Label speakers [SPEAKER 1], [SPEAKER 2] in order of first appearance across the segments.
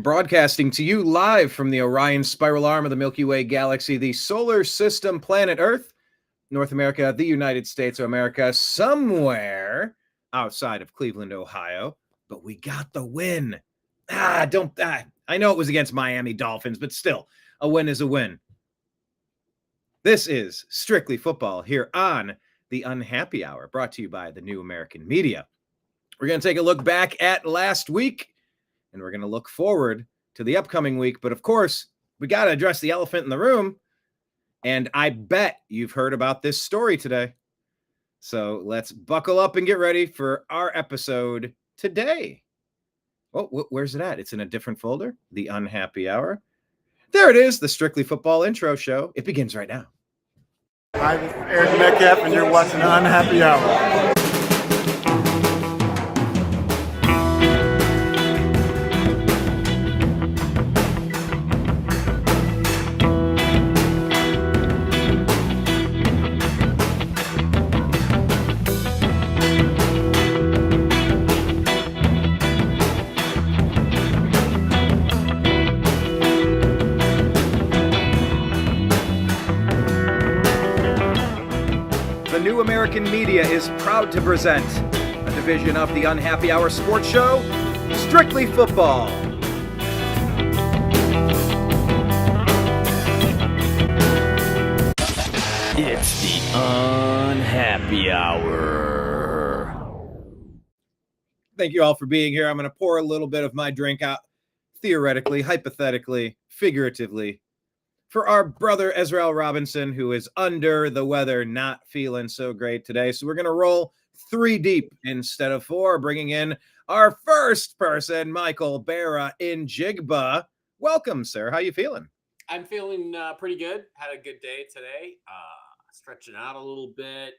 [SPEAKER 1] Broadcasting to you live from the Orion spiral arm of the Milky Way galaxy, the solar system, planet Earth, North America, the United States of America, somewhere outside of Cleveland, Ohio. But we got the win. I know it was against Miami Dolphins, but still, a win is a win. This is Strictly Football here on the Unhappy Hour, brought to you by the New American Media. We're going to take a look back at last week, and we're going to look forward to the upcoming week. But of course, we got to address the elephant in the room. And I bet you've heard about this story today. So let's buckle up and get ready for our episode today. Oh, where's it at? It's in a different folder. The Unhappy Hour. There it is, the Strictly Football intro show. It begins right now.
[SPEAKER 2] I'm Aaron Metcalf, and you're watching Unhappy Hour.
[SPEAKER 1] New American Media is proud to present a division of the Unhappy Hour sports show, Strictly Football.
[SPEAKER 3] It's the Unhappy Hour.
[SPEAKER 1] Thank you all for being here. I'm going to pour a little bit of my drink out, theoretically, hypothetically, figuratively, for our brother Ez'Ryel Robinson, who is under the weather, not feeling so great today. So we're going to roll 3 deep instead of 4, bringing in our first person, Michael Bara in Jigba. Welcome, sir. How you feeling?
[SPEAKER 4] I'm feeling pretty good. Had a good day today. Stretching out a little bit,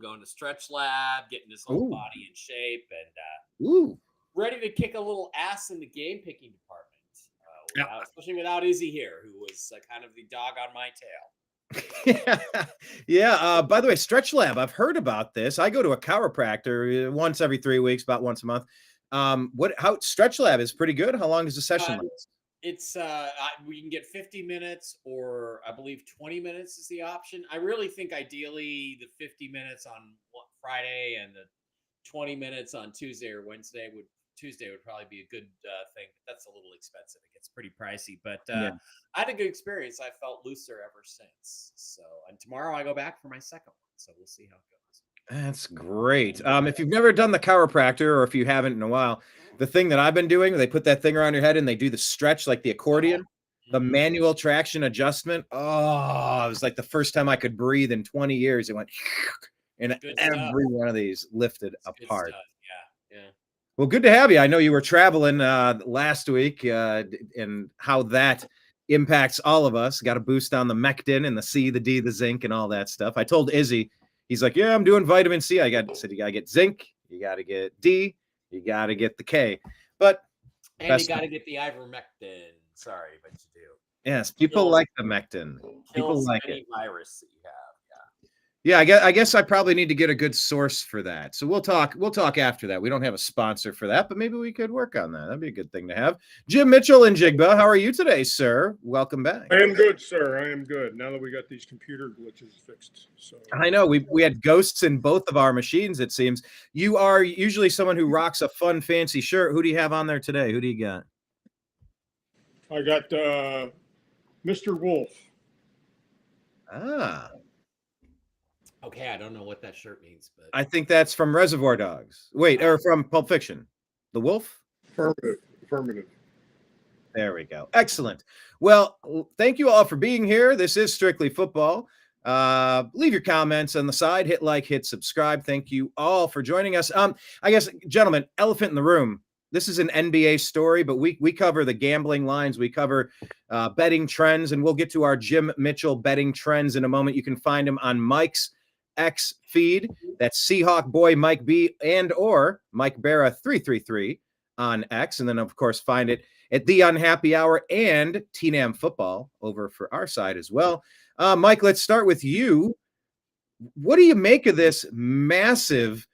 [SPEAKER 4] going to stretch lab, getting this whole body in shape, and ready to kick a little ass in the game picking department. Especially without Izzy here, who was kind of the dog on my tail.
[SPEAKER 1] Yeah. By the way, Stretch Lab, I've heard about this. I go to a chiropractor once every 3 weeks, about once a month. How Stretch Lab is pretty good. How long is the session last?
[SPEAKER 4] It's we can get 50 minutes, or I believe 20 minutes is the option. I really think ideally the 50 minutes on Friday and the 20 minutes on Tuesday or Wednesday would probably be a good thing. But that's a little expensive. It gets pretty pricey. But I had a good experience. I felt looser ever since. So, and tomorrow I go back for my second one. So we'll see how it goes.
[SPEAKER 1] That's great. If you've never done the chiropractor, or if you haven't in a while, the thing that I've been doing, they put that thing around your head and they do the stretch like the accordion, the manual traction adjustment. Oh, it was like the first time I could breathe in 20 years. It went, and every one of these lifted apart.
[SPEAKER 4] Yeah.
[SPEAKER 1] Well, good to have you. I know you were traveling last week, and how that impacts all of us. Got a boost on the mectin and the C, the D, the zinc, and all that stuff. I told Izzy, he's like, "Yeah, I'm doing vitamin C." Said you gotta get zinc, you gotta get D, you gotta get the K,
[SPEAKER 4] and you gotta get the ivermectin. Sorry, but you do.
[SPEAKER 1] Yes, people like the mectin. People like
[SPEAKER 4] any
[SPEAKER 1] it.
[SPEAKER 4] Virus that you have.
[SPEAKER 1] Yeah, I guess I probably need to get a good source for that. So we'll talk after that. We don't have a sponsor for that, but maybe we could work on that. That'd be a good thing to have. Jim Mitchell in Jigba, how are you today, sir? Welcome back.
[SPEAKER 5] I am good, sir. I am good. Now that we got these computer glitches fixed. So
[SPEAKER 1] I know we had ghosts in both of our machines, it seems. You are usually someone who rocks a fun, fancy shirt. Who do you have on there today? Who do you got?
[SPEAKER 5] I got Mr. Wolf.
[SPEAKER 1] Ah.
[SPEAKER 4] Okay, I don't know what that shirt means, but
[SPEAKER 1] I think that's from Reservoir Dogs. Wait, or from Pulp Fiction. The Wolf?
[SPEAKER 5] Affirmative.
[SPEAKER 1] There we go. Excellent. Well, thank you all for being here. This is Strictly Football. Leave your comments on the side. Hit like, hit subscribe. Thank you all for joining us. I guess, gentlemen, elephant in the room. This is an NBA story, but we cover the gambling lines. We cover betting trends, and we'll get to our Jim Mitchell betting trends in a moment. You can find him on Mike's X feed. That's seahawkboymikeb and or Mike Bara 333 on X. And then, of course, find it at the Unhappy Hour and TNAM Football over for our side as well. Mike, let's start with you. What do you make of this massive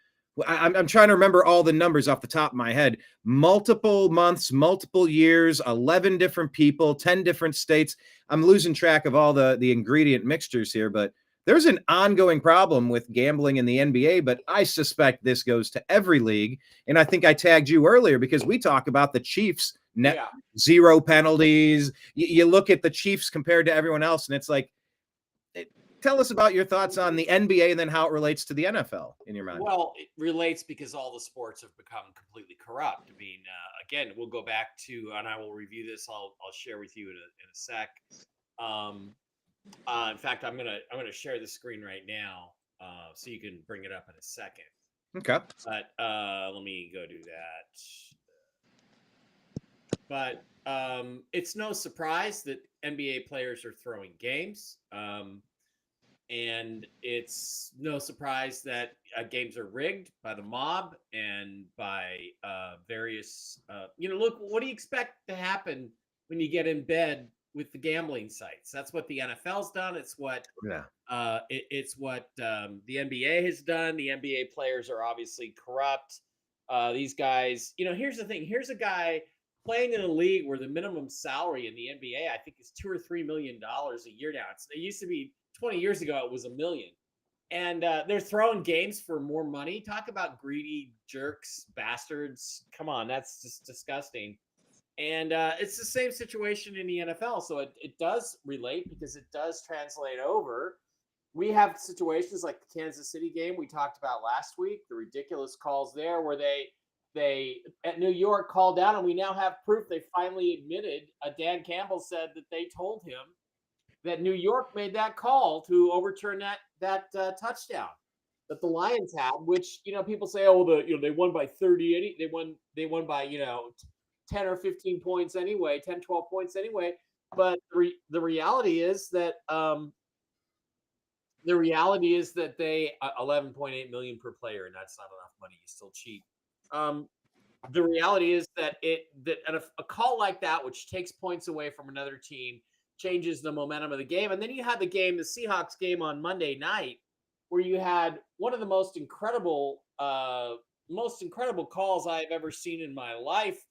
[SPEAKER 1] I'm trying to remember all the numbers off the top of my head. Multiple months, multiple years, 11 different people, 10 different states. I'm losing track of all the ingredient mixtures here, but there's an ongoing problem with gambling in the NBA, but I suspect this goes to every league. And I think I tagged you earlier because we talk about the Chiefs net
[SPEAKER 4] Yeah.
[SPEAKER 1] 0 penalties. You look at the Chiefs compared to everyone else, and it's like, tell us about your thoughts on the NBA and then how it relates to the NFL in your mind.
[SPEAKER 4] Well, it relates because all the sports have become completely corrupt. I mean, again, we'll go back to, and I will review this. I'll share with you in a sec. In fact, I'm gonna share the screen right now, so you can bring it up in a second.
[SPEAKER 1] Okay.
[SPEAKER 4] But let me go do that. But it's no surprise that NBA players are throwing games. And it's no surprise that games are rigged by the mob and by various, look, what do you expect to happen when you get in bed with the gambling sites? That's what the NFL's done. It's what, it's what the NBA has done. The NBA players are obviously corrupt. These guys, here's the thing. Here's a guy playing in a league where the minimum salary in the NBA, I think, is $2 or $3 million a year now. It used to be 20 years ago, it was $1 million. And they're throwing games for more money. Talk about greedy jerks, bastards. Come on, that's just disgusting. And it's the same situation in the NFL. So it does relate because it does translate over. We have situations like the Kansas City game we talked about last week, the ridiculous calls there where they at New York called down, and we now have proof they finally admitted. Dan Campbell said that they told him that New York made that call to overturn that touchdown that the Lions had, which people say, they won by 30. They won by 10 or 15 points anyway, 10, 12 points anyway. But the reality is that they 11.8 million per player, and that's not enough money. You still cheat. The reality is that a call like that, which takes points away from another team, changes the momentum of the game. And then you had the Seahawks game on Monday night, where you had one of the most incredible calls I've ever seen in my life.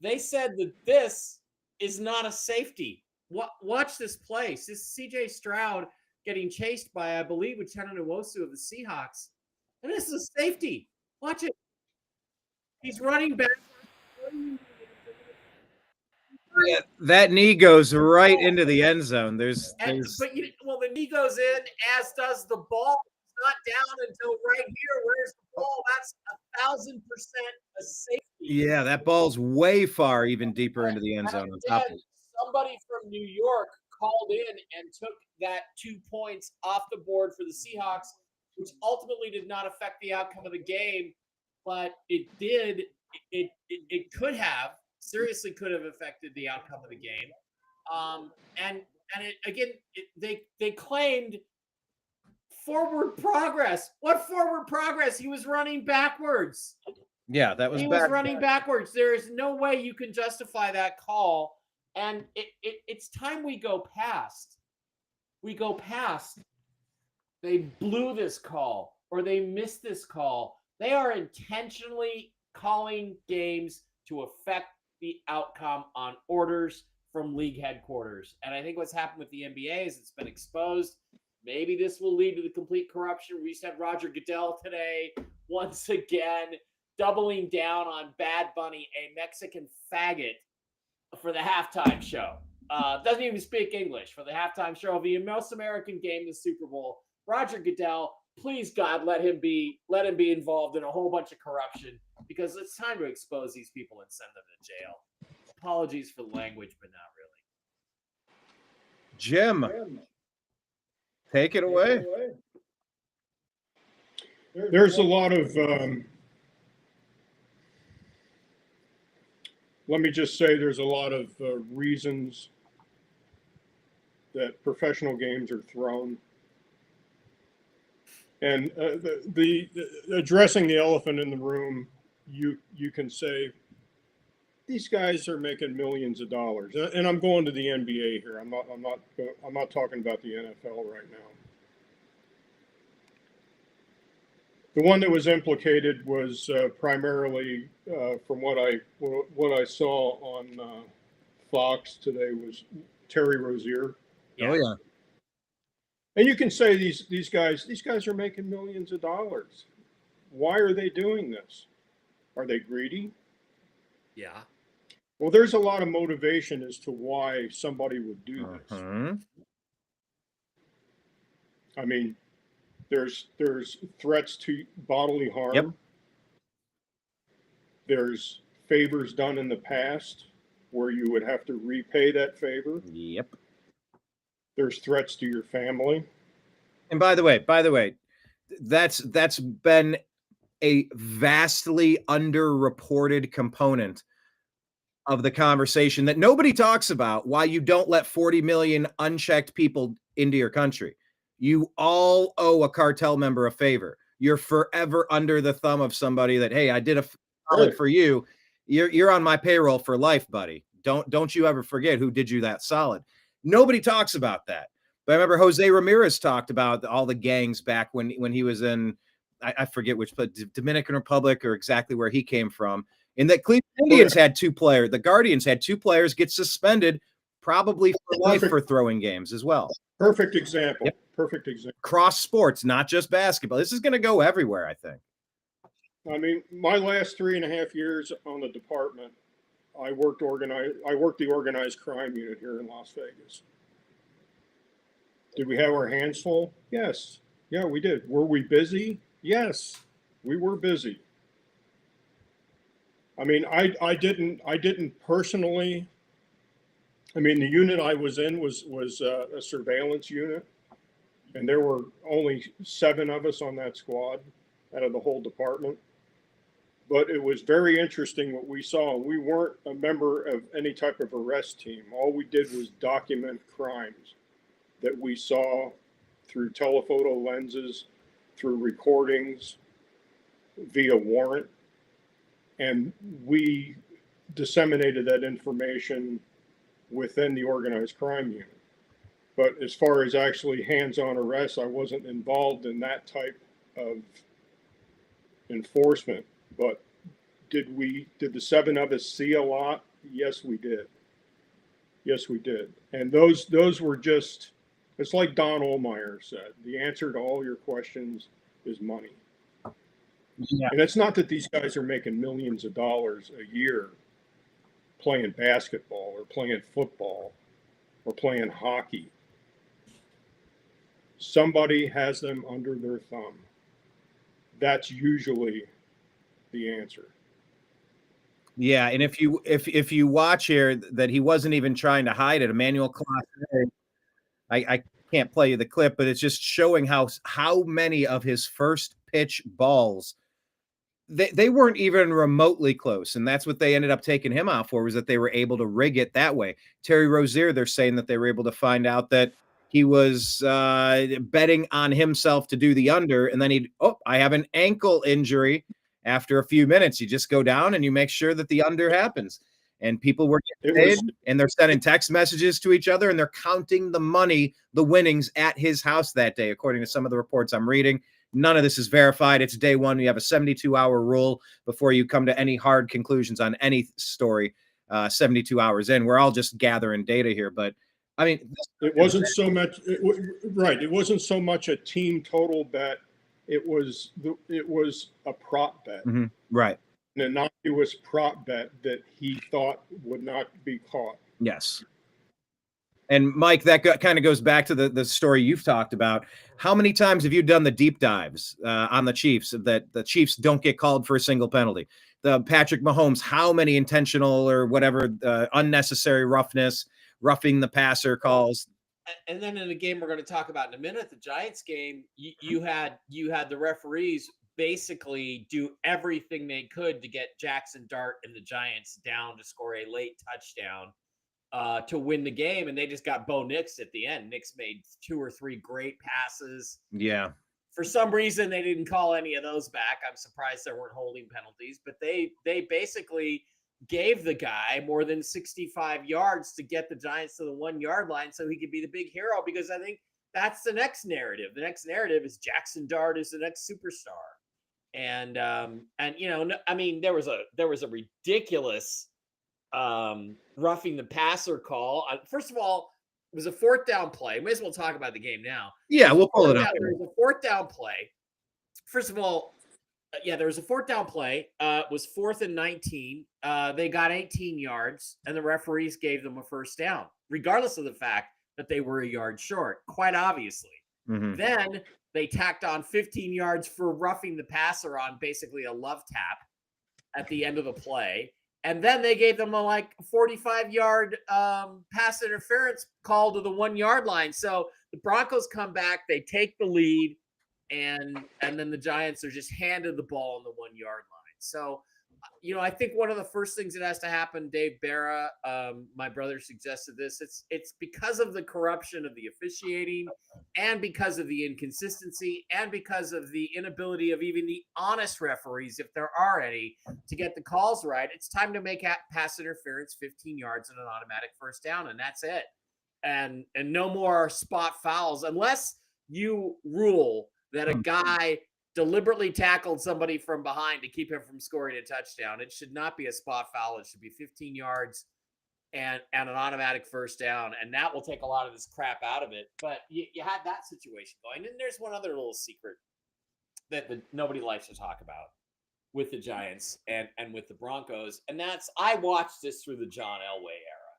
[SPEAKER 4] They said that this is not a safety. Watch this play. This is CJ Stroud getting chased by, I believe, Lieutenant Nwosu of the Seahawks. And this is a safety. Watch it. He's running back.
[SPEAKER 1] Yeah, that knee goes right into the end zone.
[SPEAKER 4] But the knee goes in, as does the ball. It's not down until right here. Where's the ball? That's 1,000% a safety.
[SPEAKER 1] Yeah, that ball's way far, even deeper into the end zone. On top of it.
[SPEAKER 4] Somebody from New York called in and took that 2 points off the board for the Seahawks, which ultimately did not affect the outcome of the game, but it did. It could have. Seriously could have affected the outcome of the game. They claimed forward progress. What forward progress? He was running backwards.
[SPEAKER 1] Yeah, that was.
[SPEAKER 4] He was running backwards. There is no way you can justify that call. And it's time we go past. They blew this call or they missed this call. They are intentionally calling games to affect the outcome on orders from league headquarters. And I think what's happened with the NBA is it's been exposed. Maybe this will lead to the complete corruption. We just had Roger Goodell today, once again, doubling down on Bad Bunny, a Mexican faggot, for the halftime show. Doesn't even speak English. For the halftime show of the most American game, the Super Bowl. Roger Goodell, please God, let him be involved in a whole bunch of corruption, because it's time to expose these people and send them to jail. Apologies for the language, but not really.
[SPEAKER 1] Jim, take it away.
[SPEAKER 5] There's a lot of, let me just say, there's a lot of reasons that professional games are thrown. And the addressing the elephant in the room, you can say, these guys are making millions of dollars, and I'm going to the NBA here. I'm not talking about the NFL right now. The one that was implicated was primarily, from what I saw on Fox today, was Terry Rozier.
[SPEAKER 1] Oh yeah.
[SPEAKER 5] And you can say these guys are making millions of dollars. Why are they doing this? Are they greedy?
[SPEAKER 4] Yeah.
[SPEAKER 5] Well, there's a lot of motivation as to why somebody would do this. I mean, there's threats to bodily harm.
[SPEAKER 1] Yep.
[SPEAKER 5] There's favors done in the past where you would have to repay that favor.
[SPEAKER 1] Yep.
[SPEAKER 5] There's threats to your family.
[SPEAKER 1] And by the way, that's been a vastly underreported component of the conversation that nobody talks about, why you don't let 40 million unchecked people into your country. You all owe a cartel member a favor. You're forever under the thumb of somebody that, hey, I did a solid for you. You're on my payroll for life, buddy. Don't you ever forget who did you that solid. Nobody talks about that. But I remember Jose Ramirez talked about all the gangs back when he was in, I forget which, but Dominican Republic or exactly where he came from. And that Cleveland Indians had the Guardians had 2 players get suspended probably for life for throwing games as well.
[SPEAKER 5] Perfect example.
[SPEAKER 1] Yep.
[SPEAKER 5] Perfect example.
[SPEAKER 1] Cross sports, not just basketball. This is going to go everywhere, I think.
[SPEAKER 5] I mean, my last 3.5 years on the department, I worked the organized crime unit here in Las Vegas. Did we have our hands full? Yes. Yeah, we did. Were we busy? Yes, we were busy. I mean, I didn't personally. I mean, the unit I was in was a surveillance unit, and there were only 7 of us on that squad out of the whole department. But it was very interesting what we saw. We weren't a member of any type of arrest team. All we did was document crimes that we saw through telephoto lenses, through recordings, via warrant. And we disseminated that information within the organized crime unit. But as far as actually hands-on arrests, I wasn't involved in that type of enforcement. But did the 7 of us see a lot? Yes, we did. Yes, we did. And those were just, it's like Don Ohlmeyer said, the answer to all your questions is money. Yeah. And it's not that these guys are making millions of dollars a year playing basketball or playing football or playing hockey. Somebody has them under their thumb. That's usually the answer.
[SPEAKER 1] Yeah, and if you watch here that he wasn't even trying to hide it, Emmanuel Clase, I can't play you the clip, but it's just showing how many of his first pitch balls they weren't even remotely close, and that's what they ended up taking him out for, was that they were able to rig it that way. Terry Rozier, they're saying that they were able to find out that he was betting on himself to do the under, and then I have an ankle injury. After a few minutes, you just go down and you make sure that the under happens. And people were getting paid, and they're sending text messages to each other, and they're counting the money, the winnings at his house that day, according to some of the reports I'm reading. None of this is verified. It's day one. You have a 72-hour rule before you come to any hard conclusions on any story. 72 hours in, we're all just gathering data here. But I mean,
[SPEAKER 5] it wasn't so much right. It wasn't so much a team total bet. It was a prop bet,
[SPEAKER 1] right?
[SPEAKER 5] An innocuous prop bet that he thought would not be caught.
[SPEAKER 1] Yes. And Mike, that kind of goes back to the story you've talked about. How many times have you done the deep dives on the Chiefs that the Chiefs don't get called for a single penalty? The Patrick Mahomes, how many intentional or whatever unnecessary roughness, roughing the passer calls?
[SPEAKER 4] And then in the game we're going to talk about in a minute, the Giants game, you had the referees basically do everything they could to get Jackson Dart and the Giants down to score a late touchdown to win the game, and they just got Bo Nix at the end. Nix made 2 or 3 great passes.
[SPEAKER 1] Yeah.
[SPEAKER 4] For some reason, they didn't call any of those back. I'm surprised there weren't holding penalties, but they basically gave the guy more than 65 yards to get the Giants to the 1-yard line so he could be the big hero, because I think that's the next narrative. The next narrative is Jackson Dart is the next superstar. And you know, I mean, there was a ridiculous roughing the passer call. First of all, it was a fourth down play. May as well talk about the game now.
[SPEAKER 1] Yeah, we'll pull it up.
[SPEAKER 4] There was a fourth down play. First of all, yeah, there was a fourth down play. It was 4th and 19. They got 18 yards, and the referees gave them a first down, regardless of the fact that they were a yard short, quite obviously.
[SPEAKER 1] Mhm.
[SPEAKER 4] Then they tacked on 15 yards for roughing the passer on basically a love tap at the end of the play. And then they gave them a 45-yard pass interference call to the 1-yard line. So the Broncos come back, they take the lead, and then the Giants are just handed the ball on the 1-yard line. So, you know, I think one of the first things that has to happen, Dave Bara, my brother suggested this, it's because of the corruption of the officiating and because of the inconsistency and because of the inability of even the honest referees, if there are any, to get the calls right. It's time to make pass interference 15 yards and an automatic first down, and that's it. And no more spot fouls unless you rule that a guy deliberately tackled somebody from behind to keep him from scoring a touchdown. It should not be a spot foul. It should be 15 yards and an automatic first down, and that will take a lot of this crap out of it. But you had that situation going. And there's one other little secret that nobody likes to talk about with the Giants and with the Broncos, and that's I watched this through the John Elway era.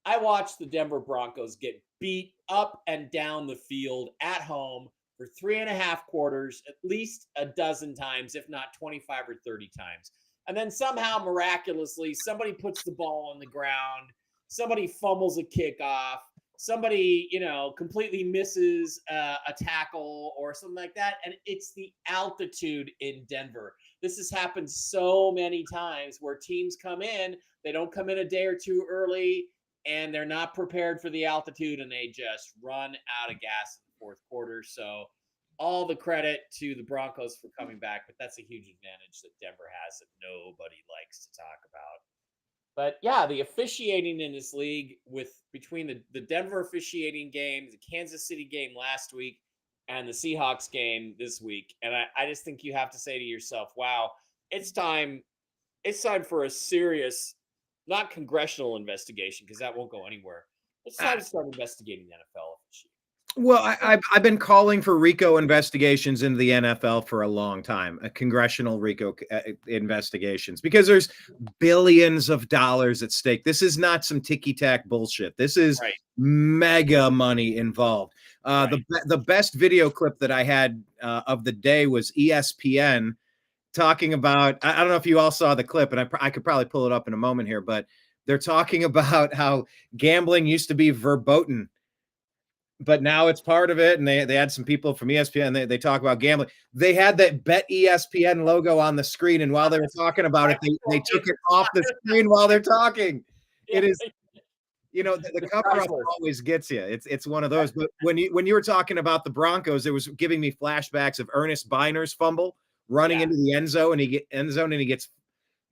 [SPEAKER 4] I watched the Denver Broncos get beat up and down the field at home for 3.5 quarters, at least a dozen times, if not 25 or 30 times. And then somehow, miraculously, somebody puts the ball on the ground, somebody fumbles a kickoff, somebody, you know, completely misses a tackle or something like that. And it's the altitude in Denver. This has happened so many times where teams come in, they don't come in a day or two early, and they're not prepared for the altitude, and they just run out of gas in the fourth quarter. So all the credit to the Broncos for coming back, but that's a huge advantage that Denver has that nobody likes to talk about. But yeah, the officiating in this league between the Denver officiating game, the Kansas City game last week, and the Seahawks game this week. And I just think you have to say to yourself, wow, it's time for a serious, not congressional investigation, because that won't go anywhere. It's time to start investigating the NFL officiating.
[SPEAKER 1] Well, I've been calling for RICO investigations into the NFL for a long time, congressional RICO investigations, because there's billions of dollars at stake. This is not some ticky-tack bullshit. This is mega money involved. The best video clip that I had of the day was ESPN talking about, I don't know if you all saw the clip, and I could probably pull it up in a moment here, but they're talking about how gambling used to be verboten, but now it's part of it. And they had some people from ESPN, they talk about gambling. They had that Bet ESPN logo on the screen, and while they were talking about it, they took it off the screen while they're talking. It is, you know, the cover up always gets you. It's one of those. But when you were talking about the Broncos, it was giving me flashbacks of Ernest Biner's fumble running into the end zone, and he gets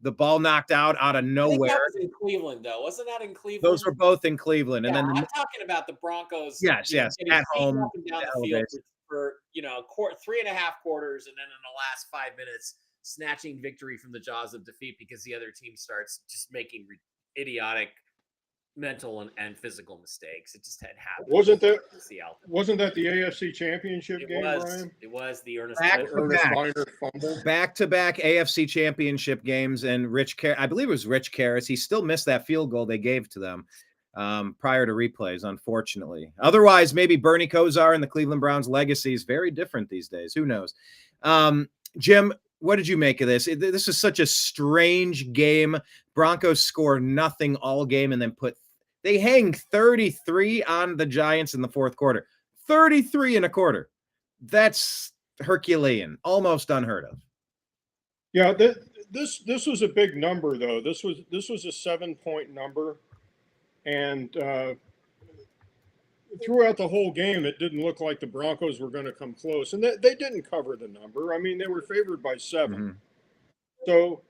[SPEAKER 1] the ball knocked out of nowhere.
[SPEAKER 4] That was in Cleveland, though. Wasn't that in Cleveland?
[SPEAKER 1] Those were both in Cleveland. And then
[SPEAKER 4] I'm talking about the Broncos.
[SPEAKER 1] Yes, at home,
[SPEAKER 4] up and down the field for 3.5 quarters, and then in the last 5 minutes, snatching victory from the jaws of defeat because the other team starts just making idiotic mental and physical mistakes. It just had happened.
[SPEAKER 5] Wasn't that the AFC Championship game, Brian?
[SPEAKER 4] It was the Ernest
[SPEAKER 5] Biner fumble.
[SPEAKER 1] Back-to-back AFC Championship games, and I believe it was Rich Karras. He still missed that field goal they gave to them prior to replays, unfortunately. Otherwise, maybe Bernie Kosar and the Cleveland Browns' legacy is very different these days. Who knows? Jim, what did you make of this? This is such a strange game. Broncos score nothing all game and then they hang 33 on the Giants in the fourth quarter. 33 and a quarter. That's Herculean, almost unheard of.
[SPEAKER 5] Yeah, this was a big number, though. This was a 7-point number, and throughout the whole game, it didn't look like the Broncos were going to come close, and they didn't cover the number. I mean, they were favored by 7. Mm-hmm. So,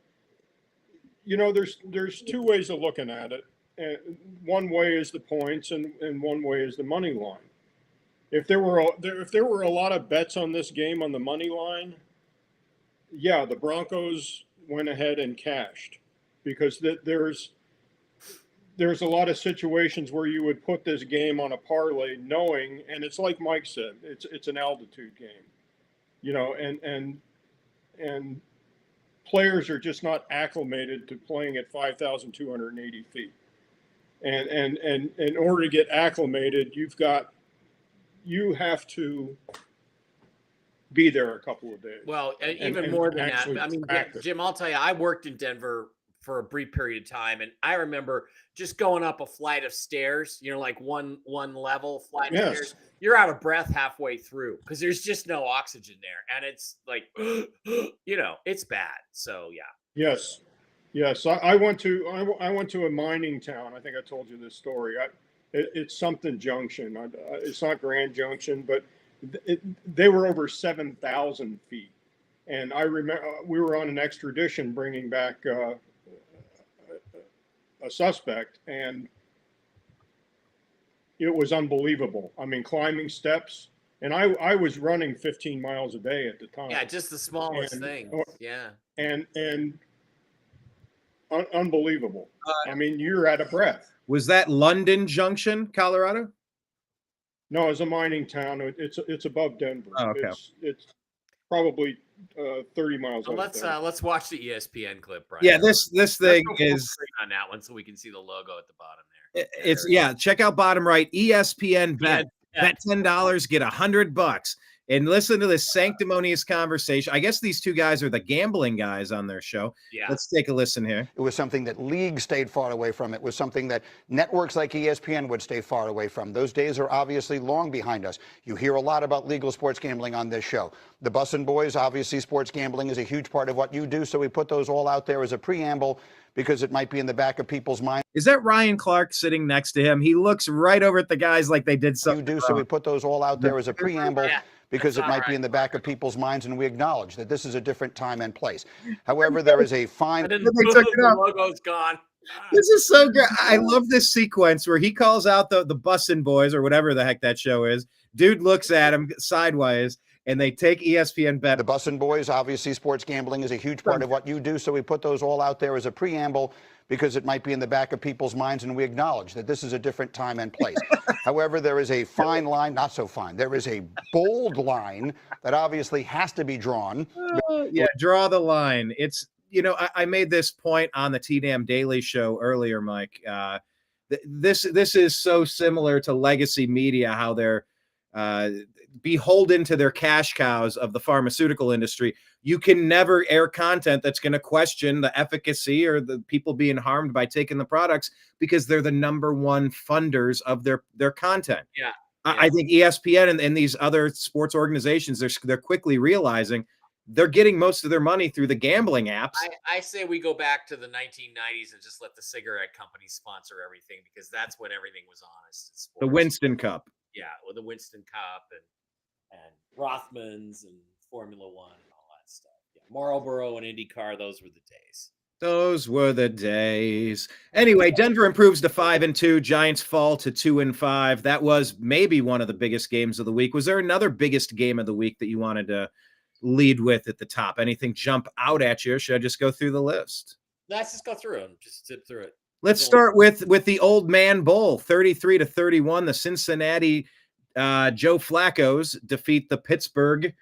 [SPEAKER 5] you know, there's two ways of looking at it. And one way is the points, and one way is the money line. If there were a lot of bets on this game on the money line, yeah, the Broncos went ahead and cashed because there's a lot of situations where you would put this game on a parlay knowing, and it's like Mike said, it's an altitude game, and players are just not acclimated to playing at 5,280 feet. And in order to get acclimated, you have to be there a couple of days.
[SPEAKER 4] Well, even more than that. I mean,
[SPEAKER 5] practice.
[SPEAKER 4] Jim, I'll tell you, I worked in Denver for a brief period of time, and I remember just going up a flight of stairs, like one level flight of stairs. You're out of breath halfway through because there's just no oxygen there, and it's like, it's bad. So yeah.
[SPEAKER 5] Yes. I went to a mining town. I think I told you this story. It's something Junction. It's not Grand Junction, but they were over 7,000 feet. And I remember we were on an extradition bringing back a suspect, and it was unbelievable. I mean, climbing steps, and I was running 15 miles a day at the time.
[SPEAKER 4] Yeah, just the smallest thing. Yeah.
[SPEAKER 5] And unbelievable. I mean, you're out of breath.
[SPEAKER 1] Was that London Junction, Colorado?
[SPEAKER 5] No, it's a mining town. It's above Denver.
[SPEAKER 1] Oh, okay.
[SPEAKER 5] It's probably 30 miles.
[SPEAKER 4] Well, let's watch the ESPN clip, Brian.
[SPEAKER 1] Yeah, this thing is
[SPEAKER 4] on that one, so we can see the logo at the bottom there.
[SPEAKER 1] It's check out bottom right. ESPN bet $10, get $100, and listen to this sanctimonious conversation. I guess these two guys are the gambling guys on their show.
[SPEAKER 4] Yeah.
[SPEAKER 1] Let's take a listen here.
[SPEAKER 6] It was something that leagues stayed far away from. It was something that networks like ESPN would stay far away from. Those days are obviously long behind us. You hear a lot about legal sports gambling on this show. The Bussin' Boys, obviously sports gambling is a huge part of what you do, so we put those all out there as a preamble because it might be in the back of people's minds.
[SPEAKER 1] Is that Ryan Clark sitting next to him? He looks right over at the guys like they did something.
[SPEAKER 6] You do, so we put those all out there as a preamble.
[SPEAKER 4] Yeah.
[SPEAKER 6] Because it might be in the back of people's minds, and we acknowledge that this is a different time and place. However, there is a fine.
[SPEAKER 4] The logo's gone.
[SPEAKER 1] This is so good. I love this sequence where he calls out the Bussin' Boys or whatever the heck that show is. Dude looks at him sideways, and they take ESPN bet.
[SPEAKER 6] The Bussin' Boys, obviously sports gambling is a huge part of what you do, so we put those all out there as a preamble because it might be in the back of people's minds, and we acknowledge that this is a different time and place. However, there is a fine line, not so fine. There is a bold line that obviously has to be drawn.
[SPEAKER 1] Draw the line. It's, I made this point on the T-Dam Daily Show earlier, Mike. This is so similar to legacy media, how they're beholden to their cash cows of the pharmaceutical industry. You can never air content that's going to question the efficacy or the people being harmed by taking the products because they're the number one funders of their content.
[SPEAKER 4] Yeah.
[SPEAKER 1] I think ESPN and these other sports organizations, they're quickly realizing they're getting most of their money through the gambling apps.
[SPEAKER 4] I say we go back to the 1990s and just let the cigarette companies sponsor everything because that's when everything was honest in sports.
[SPEAKER 1] The Winston Cup.
[SPEAKER 4] Yeah, with the Winston Cup and Rothmans and Formula One and all that stuff. Yeah, Marlboro and IndyCar, those were the days.
[SPEAKER 1] Those were the days. Anyway, Denver improves to 5-2. Giants fall to 2-5. That was maybe one of the biggest games of the week. Was there another biggest game of the week that you wanted to lead with at the top? Anything jump out at you? Or should I just go through the list?
[SPEAKER 4] Let's just go through them. Just zip through it.
[SPEAKER 1] Let's start with the Old Man Bowl, 33-31. The Cincinnati Joe Flacco's defeat the Pittsburgh.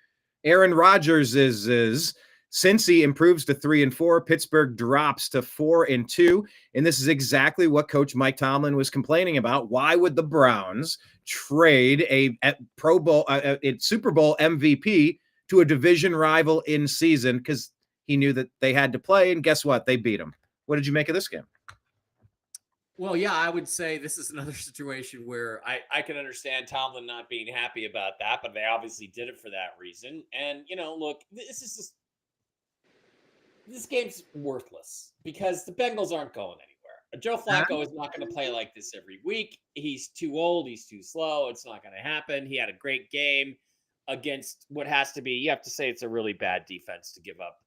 [SPEAKER 1] Aaron Rodgers is Cincy improves to 3-4. Pittsburgh drops to 4-2. And this is exactly what Coach Mike Tomlin was complaining about. Why would the Browns trade a Pro Bowl, Super Bowl MVP to a division rival in season? Because he knew that they had to play. And guess what? They beat him. What did you make of this game?
[SPEAKER 4] Well, yeah, I would say this is another situation where I can understand Tomlin not being happy about that, but they obviously did it for that reason. And, look, this game's worthless because the Bengals aren't going anywhere. Joe Flacco is not going to play like this every week. He's too old. He's too slow. It's not going to happen. He had a great game against what has to be, you have to say it's a really bad defense to give up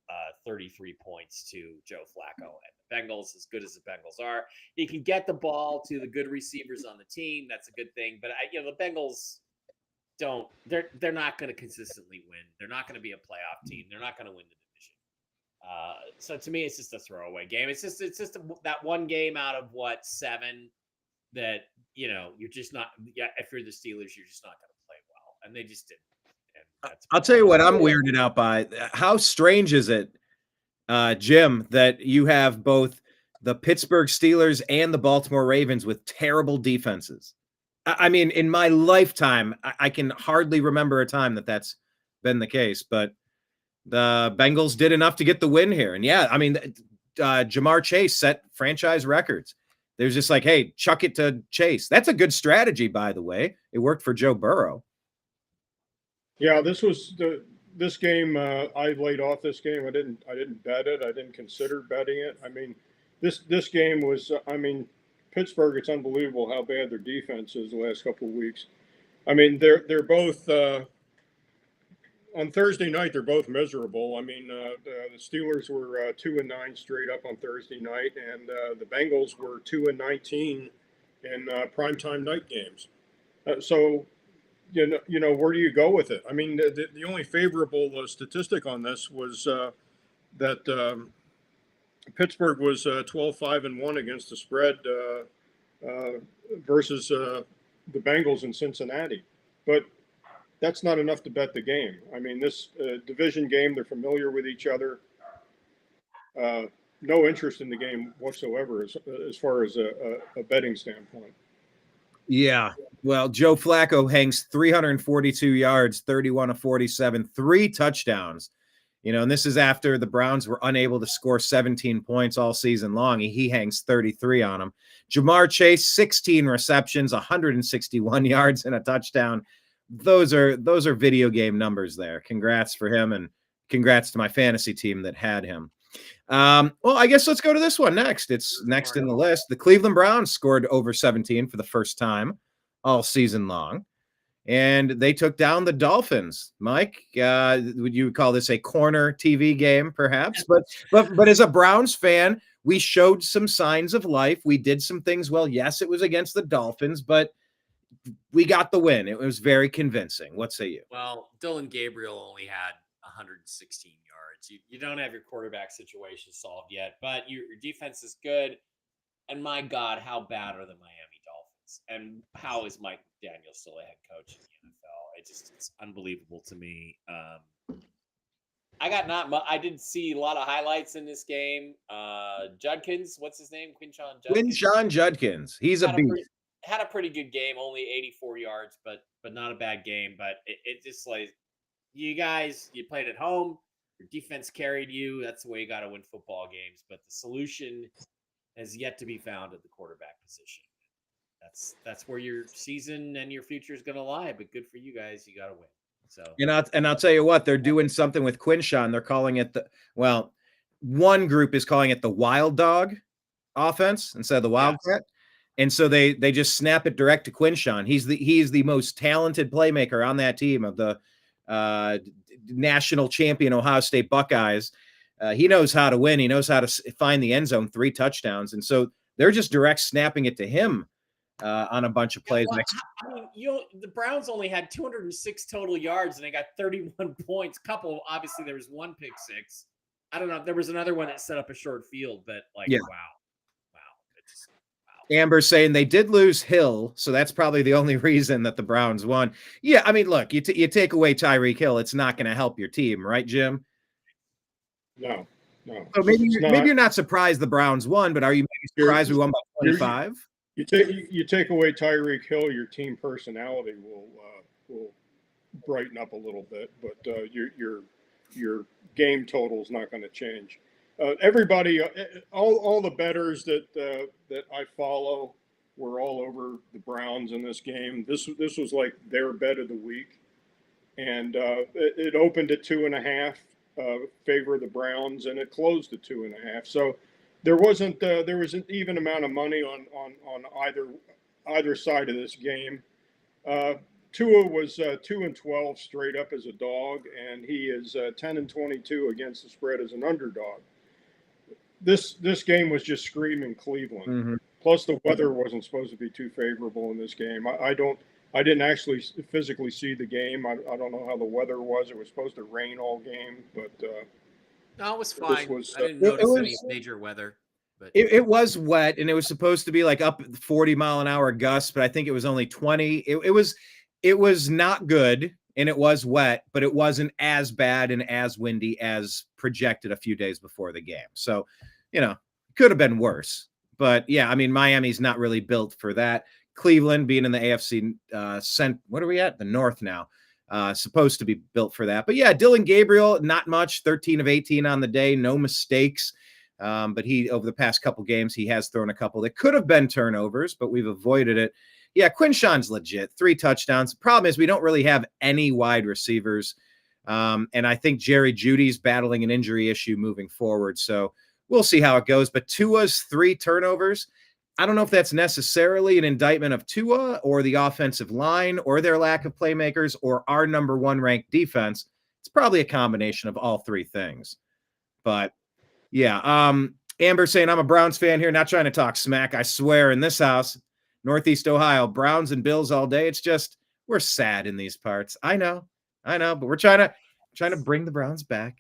[SPEAKER 4] 33 points to Joe Flacco. And the Bengals, as good as the Bengals are, he can get the ball to the good receivers on the team. That's a good thing. But the Bengals they're not going to consistently win. They're not going to be a playoff team. They're not going to win the division. So to me, it's just a throwaway game. It's just that one game out of what 7 that you're just not. Yeah, if you're the Steelers, you're just not going to play well, and they just didn't. And that's
[SPEAKER 1] I'll tell you what I'm weirded out by. How strange is it, Jim, that you have both the Pittsburgh Steelers and the Baltimore Ravens with terrible defenses? I mean, in my lifetime, I can hardly remember a time that's been the case, but the Bengals did enough to get the win here. And yeah, I mean, Jamar Chase set franchise records. There's just like, hey, chuck it to Chase. That's a good strategy, by the way. It worked for Joe Burrow.
[SPEAKER 5] Yeah, this game. I laid off this game. I didn't bet it. I didn't consider betting it. I mean, this game was. I mean, Pittsburgh. It's unbelievable how bad their defense is the last couple of weeks. I mean, they're both. On Thursday night, they're both miserable. I mean, the Steelers were 2-9 straight up on Thursday night, and the Bengals were 2-19 in primetime night games. So, where do you go with it? I mean, the only favorable statistic on this was that Pittsburgh was 12-5-1 against the spread versus the Bengals in Cincinnati, but that's not enough to bet the game. I mean, this division game, they're familiar with each other. No interest in the game whatsoever as far as a betting standpoint.
[SPEAKER 1] Yeah. Well, Joe Flacco hangs 342 yards, 31 of 47, 3 touchdowns. And this is after the Browns were unable to score 17 points all season long. He hangs 33 on them. Jamar Chase, 16 receptions, 161 yards and a touchdown. Those are video game numbers there. Congrats for him, and congrats to my fantasy team that had him. Well, I guess let's go to this one next. It's next in the list. The Cleveland Browns scored over 17 for the first time all season long, and they took down the Dolphins. Mike, would you call this a corner TV game, perhaps? But as a Browns fan, we showed some signs of life. We did some things well. Yes, it was against the Dolphins, but we got the win. It was very convincing. What say you?
[SPEAKER 4] Well, Dylan Gabriel only had 116 yards. You don't have your quarterback situation solved yet, but your defense is good. And my God, how bad are the Miami Dolphins? And how is Mike Daniel still a head coach in the NFL? It's unbelievable to me. I didn't see a lot of highlights in this game. Judkins, what's his name?
[SPEAKER 1] Quinshon Judkins. He's a beast.
[SPEAKER 4] Had a pretty good game, only 84 yards, but not a bad game. But it just like, you guys, you played at home, your defense carried you. That's the way you got to win football games. But the solution has yet to be found at the quarterback position. That's where your season and your future is going to lie. But good for you guys, you got to win. So
[SPEAKER 1] I'll tell you what, they're doing something with Quinshon. They're calling it one group is calling it the Wild Dog offense instead of the Wildcat. And so they just snap it direct to Quinshon. He's the most talented playmaker on that team of the national champion Ohio State Buckeyes. He knows how to win. He knows how to find the end zone, 3 touchdowns. And so they're just direct snapping it to him on a bunch of plays.
[SPEAKER 4] The Browns only had 206 total yards and they got 31 points. Obviously there was 1 pick six. I don't know. There was another one that set up a short field, but wow.
[SPEAKER 1] Amber saying they did lose Hill, so that's probably the only reason that the Browns won. Yeah, I mean, look, you take away Tyreek Hill, it's not going to help your team, right, Jim?
[SPEAKER 5] No.
[SPEAKER 1] So maybe you're not surprised the Browns won, but are you maybe surprised we won by 25?
[SPEAKER 5] You take away Tyreek Hill, your team personality will brighten up a little bit, but your game total is not going to change. Everybody, all the bettors that I follow were all over the Browns in this game. This was like their bet of the week, and it opened at 2.5 favor of the Browns, and it closed at 2.5. So there was an even amount of money on either side of this game. Tua was 2-12 straight up as a dog, and he is 10-22 against the spread as an underdog. This game was just screaming Cleveland.
[SPEAKER 1] Mm-hmm.
[SPEAKER 5] Plus, the weather wasn't supposed to be too favorable in this game. I didn't actually physically see the game. I don't know how the weather was. It was supposed to rain all game, but
[SPEAKER 4] No, it was
[SPEAKER 5] This
[SPEAKER 4] fine.
[SPEAKER 5] was,
[SPEAKER 4] I didn't
[SPEAKER 1] it
[SPEAKER 4] notice
[SPEAKER 1] was-
[SPEAKER 4] any major weather, but
[SPEAKER 1] It was wet, and it was supposed to be like up 40-mile-an-hour gusts, but I think it was only 20. It was not good, and it was wet, but it wasn't as bad and as windy as projected a few days before the game. So, could have been worse. But yeah, I mean, Miami's not really built for that. Cleveland, being in the AFC what are we at? The North now. Supposed to be built for that. But yeah, Dylan Gabriel, not much, 13 of 18 on the day, no mistakes. But he, over the past couple games, he has thrown a couple that could have been turnovers, but we've avoided it. Yeah, Quinshawn's legit, 3 touchdowns. The problem is we don't really have any wide receivers. And I think Jerry Jeudy's battling an injury issue moving forward. So we'll see how it goes. But Tua's 3 turnovers, I don't know if that's necessarily an indictment of Tua or the offensive line or their lack of playmakers or our number 1 ranked defense. It's probably a combination of all 3 things. But yeah, Amber saying, I'm a Browns fan here, not trying to talk smack. I swear, in this house, Northeast Ohio, Browns and Bills all day. It's just, we're sad in these parts. I know, but we're trying to bring the Browns back.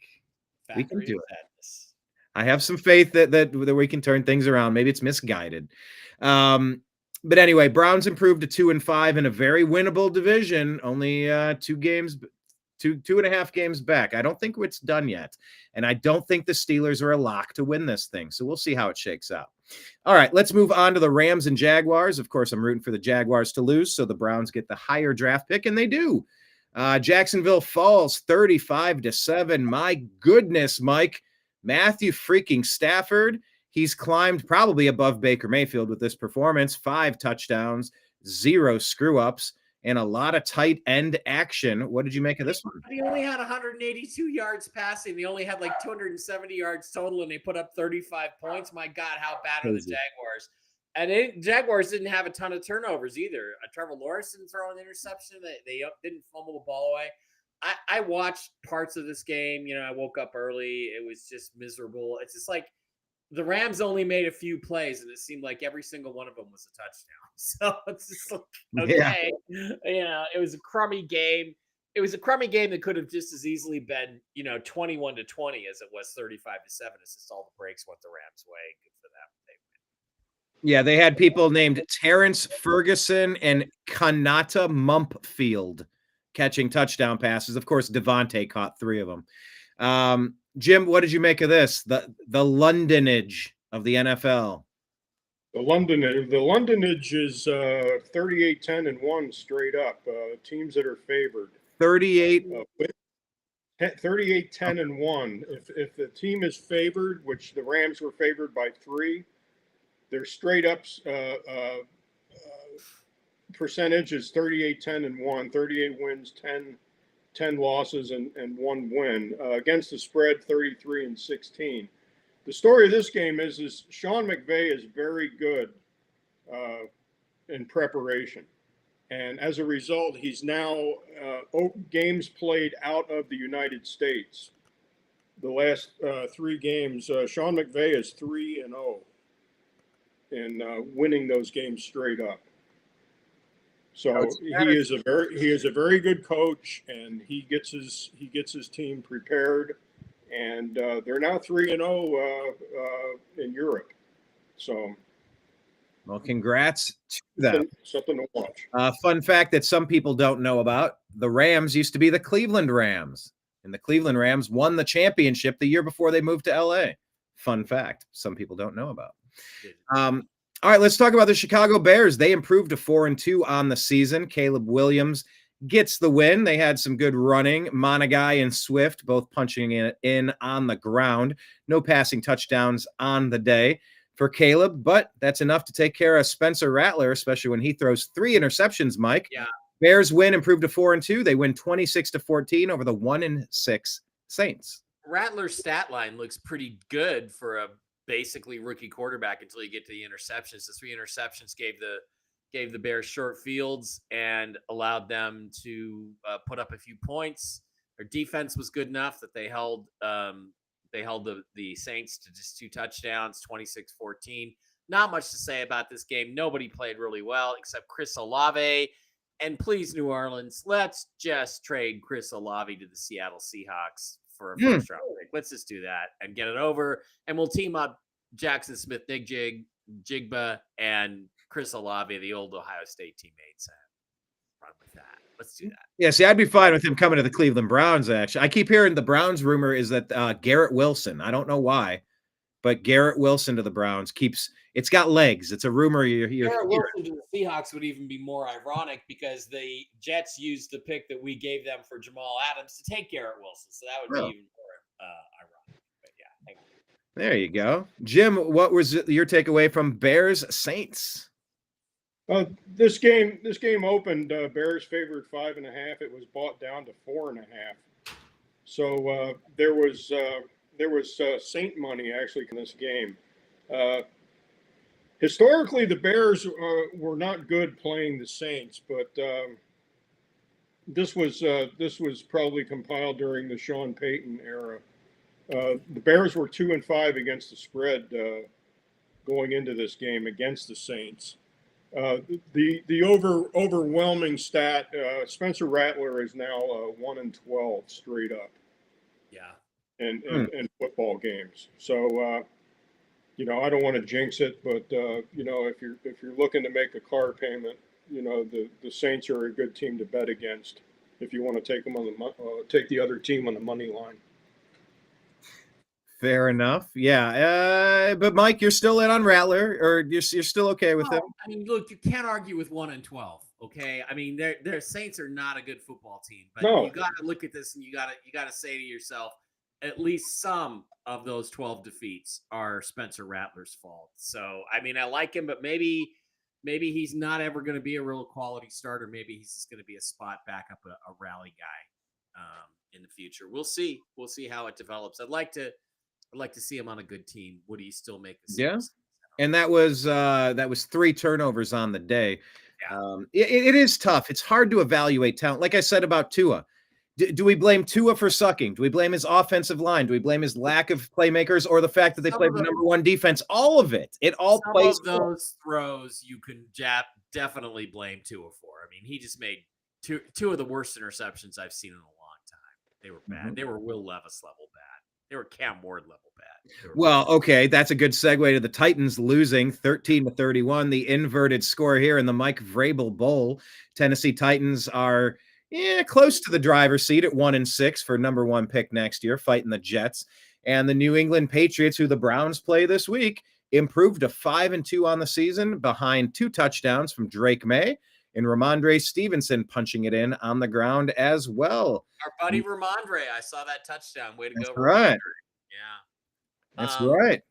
[SPEAKER 1] We can
[SPEAKER 4] Factory
[SPEAKER 1] do
[SPEAKER 4] of
[SPEAKER 1] it.
[SPEAKER 4] Sadness.
[SPEAKER 1] I have some faith that we can turn things around. Maybe it's misguided. But anyway, Browns improved to 2-5 in a very winnable division. Only 2.5 games back. I don't think it's done yet. And I don't think the Steelers are a lock to win this thing. So we'll see how it shakes out. All right, let's move on to the Rams and Jaguars. Of course, I'm rooting for the Jaguars to lose, so the Browns get the higher draft pick, and they do. Jacksonville falls 35-7. My goodness, Mike. Matthew freaking Stafford. He's climbed probably above Baker Mayfield with this performance. 5 touchdowns, 0 screw-ups, and a lot of tight end action. What did you make of this one?
[SPEAKER 4] He only had 182 yards passing. They only had like 270 yards total, and they put up 35 points. My God, how bad are the Jaguars? And Jaguars didn't have a ton of turnovers either. Trevor Lawrence didn't throw an interception. They didn't fumble the ball away. I watched parts of this game. I woke up early. It was just miserable. It's just like the Rams only made a few plays, and it seemed like every single one of them was a touchdown. So it's just like, okay. Yeah. It was a crummy game. It was a crummy game that could have just as easily been, 21-20 as it was 35-7. It's just all the breaks went the Rams' way. Good for them. They win.
[SPEAKER 1] Yeah, they had people named Terrence Ferguson and Kanata Mumpfield catching touchdown passes. Of course, Devontae caught 3 of them. Jim, what did you make of this? The Londonage of the NFL.
[SPEAKER 5] The Londonage is 38-10-1 straight up. Teams that are favored.
[SPEAKER 1] 38-10-1.
[SPEAKER 5] If the team is favored, which the Rams were favored by 3, their straight ups percentage is 38-10-1. 38 wins, 10 losses, and 1 win. Against the spread, 33-16. The story of this game is Sean McVay is very good in preparation. And as a result, he's now games played out of the United States. The last 3 games, Sean McVay is 3-0 in winning those games straight up. So he is a very good coach, and he gets his team prepared, and they're now 3-0 in Europe. So,
[SPEAKER 1] well, congrats to them.
[SPEAKER 5] Something to watch.
[SPEAKER 1] Fun fact that some people don't know about: the Rams used to be the Cleveland Rams, and the Cleveland Rams won the championship the year before they moved to LA. Fun fact some people don't know about. All right, let's talk about the Chicago Bears. They improved to 4-2 on the season. Caleb Williams gets the win. They had some good running. Monagai and Swift both punching it in on the ground. No passing touchdowns on the day for Caleb, but that's enough to take care of Spencer Rattler, especially when he throws 3 interceptions, Mike.
[SPEAKER 4] Yeah.
[SPEAKER 1] Bears win, improved to 4-2. They win 26-14 over the 1-6 Saints.
[SPEAKER 4] Rattler's stat line looks pretty good for a basically rookie quarterback until you get to the interceptions. The 3 interceptions gave the Bears short fields and allowed them to put up a few points. Their defense was good enough that they held the Saints to just 2 touchdowns, 26-14. Not much to say about this game. Nobody played really well except Chris Olave. And please, New Orleans, let's just trade Chris Olave to the Seattle Seahawks for a first round pick. Like, let's just do that and get it over. And we'll team up Jackson Smith, Jigba, and Chris Olave, the old Ohio State teammates, and run with that. Let's do that.
[SPEAKER 1] Yeah, see, I'd be fine with him coming to the Cleveland Browns, actually. I keep hearing the Browns rumor is that Garrett Wilson, I don't know why, but Garrett Wilson to the Browns it's got legs. It's a rumor you're
[SPEAKER 4] Garrett Wilson to the Seahawks would even be more ironic because the Jets used the pick that we gave them for Jamal Adams to take Garrett Wilson. So that would be even more ironic. But yeah, thank you.
[SPEAKER 1] There you go. Jim, what was your takeaway from Bears Saints?
[SPEAKER 5] This game opened Bears favored 5.5. It was bought down to 4.5. So there was Saint money actually in this game. Historically, the Bears were not good playing the Saints, but this was probably compiled during the Sean Payton era. The Bears were 2-5 against the spread going into this game against the Saints. The overwhelming stat, Spencer Rattler is now 1-12 straight up.
[SPEAKER 4] Yeah.
[SPEAKER 5] In football games. So I don't want to jinx it, but if you're looking to make a car payment, the Saints are a good team to bet against if you want to take them take the other team on the money line.
[SPEAKER 1] Fair enough. Yeah. But Mike, you're still in on Rattler, or you're still okay with him?
[SPEAKER 4] I mean, look, you can't argue with 1-12. Okay. I mean, their Saints are not a good football team, but you got to look at this and you got to say to yourself, at least some of those 12 defeats are Spencer Rattler's fault. So, I mean, I like him, but maybe he's not ever going to be a real quality starter. Maybe he's just going to be a spot backup, a rally guy in the future. We'll see. We'll see how it develops. I'd like to see him on a good team. Would he still make the
[SPEAKER 1] Saints? Yeah. And that was 3 turnovers on the day.
[SPEAKER 4] Yeah.
[SPEAKER 1] It is tough. It's hard to evaluate talent. Like I said about Tua. Do we blame Tua for sucking? Do we blame his offensive line? Do we blame his lack of playmakers, or the fact that they played the number 1 defense? All of it. It all plays.
[SPEAKER 4] Some of those throws you can definitely blame Tua for. I mean, he just made two of the worst interceptions I've seen in a long time. They were bad. Mm-hmm. They were Will Levis level bad. They were Cam Ward level bad.
[SPEAKER 1] Well, okay, that's a good segue to the Titans losing 13-31. The inverted score here in the Mike Vrabel Bowl. Tennessee Titans are close to the driver's seat at 1-6 for number 1 pick next year, fighting the Jets. And the New England Patriots, who the Browns play this week, improved to 5-2 on the season behind 2 touchdowns from Drake May and Ramondre Stevenson punching it in on the ground as well.
[SPEAKER 4] Our buddy Ramondre, I saw that touchdown. Way to go,
[SPEAKER 1] right.
[SPEAKER 4] Yeah.
[SPEAKER 1] That's right.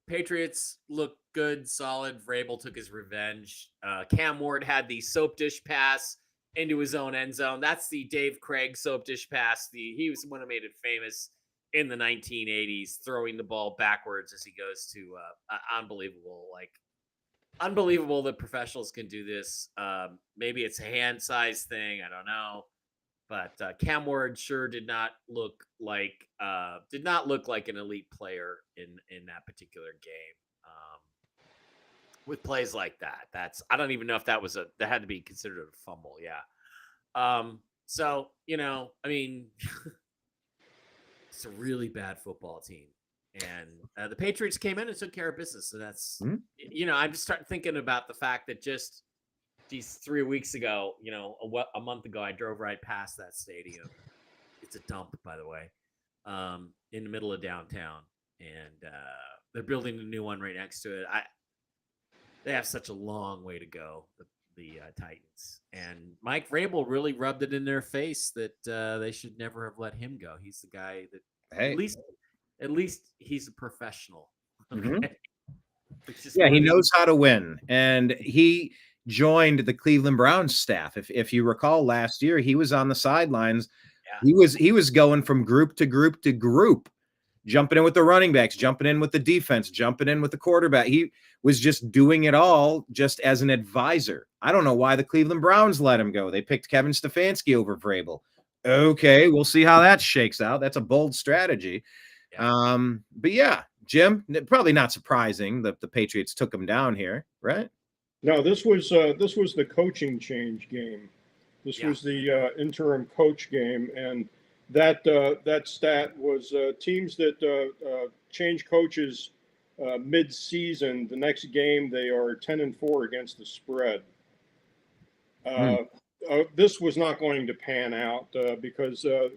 [SPEAKER 4] Patriots look good, solid. Vrabel took his revenge. Cam Ward had the soap dish pass into his own end zone. That's the Dave Craig soap dish pass. He was the one who made it famous in the 1980s, throwing the ball backwards as he goes to unbelievable that professionals can do this. Maybe it's a hand size thing. I don't know. But Cam Ward sure did not look like an elite player in that particular game. With plays like that, I don't even know if that had to be considered a fumble. Yeah. So, I mean, it's a really bad football team. And the Patriots came in and took care of business. So that's, I'm just starting thinking about the fact that just these 3 weeks ago, a month ago, I drove right past that stadium. It's a dump, by the way, in the middle of downtown. And they're building a new one right next to it. They have such a long way to go, the Titans. And Mike Vrabel really rubbed it in their face that they should never have let him go. He's the guy that at least he's a professional. Okay?
[SPEAKER 1] Mm-hmm. Yeah, he knows how to win. And he joined the Cleveland Browns staff. If you recall last year, he was on the sidelines. Yeah. He was going from group to group to group, jumping in with the running backs, jumping in with the defense, jumping in with the quarterback. He was just doing it all just as an advisor. I don't know why the Cleveland Browns let him go. They picked Kevin Stefanski over Vrabel. Okay, we'll see how that shakes out. That's a bold strategy. Yeah. But yeah, Jim, probably not surprising that the Patriots took him down here, right?
[SPEAKER 5] No, this was the coaching change game. This was the interim coach game, and that stat was teams that change coaches mid-season. The next game they are 10-4 against the spread. This was not going to pan out because the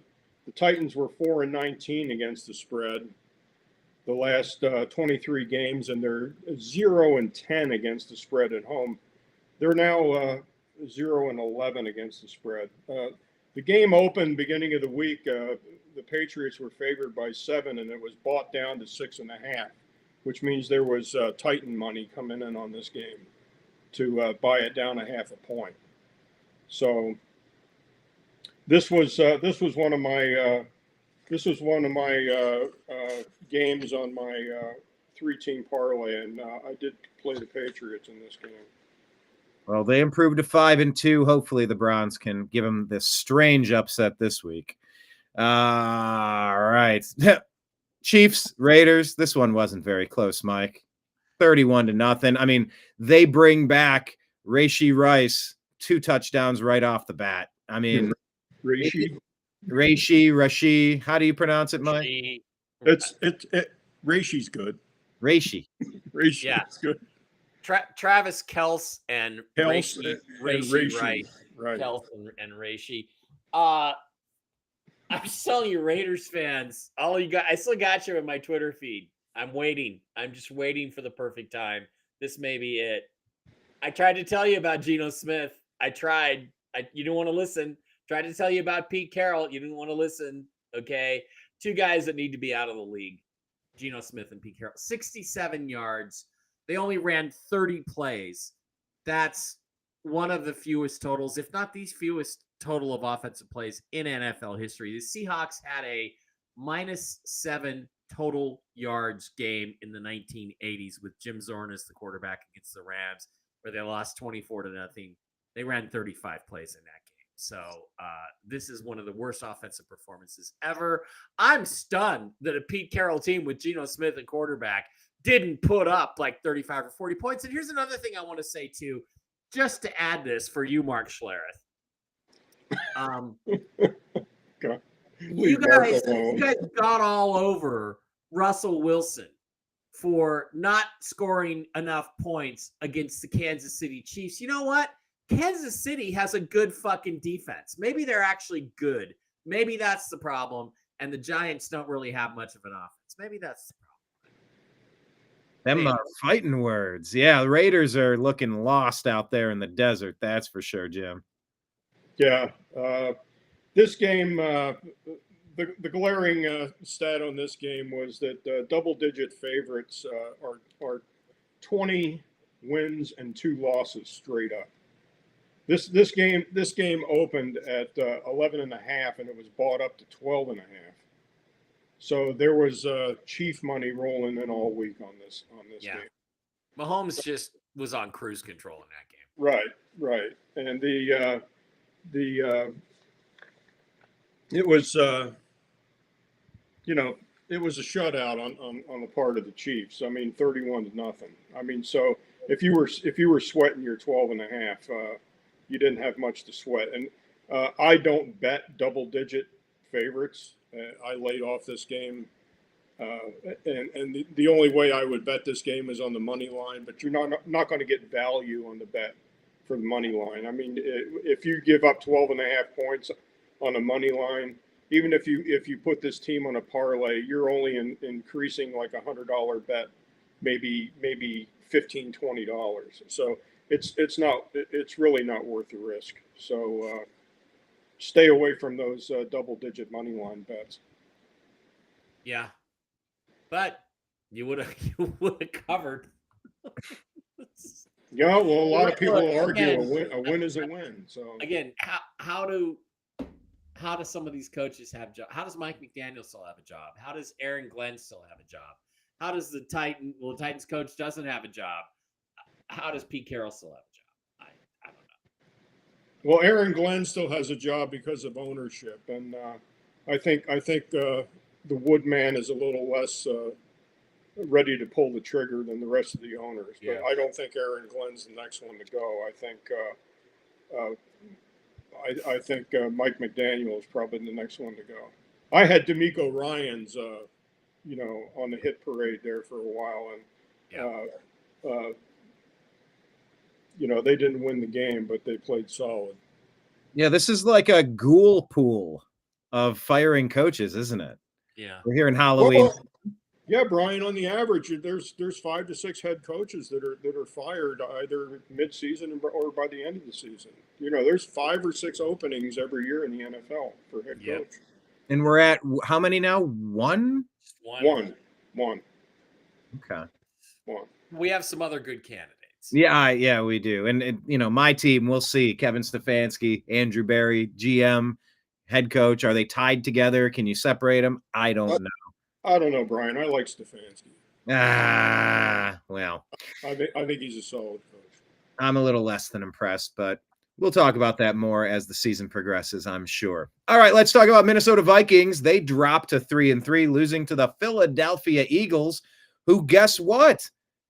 [SPEAKER 5] Titans were 4-19 against the spread the last 23 games, and they're 0-10 against the spread at home. They're now 0-11 against the spread. The game opened beginning of the week. The Patriots were favored by 7, and it was bought down to 6.5, which means there was Titan money coming in on this game to buy it down 0.5 point. So this was one of my games on my 3-team parlay, and I did play the Patriots in this game.
[SPEAKER 1] Well, they improved to 5-2. Hopefully, the Browns can give them this strange upset this week. All right, Chiefs, Raiders. This one wasn't very close, Mike. 31-0. I mean, they bring back Rice, 2 touchdowns right off the bat. I mean, Rashi. How do you pronounce it, Mike?
[SPEAKER 5] Rashi's good.
[SPEAKER 1] Rashi.
[SPEAKER 4] Yeah.
[SPEAKER 5] Is good.
[SPEAKER 4] Travis Kelce and Rashi
[SPEAKER 5] Right.
[SPEAKER 4] Kelce and Rashi. I'm just telling you, Raiders fans, I still got you in my Twitter feed. I'm waiting. I'm just waiting for the perfect time. This may be it. I tried to tell you about Geno Smith. I tried. You didn't want to listen. Tried to tell you about Pete Carroll. You didn't want to listen. Okay. 2 guys that need to be out of the league. Geno Smith and Pete Carroll. 67 yards. They only ran 30 plays. That's one of the fewest totals, if not the fewest total of offensive plays in NFL history. The Seahawks had a -7 total yards game in the 1980s with Jim Zorn as the quarterback against the Rams, where they lost 24-0. They ran 35 plays in that game. So this is one of the worst offensive performances ever. I'm stunned that a Pete Carroll team with Geno Smith at quarterback didn't put up like 35 or 40 points. And here's another thing I want to say too, just to add this for you, Mark Schlereth. You guys got all over Russell Wilson for not scoring enough points against the Kansas City Chiefs. You know what? Kansas City has a good fucking defense. Maybe they're actually good. Maybe that's the problem. And the Giants don't really have much of an offense. Maybe that's the problem.
[SPEAKER 1] Them are fighting words. Yeah, the Raiders are looking lost out there in the desert. That's for sure, Jim.
[SPEAKER 5] Yeah. This game, the glaring stat on this game was that double-digit favorites are 20 wins and 2 losses straight up. This game opened at 11.5, and it was bought up to 12.5. So there was Chief money rolling in all week on this game.
[SPEAKER 4] Mahomes just was on cruise control in that game.
[SPEAKER 5] Right. And it was it was a shutout on the part of the Chiefs. I mean, 31-0. I mean, so if you were sweating your 12.5, you didn't have much to sweat. And I don't bet double-digit favorites. I laid off this game, and the only way I would bet this game is on the money line. But you're not going to get value on the bet for the money line. I mean, if you give up 12.5 points on a money line, even if you put this team on a parlay, you're only increasing like $100 bet, maybe $15, $20. So it's really not worth the risk. So stay away from those double-digit money line bets.
[SPEAKER 4] Yeah, but you would have covered.
[SPEAKER 5] Yeah, well, a lot of people argue a win is a win. So
[SPEAKER 4] again, how do some of these coaches have jobs? How does Mike McDaniel still have a job? How does Aaron Glenn still have a job? How does the Titans coach doesn't have a job? How does Pete Carroll still have a job? I don't know.
[SPEAKER 5] Well, Aaron Glenn still has a job because of ownership, and I think the Woodman is a little less ready to pull the trigger than the rest of the owners. But I don't think Aaron Glenn's the next one to go. I think Mike McDaniel is probably the next one to go. I had D'Amico Ryans, on the hit parade there for a while, and they didn't win the game, but they played solid.
[SPEAKER 1] Yeah, this is like a ghoul pool of firing coaches, isn't it?
[SPEAKER 4] Yeah.
[SPEAKER 1] We're hearing Halloween.
[SPEAKER 5] Well, yeah, Brian. On the average, there's 5 to 6 head coaches that are fired either mid-season or by the end of the season. There's 5 or 6 openings every year in the NFL for head coach.
[SPEAKER 1] And we're at how many now? One.
[SPEAKER 5] One.
[SPEAKER 1] Okay.
[SPEAKER 5] One.
[SPEAKER 4] We have some other good candidates.
[SPEAKER 1] Yeah, we do. And my team, we'll see. Kevin Stefanski, Andrew Berry, GM, head coach. Are they tied together? Can you separate them? I don't know.
[SPEAKER 5] I don't know, Brian. I like Stefanski.
[SPEAKER 1] Well.
[SPEAKER 5] I think he's a solid coach.
[SPEAKER 1] I'm a little less than impressed, but we'll talk about that more as the season progresses, I'm sure. All right, let's talk about Minnesota Vikings. They dropped to 3-3, losing to the Philadelphia Eagles, who, guess what?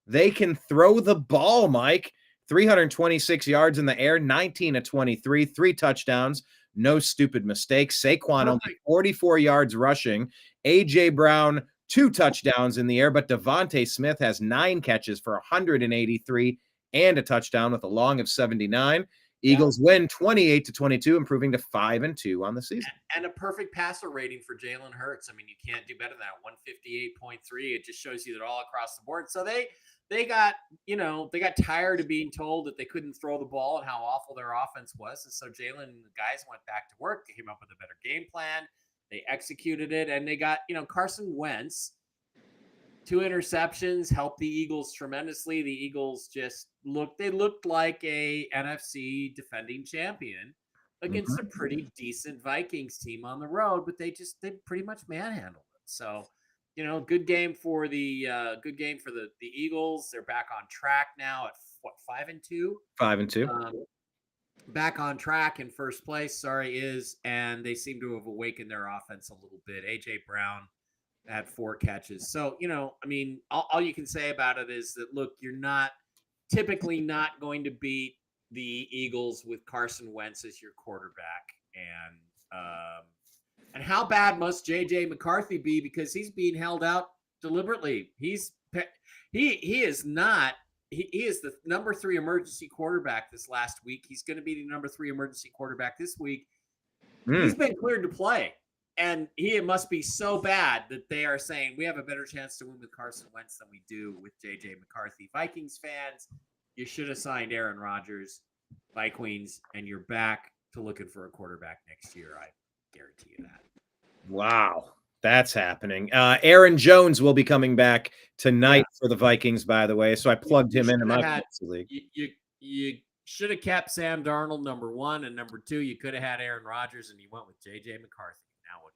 [SPEAKER 1] They can throw the ball, Mike. 326 yards in the air, 19 of 23, 3 touchdowns, no stupid mistakes. Saquon only 44 yards rushing. A.J. Brown, 2 touchdowns in the air, but Devontae Smith has 9 catches for 183 and a touchdown with a long of 79. Eagles win 28-22, improving to 5-2 on the season.
[SPEAKER 4] And a perfect passer rating for Jalen Hurts. I mean, you can't do better than that. 158.3. It just shows you that all across the board. So they got tired of being told that they couldn't throw the ball and how awful their offense was. And so Jalen and the guys went back to work. They came up with a better game plan. They executed it, and they got, Carson Wentz, 2 interceptions, helped the Eagles tremendously. The Eagles just looked like a NFC defending champion against a pretty decent Vikings team on the road, but they pretty much manhandled it. So, good game for the Eagles. They're back on track now at 5-2?
[SPEAKER 1] 5-2.
[SPEAKER 4] Back on track in first place, and they seem to have awakened their offense a little bit. A.J. Brown had 4 catches. So, all you can say about it is that, look, you're typically not going to beat the Eagles with Carson Wentz as your quarterback. And how bad must J.J. McCarthy be, because he's being held out deliberately? He is the number 3 emergency quarterback this last week. He's going to be the number 3 emergency quarterback this week. He's been cleared to play. And he must be so bad that they are saying we have a better chance to win with Carson Wentz than we do with J.J. McCarthy. Vikings fans, you should have signed Aaron Rodgers, Vikings, and you're back to looking for a quarterback next year. I guarantee you that.
[SPEAKER 1] Wow, that's happening. Aaron Jones will be coming back tonight for the Vikings, by the way. So I plugged him into my fantasy league.
[SPEAKER 4] You should have kept Sam Darnold, number 1, and number 2, you could have had Aaron Rodgers, and you went with J.J. McCarthy. Now what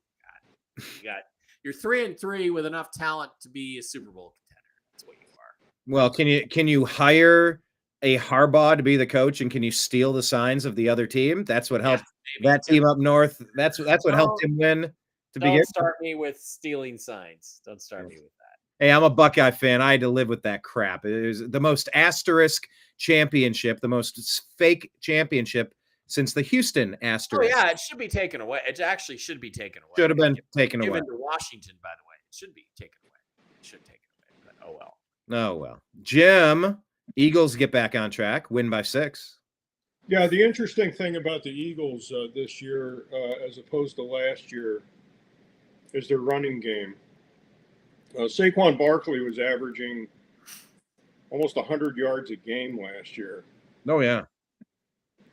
[SPEAKER 4] you got? You're 3-3 with enough talent to be a Super Bowl contender. That's what you are.
[SPEAKER 1] Well, can you hire a Harbaugh to be the coach, and can you steal the signs of the other team? That's what helped that team up north. That's what helped him win.
[SPEAKER 4] Don't start me with stealing signs. Don't start me with that.
[SPEAKER 1] Hey, I'm a Buckeye fan. I had to live with that crap. It was the most asterisk championship, the most fake championship since the Houston asterisk.
[SPEAKER 4] Oh, yeah, it should be taken away. It actually should be taken away.
[SPEAKER 1] Should have been taken away.
[SPEAKER 4] Given to Washington, by the way. It should be taken away. It should take it away, but oh well.
[SPEAKER 1] Oh, well. Jim, Eagles get back on track, win by 6.
[SPEAKER 5] Yeah, the interesting thing about the Eagles this year, as opposed to last year, is their running game. Saquon Barkley was averaging almost 100 yards a game last year.
[SPEAKER 1] Oh, yeah.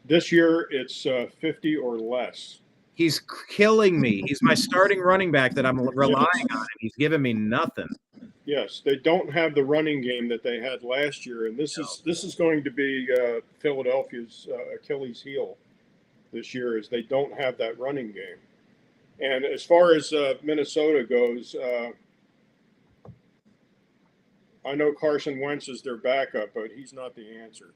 [SPEAKER 5] This year, it's 50 or less.
[SPEAKER 1] He's killing me. He's my starting running back that I'm relying on, and he's giving me nothing.
[SPEAKER 5] Yes, they don't have the running game that they had last year, and this is going to be Philadelphia's Achilles heel this year, is they don't have that running game. And as far as Minnesota goes, I know Carson Wentz is their backup, but he's not the answer.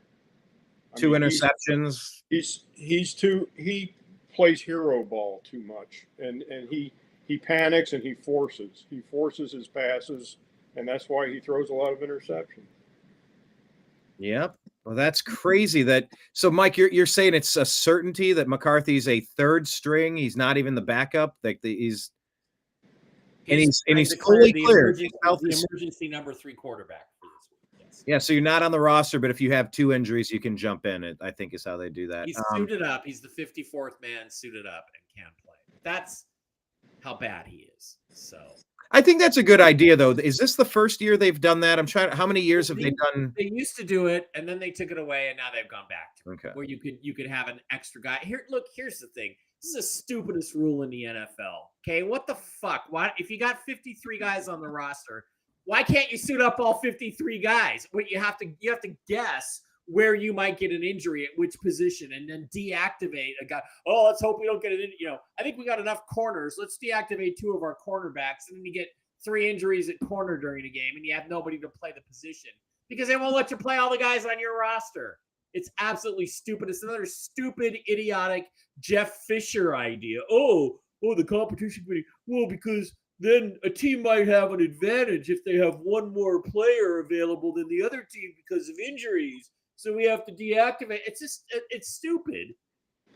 [SPEAKER 1] 2 interceptions.
[SPEAKER 5] He plays hero ball too much, and he panics and he forces his passes, and that's why he throws a lot of interceptions.
[SPEAKER 1] Yep. Well, that's crazy. So, Mike, you're saying it's a certainty that McCarthy's a 3rd string. He's not even the backup. he's
[SPEAKER 4] I
[SPEAKER 1] fully
[SPEAKER 4] declared the
[SPEAKER 1] clear.
[SPEAKER 4] the emergency number 3 quarterback for this week. Yes.
[SPEAKER 1] Yeah, so you're not on the roster, but if you have 2 injuries, you can jump in. I think is how they do that.
[SPEAKER 4] He's suited up. He's the 54th man suited up and can play. That's how bad he is. So
[SPEAKER 1] I think that's a good idea, though. Is this the first year they've done that? I'm trying. How many years have they done?
[SPEAKER 4] They used to do it, and then they took it away, and now they've gone back to it,
[SPEAKER 1] Okay.
[SPEAKER 4] where you could have an extra guy. Here, look. Here's the thing. This is the stupidest rule in the NFL. Okay, what the fuck? Why, if you got 53 guys on the roster, why can't you suit up all 53 guys? What you have to guess where you might get an injury at which position, and then deactivate a guy. Oh, let's hope we don't get it. I think we got enough corners. Let's deactivate 2 of our cornerbacks, and then you get 3 injuries at corner during a game, and you have nobody to play the position because they won't let you play all the guys on your roster. It's absolutely stupid. It's another stupid, idiotic Jeff Fisher idea. Oh, the competition committee. Well, because then a team might have an advantage if they have 1 more player available than the other team because of injuries. So we have to deactivate. It's stupid.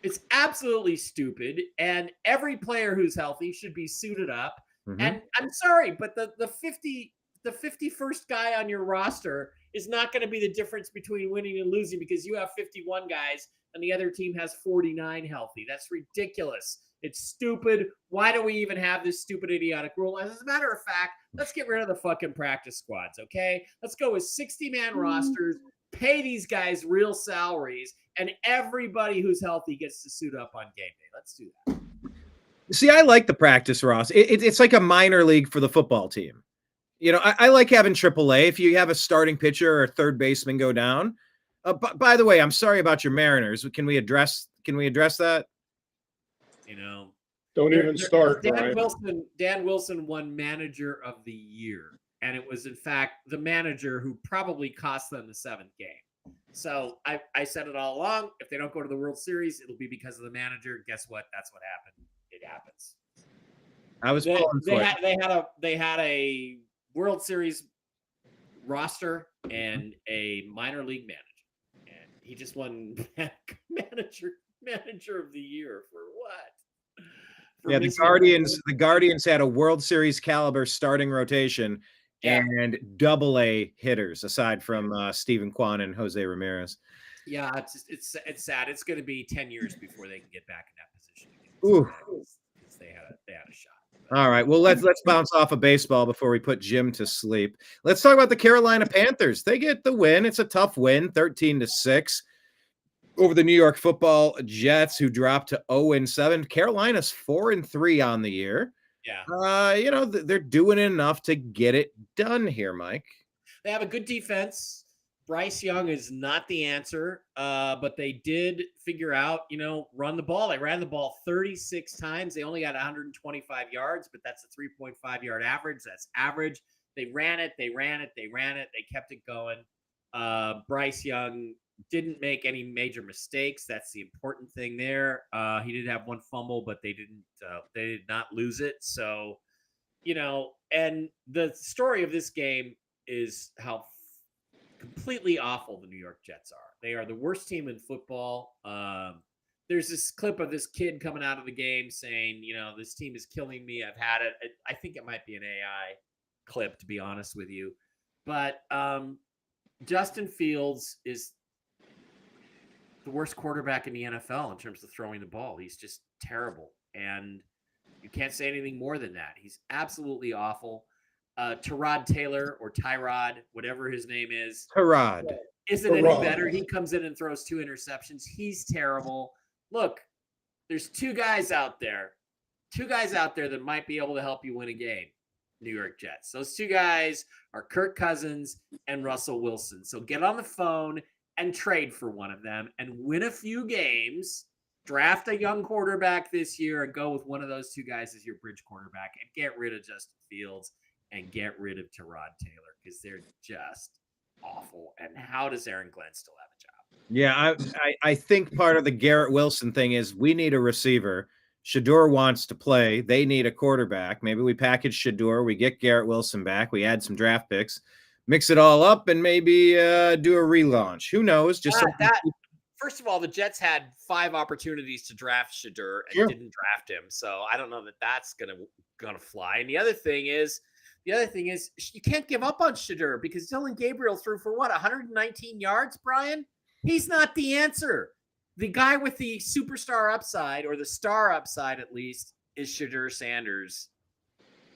[SPEAKER 4] It's absolutely stupid. And every player who's healthy should be suited up.
[SPEAKER 1] Mhm.
[SPEAKER 4] And I'm sorry, but the 51st guy on your roster is not going to be the difference between winning and losing because you have 51 guys and the other team has 49 healthy. That's ridiculous. It's stupid. Why do we even have this stupid, idiotic rule? As a matter of fact, let's get rid of the fucking practice squads, okay? Let's go with 60-man rosters, pay these guys real salaries, and everybody who's healthy gets to suit up on game day. Let's do that.
[SPEAKER 1] See, I like the practice, Ross. It's like a minor league for the football team. I like having AAA. If you have a starting pitcher or a third baseman go down. By the way, I'm sorry about your Mariners. Can we address that?
[SPEAKER 5] Don't even start, Brian.
[SPEAKER 4] Dan Wilson won Manager of the Year, and it was in fact the manager who probably cost them the 7th game. So I said it all along. If they don't go to the World Series, it'll be because of the manager. Guess what? That's what happened. It happens.
[SPEAKER 1] I was
[SPEAKER 4] they had a World Series roster and a minor league manager, and he just won manager of the year for what?
[SPEAKER 1] The Guardians had a World Series caliber starting rotation and AA hitters aside from Steven Kwan and Jose Ramirez.
[SPEAKER 4] Yeah, it's sad. It's going to be 10 years before they can get back in that position again.
[SPEAKER 1] Ooh.
[SPEAKER 4] They had a shot.
[SPEAKER 1] All right. Well, let's bounce off of baseball before we put Jim to sleep. Let's talk about the Carolina Panthers. They get the win. It's a tough win, 13-6 over the New York Football Jets, who dropped to 0-7. Carolina's 4-3 on the year.
[SPEAKER 4] Yeah.
[SPEAKER 1] They're doing enough to get it done here, Mike.
[SPEAKER 4] They have a good defense. Bryce Young is not the answer, but they did figure out, run the ball. They ran the ball 36 times. They only got 125 yards, but that's a 3.5-yard average. That's average. They ran it. They kept it going. Bryce Young didn't make any major mistakes. That's the important thing there. He did have 1 fumble, but they did not lose it. So, and the story of this game is how completely awful the New York Jets are. They are the worst team in football. There's this clip of this kid coming out of the game saying, this team is killing me. I've had it. I think it might be an AI clip, to be honest with you. But Justin Fields is the worst quarterback in the NFL in terms of throwing the ball. He's just terrible. And you can't say anything more than that. He's absolutely awful. Tyrod Taylor or Tyrod, whatever his name is.
[SPEAKER 1] Tyrod.
[SPEAKER 4] Isn't any better. He comes in and throws 2 interceptions. He's terrible. Look, there's 2 guys out there that might be able to help you win a game. New York Jets. Those 2 guys are Kirk Cousins and Russell Wilson. So get on the phone and trade for one of them and win a few games. Draft a young quarterback this year and go with one of those 2 guys as your bridge quarterback and get rid of Justin Fields and get rid of Tyrod Taylor because they're just awful. And how does Aaron Glenn still have a job?
[SPEAKER 1] Yeah, I think part of the Garrett Wilson thing is we need a receiver. Shador wants to play. They need a quarterback. Maybe we package Shador. We get Garrett Wilson back. We add some draft picks, mix it all up, and maybe do a relaunch. Who knows?
[SPEAKER 4] First of all, the Jets had 5 opportunities to draft Shador and didn't draft him. So I don't know that that's going to gonna fly. And the other thing is you can't give up on Shedeur because Dylan Gabriel threw for 119 yards, Brian? He's not the answer. The guy with the superstar upside, or the star upside at least, is Shedeur Sanders.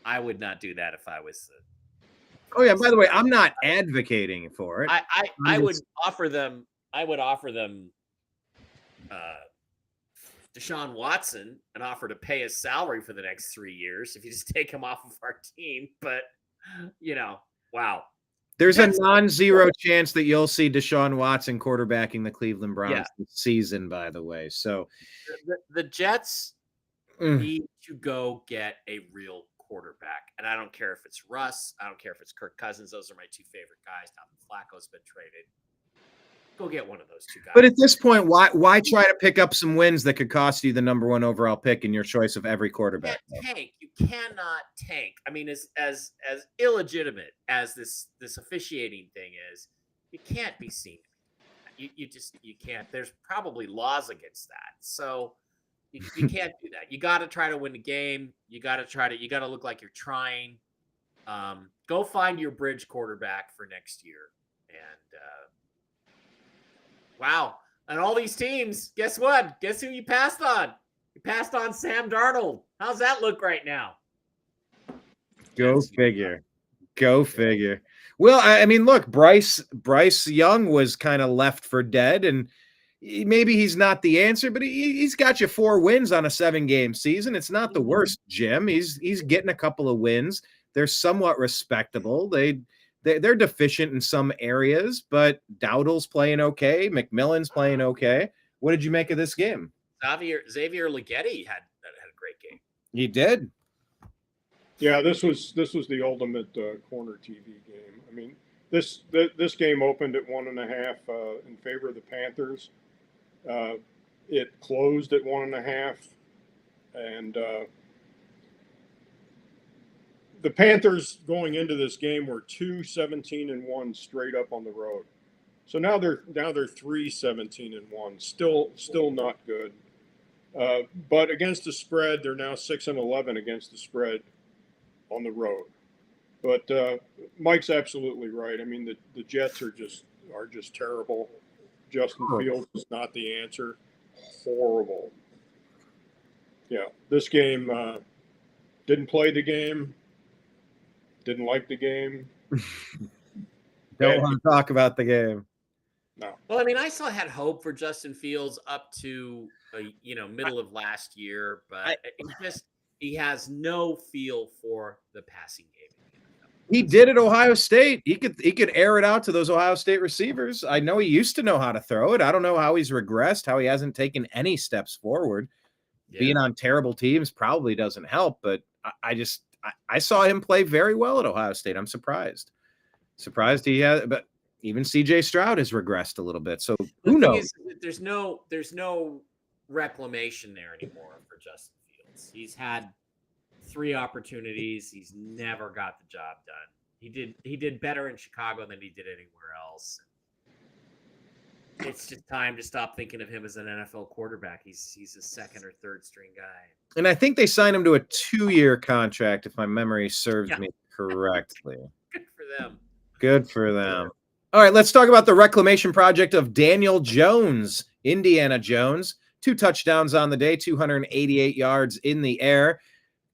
[SPEAKER 4] I would not do that if I was the.
[SPEAKER 1] Oh yeah, by the way, I'm not advocating for it.
[SPEAKER 4] I would offer them Deshaun Watson an offer to pay his salary for the next 3 years if you just take him off of our team. But wow.
[SPEAKER 1] There's a non-zero chance that you'll see Deshaun Watson quarterbacking the Cleveland Browns this season, by the way. So
[SPEAKER 4] the Jets need to go get a real quarterback. And I don't care if it's Russ. I don't care if it's Kirk Cousins. Those are my two favorite guys. Now Flacco's been traded. Go get one of those two guys.
[SPEAKER 1] But at this point, why try to pick up some wins that could cost you the number 1 overall pick in your choice of every quarterback?
[SPEAKER 4] You cannot tank. I mean, as illegitimate as this officiating thing is, you can't be seen. You can't. There's probably laws against that. So you can't do that. You got to try to win the game. You got to look like you're trying. Go find your bridge quarterback for next year. And wow. And all these teams, guess what? Guess who you passed on? You passed on Sam Darnold. How's that look right now?
[SPEAKER 1] Go figure. Well, I mean, look, Bryce Young was kind of left for dead, and maybe he's not the answer, but he's got you 4 wins on a 7-game season. It's not the worst, Jim. He's getting a couple of wins. They're somewhat respectable. They're deficient in some areas, but Dowdle's playing okay. McMillan's playing okay. What did you make of this game?
[SPEAKER 4] Xavier Leggetti had a great game.
[SPEAKER 1] He did.
[SPEAKER 5] Yeah, this was the ultimate corner TV game. I mean, this game opened at 1.5 in favor of the Panthers. It closed at 1.5, and the Panthers going into this game were 2-17-1 straight up on the road. So now they're 3-17-1. Still not good. But against the spread, they're now 6-11 against the spread on the road. But Mike's absolutely right. I mean, the Jets are just terrible. Justin Fields is not the answer. Horrible. Yeah, this game didn't play the game. Didn't like the game.
[SPEAKER 1] Don't want to talk about the game.
[SPEAKER 5] No.
[SPEAKER 4] Well, I mean, I still had hope for Justin Fields up to middle of last year, but he has no feel for the passing game.
[SPEAKER 1] He did at Ohio State. He could air it out to those Ohio State receivers. I know he used to know how to throw it. I don't know how he's regressed, how he hasn't taken any steps forward. Yeah. Being on terrible teams probably doesn't help, but I saw him play very well at Ohio State. I'm surprised he has, but even CJ Stroud has regressed a little bit. So who knows?
[SPEAKER 4] There's no reclamation there anymore for Justin Fields. He's had 3 opportunities. He's never got the job done. He did better in Chicago than he did anywhere else. It's just time to stop thinking of him as an NFL quarterback. He's a 2nd or 3rd string guy.
[SPEAKER 1] And I think they signed him to a 2-year contract, if my memory serves me correctly. Good for them. All right, let's talk about the reclamation project of Daniel Jones, Indiana Jones. 2 touchdowns on the day, 288 yards in the air.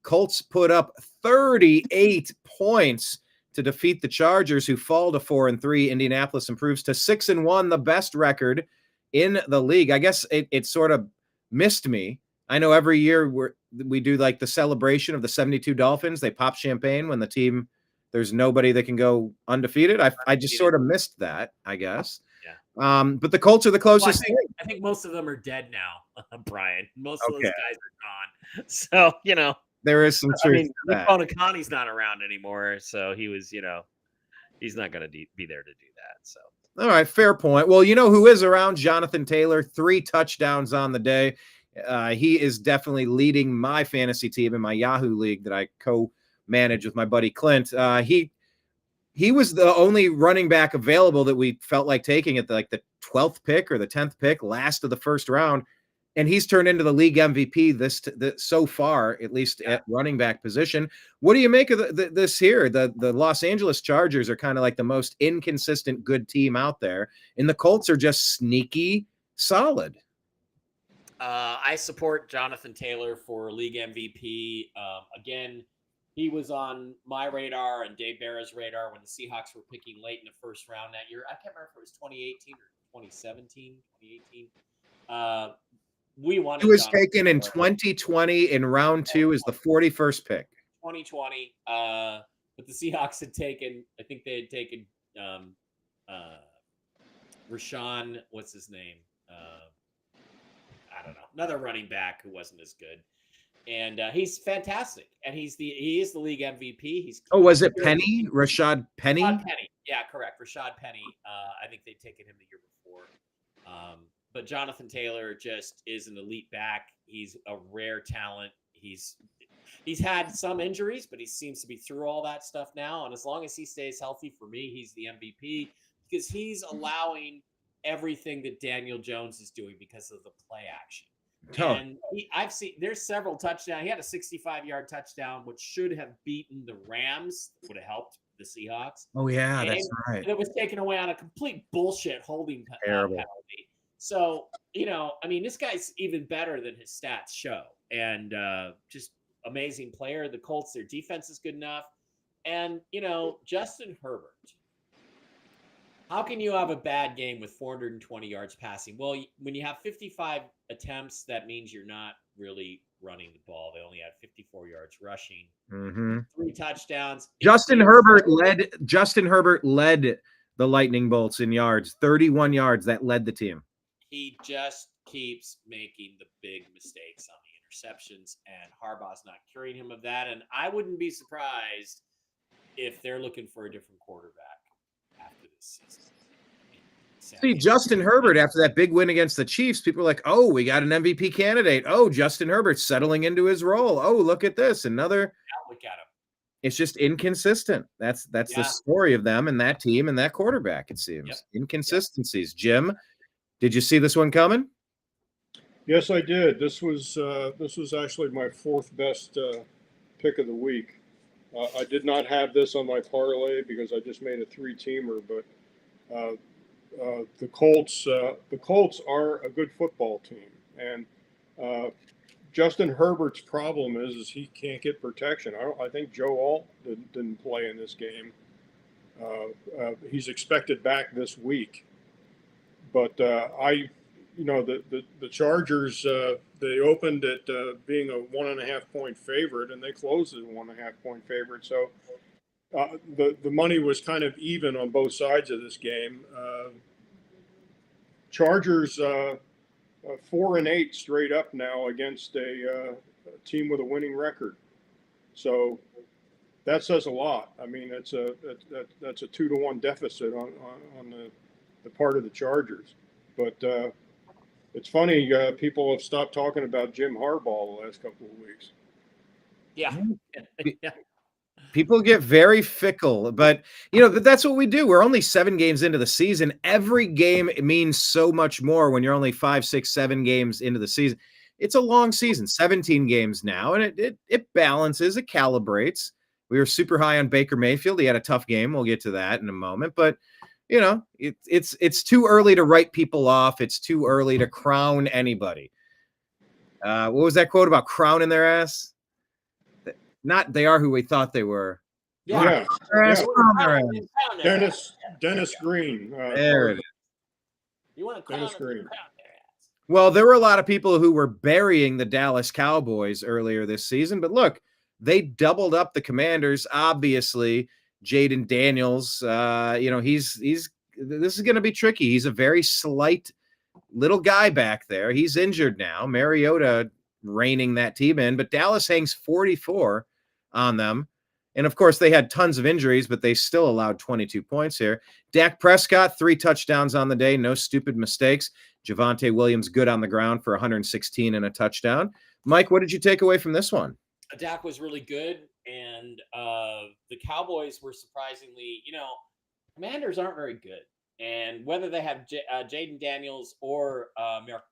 [SPEAKER 1] Colts put up 38 points to defeat the Chargers, who fall to 4-3. Indianapolis improves to 6-1, the best record in the league. I guess it sort of missed me. I know every year we do like the celebration of the 72 Dolphins. They pop champagne when the team, there's nobody that can go undefeated. I just sort of missed that, I guess. Yeah. But the Colts are the closest.
[SPEAKER 4] Well, I think most of them are dead now, Brian. Most of those guys are gone. So,
[SPEAKER 1] there is some truth to that.
[SPEAKER 4] Onaconnie's not around anymore, so he was, he's not going to be there to do that. So,
[SPEAKER 1] all right, fair point. Well, you know who is around? Jonathan Taylor, 3 touchdowns on the day. He is definitely leading my fantasy team in my Yahoo league that I co-manage with my buddy Clint. He was the only running back available that we felt like taking at the 12th pick or the 10th pick, last of the first round. And he's turned into the league MVP so far, at least at running back position. What do you make of this here? The Los Angeles Chargers are kind of like the most inconsistent good team out there, and the Colts are just sneaky solid.
[SPEAKER 4] I support Jonathan Taylor for league MVP. Again, he was on my radar and Dave Bara's radar when the Seahawks were picking late in the first round that year. I can't remember if it was 2018 or 2017, 2018. We wanted.
[SPEAKER 1] He was taken in 2020 in round 2 as the 41st pick.
[SPEAKER 4] 2020. But the Seahawks had taken, I think they had taken Rashawn, what's his name? I don't know. Another running back who wasn't as good. And he's fantastic. And he is the league MVP.
[SPEAKER 1] Was it Penny? Rashad Penny?
[SPEAKER 4] Rashad Penny. Yeah, correct. Rashad Penny. I think they'd taken him the year before. But Jonathan Taylor just is an elite back. He's a rare talent. He's had some injuries, but he seems to be through all that stuff now. And as long as he stays healthy, for me, he's the MVP because he's allowing everything that Daniel Jones is doing because of the play action. And I've seen there's several touchdowns. He had a 65-yard touchdown, which should have beaten the Rams. Would have helped the Seahawks.
[SPEAKER 1] Oh yeah, that's right.
[SPEAKER 4] And it was taken away on a complete bullshit holding penalty. So, this guy's even better than his stats show. And just amazing player. The Colts, their defense is good enough. And, Justin Herbert. How can you have a bad game with 420 yards passing? Well, when you have 55 attempts, that means you're not really running the ball. They only had 54 yards rushing, 3 touchdowns. Justin Herbert
[SPEAKER 1] led the Lightning Bolts in yards, 31 yards. That led the team.
[SPEAKER 4] He just keeps making the big mistakes on the interceptions, and Harbaugh's not curing him of that. And I wouldn't be surprised if they're looking for a different quarterback after this season.
[SPEAKER 1] See, Justin Herbert, after that big win against the Chiefs, people are like, oh, we got an MVP candidate. Oh, Justin Herbert settling into his role. Oh, look at this. Another.
[SPEAKER 4] Look at him.
[SPEAKER 1] It's just inconsistent. That's the story of them and that team and that quarterback, it seems.
[SPEAKER 4] Yep.
[SPEAKER 1] Inconsistencies. Yep. Jim, did you see this one coming?
[SPEAKER 5] Yes, I did. This was actually my 4th best pick of the week. I did not have this on my parlay because I just made a 3-teamer, but the Colts are a good football team, and Justin Herbert's problem is he can't get protection. I think Joe Alt didn't play in this game. He's expected back this week, but the Chargers they opened at being a 1.5 point favorite, and they closed as a 1.5 point favorite. So the money was kind of even on both sides of this game. Chargers 4-8 straight up now against a team with a winning record. So that says a lot. I mean, that's a 2-1 deficit on the part of the Chargers. But it's funny, people have stopped talking about Jim Harbaugh the last couple of weeks.
[SPEAKER 4] Yeah.
[SPEAKER 1] People get very fickle, but that's what we do. We're only 7 games into the season. Every game means so much more when you're only 5, 6, 7 games into the season. It's a long season, 17 games now, and it balances, it calibrates. We were super high on Baker Mayfield. He had a tough game. We'll get to that in a moment, but it's too early to write people off. It's too early to crown anybody. What was that quote about crowning their ass? Not they are who we thought they were.
[SPEAKER 5] Yeah. Dennis Green.
[SPEAKER 1] There it is.
[SPEAKER 4] You want to crown
[SPEAKER 5] Dennis Green.
[SPEAKER 4] their ass.
[SPEAKER 1] Well, there were a lot of people who were burying the Dallas Cowboys earlier this season, but look, they doubled up the Commanders. Obviously, Jaden Daniels, this is going to be tricky. He's a very slight little guy back there. He's injured now. Mariota reining that team in, but Dallas hangs 44 on them. And of course, they had tons of injuries, but they still allowed 22 points here. Dak Prescott, 3 touchdowns on the day, no stupid mistakes. Javonte Williams, good on the ground for 116 and a touchdown. Mike, what did you take away from this one?
[SPEAKER 4] Dak was really good, and the Cowboys were surprisingly, Commanders aren't very good. And whether they have Jaden Daniels or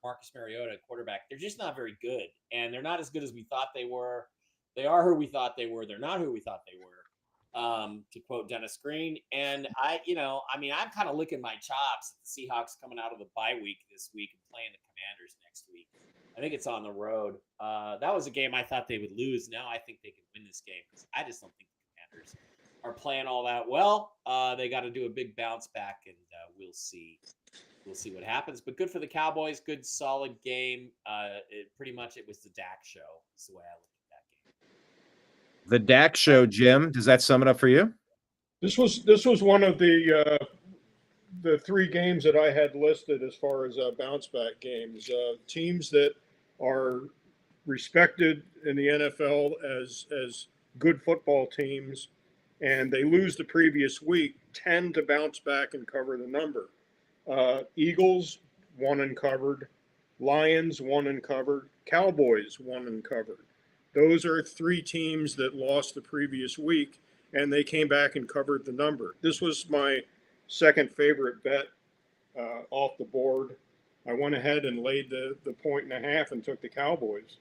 [SPEAKER 4] Marcus Mariota at quarterback, they're just not very good. And they're not as good as we thought they were. They are who we thought they were. They're not who we thought they were, to quote Dennis Green. And I'm kind of licking my chops at the Seahawks coming out of the bye week this week and playing the Commanders next week. I think it's on the road. That was a game I thought they would lose. Now I think they can win this game because I just don't think the Commanders are playing all that well. They got to do a big bounce back, and we'll see. We'll see what happens. But good for the Cowboys. Good, solid game. It was the Dak show. Is the way I looked at that game.
[SPEAKER 1] The Dak show, Jim. Does that sum it up for you?
[SPEAKER 5] This was one of the 3 games that I had listed as far as bounce back games. Teams that are respected in the NFL as good football teams, and they lose the previous week, tend to bounce back and cover the number. Eagles won and covered, Lions won and covered, Cowboys won and covered. Those are 3 teams that lost the previous week, and they came back and covered the number. This was my second favorite bet off the board. I went ahead and laid the 1.5 and took the Cowboys.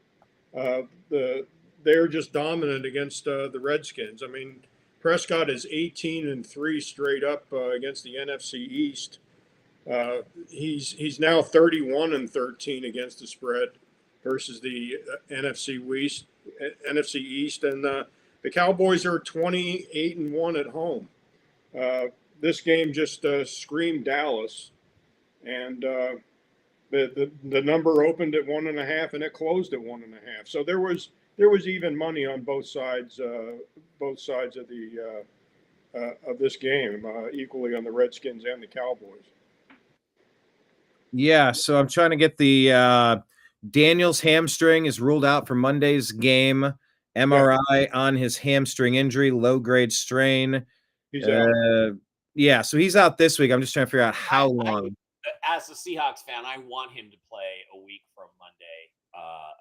[SPEAKER 5] They're just dominant against the Redskins. I mean, Prescott is 18-3 straight up against the NFC East. He's now 31-13 against the spread versus the NFC East, and the Cowboys are 28-1 at home. This game just screamed Dallas, and the number opened at 1.5 and it closed at 1.5. So there was even money on both sides of the of this game, equally on the Redskins and the Cowboys.
[SPEAKER 1] Yeah, so I'm trying to get the Daniels hamstring is ruled out for Monday's game. MRI on his hamstring injury, low-grade strain.
[SPEAKER 5] He's out.
[SPEAKER 1] Yeah, so he's out this week. I'm just trying to figure out how long.
[SPEAKER 4] As a Seahawks fan, I want him to play a week from Monday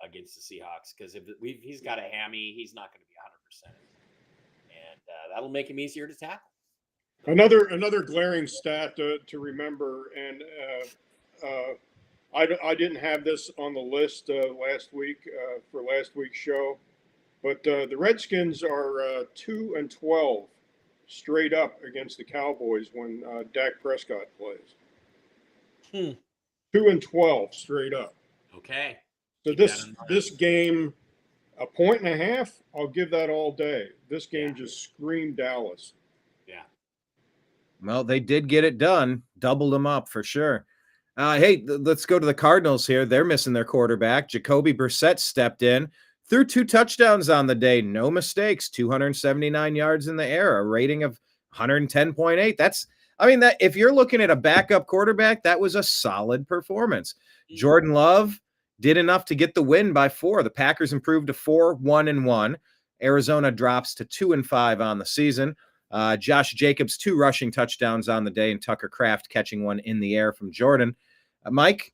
[SPEAKER 4] against the Seahawks because if he's got a hammy, he's not going to be 100%, and that'll make him easier to tackle.
[SPEAKER 5] Another glaring stat to remember, and I didn't have this on the list last week for last week's show, but the Redskins are 2-12 straight up against the Cowboys when Dak Prescott plays. 2-12 straight up.
[SPEAKER 4] Okay.
[SPEAKER 5] So this game, 1.5, I'll give that all day. This game just screamed Dallas.
[SPEAKER 4] Yeah.
[SPEAKER 1] Well, they did get it done. Doubled them up for sure. Hey, let's go to the Cardinals here. They're missing their quarterback. Jacoby Brissett stepped in, threw 2 touchdowns on the day. No mistakes, 279 yards in the air, a rating of 110.8. That if you're looking at a backup quarterback, that was a solid performance. Jordan Love did enough to get the win by 4. The Packers improved to 4-1-1. Arizona drops to 2-5 on the season. Josh Jacobs, 2 rushing touchdowns on the day, and Tucker Kraft catching one in the air from Jordan. Mike,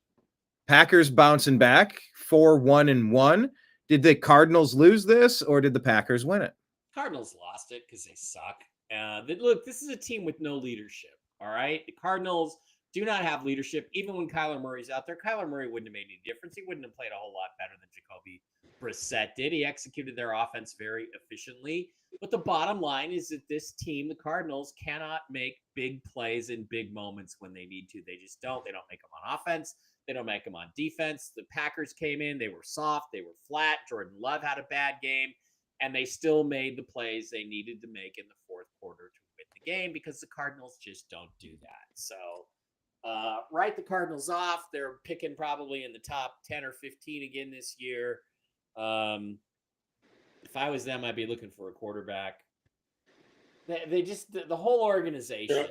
[SPEAKER 1] Packers bouncing back, 4-1-1. Did the Cardinals lose this, or did the Packers win it?
[SPEAKER 4] Cardinals lost it because they suck. Look, this is a team with no leadership, all right? The Cardinals do not have leadership. Even when Kyler Murray's out there, Kyler Murray wouldn't have made any difference. He wouldn't have played a whole lot better than Jacoby Brissett did. He executed their offense very efficiently. But the bottom line is that this team, the Cardinals, cannot make big plays in big moments when they need to. They just don't. They don't make them on offense. They don't make them on defense. The Packers came in. They were soft. They were flat. Jordan Love had a bad game. And they still made the plays they needed to make in the fourth quarter to win the game because the Cardinals just don't do that. So write the Cardinals off. They're picking probably in the top 10 or 15 again this year. If I was them, I'd be looking for a quarterback. They just the whole organization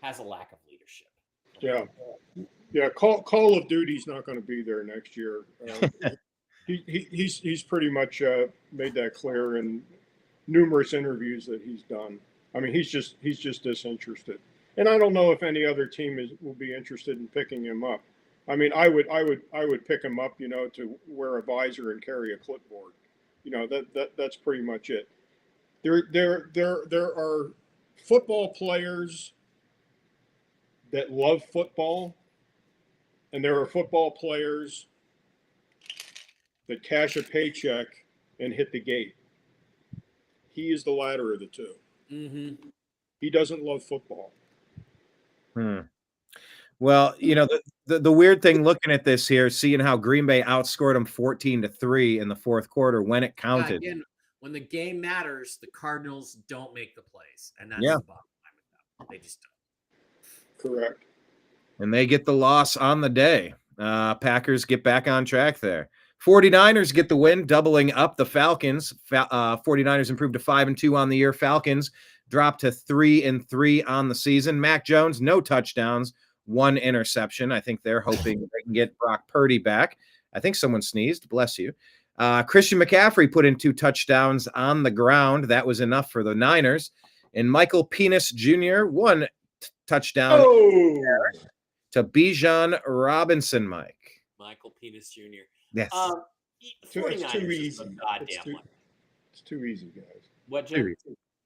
[SPEAKER 4] has a lack of leadership.
[SPEAKER 5] Yeah. Call of Duty's not going to be there next year. He's pretty much made that clear in numerous interviews that he's done. I mean, he's just disinterested, and I don't know if any other team will be interested in picking him up. I mean, I would pick him up, to wear a visor and carry a clipboard. That's pretty much it. There are football players that love football, and there are football players that cash a paycheck and hit the gate. He is the latter of the two.
[SPEAKER 4] Mm-hmm.
[SPEAKER 5] He doesn't love football.
[SPEAKER 1] Well, the weird thing looking at this here, seeing how Green Bay outscored them 14-3 in the fourth quarter when it counted.
[SPEAKER 4] Again, when the game matters, the Cardinals don't make the plays, and that's
[SPEAKER 1] Yeah.
[SPEAKER 4] the bottom line with them. They just don't.
[SPEAKER 5] Correct.
[SPEAKER 1] And they get the loss on the day. Packers get back on track there. 49ers get the win, doubling up the Falcons. 49ers improved to 5-2 on the year. Falcons dropped to 3-3 on the season. Mac Jones, no touchdowns, 1 interception. I think they're hoping they can get Brock Purdy back. I think someone sneezed. Bless you. Christian McCaffrey put in 2 touchdowns on the ground. That was enough for the Niners. And Michael Penix Jr., 1 touchdown to Bijan Robinson, Mike.
[SPEAKER 4] Michael Penix Jr.
[SPEAKER 1] Yes.
[SPEAKER 4] 49ers
[SPEAKER 5] too
[SPEAKER 4] is
[SPEAKER 5] easy.
[SPEAKER 4] so goddamn lucky.
[SPEAKER 5] It's too easy, guys.
[SPEAKER 4] What, Jim?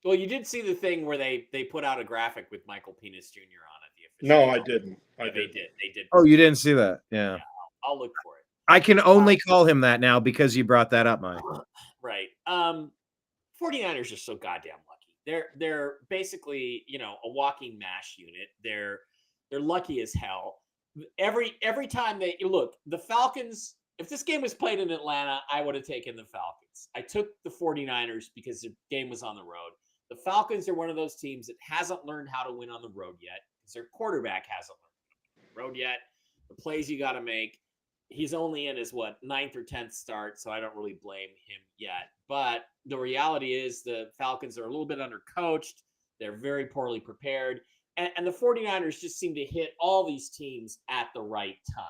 [SPEAKER 4] Well, you did see the thing where they put out a graphic with Michael Penix Jr. on it.
[SPEAKER 5] No, I didn't.
[SPEAKER 4] They did.
[SPEAKER 1] Oh, you didn't see that? Yeah.
[SPEAKER 4] I'll look for it.
[SPEAKER 1] I can only call him that now because you brought that up, Mike.
[SPEAKER 4] Right. 49ers are so goddamn lucky. They're basically, a walking mash unit. They're lucky as hell. Every time they look, the Falcons, if this game was played in Atlanta, I would have taken the Falcons. I took the 49ers because the game was on the road. The Falcons are one of those teams that hasn't learned how to win on the road yet because their quarterback hasn't learned on the road yet. The plays you got to make. He's only in his 9th or 10th start, so I don't really blame him yet. But the reality is the Falcons are a little bit undercoached. They're very poorly prepared. And the 49ers just seem to hit all these teams at the right time.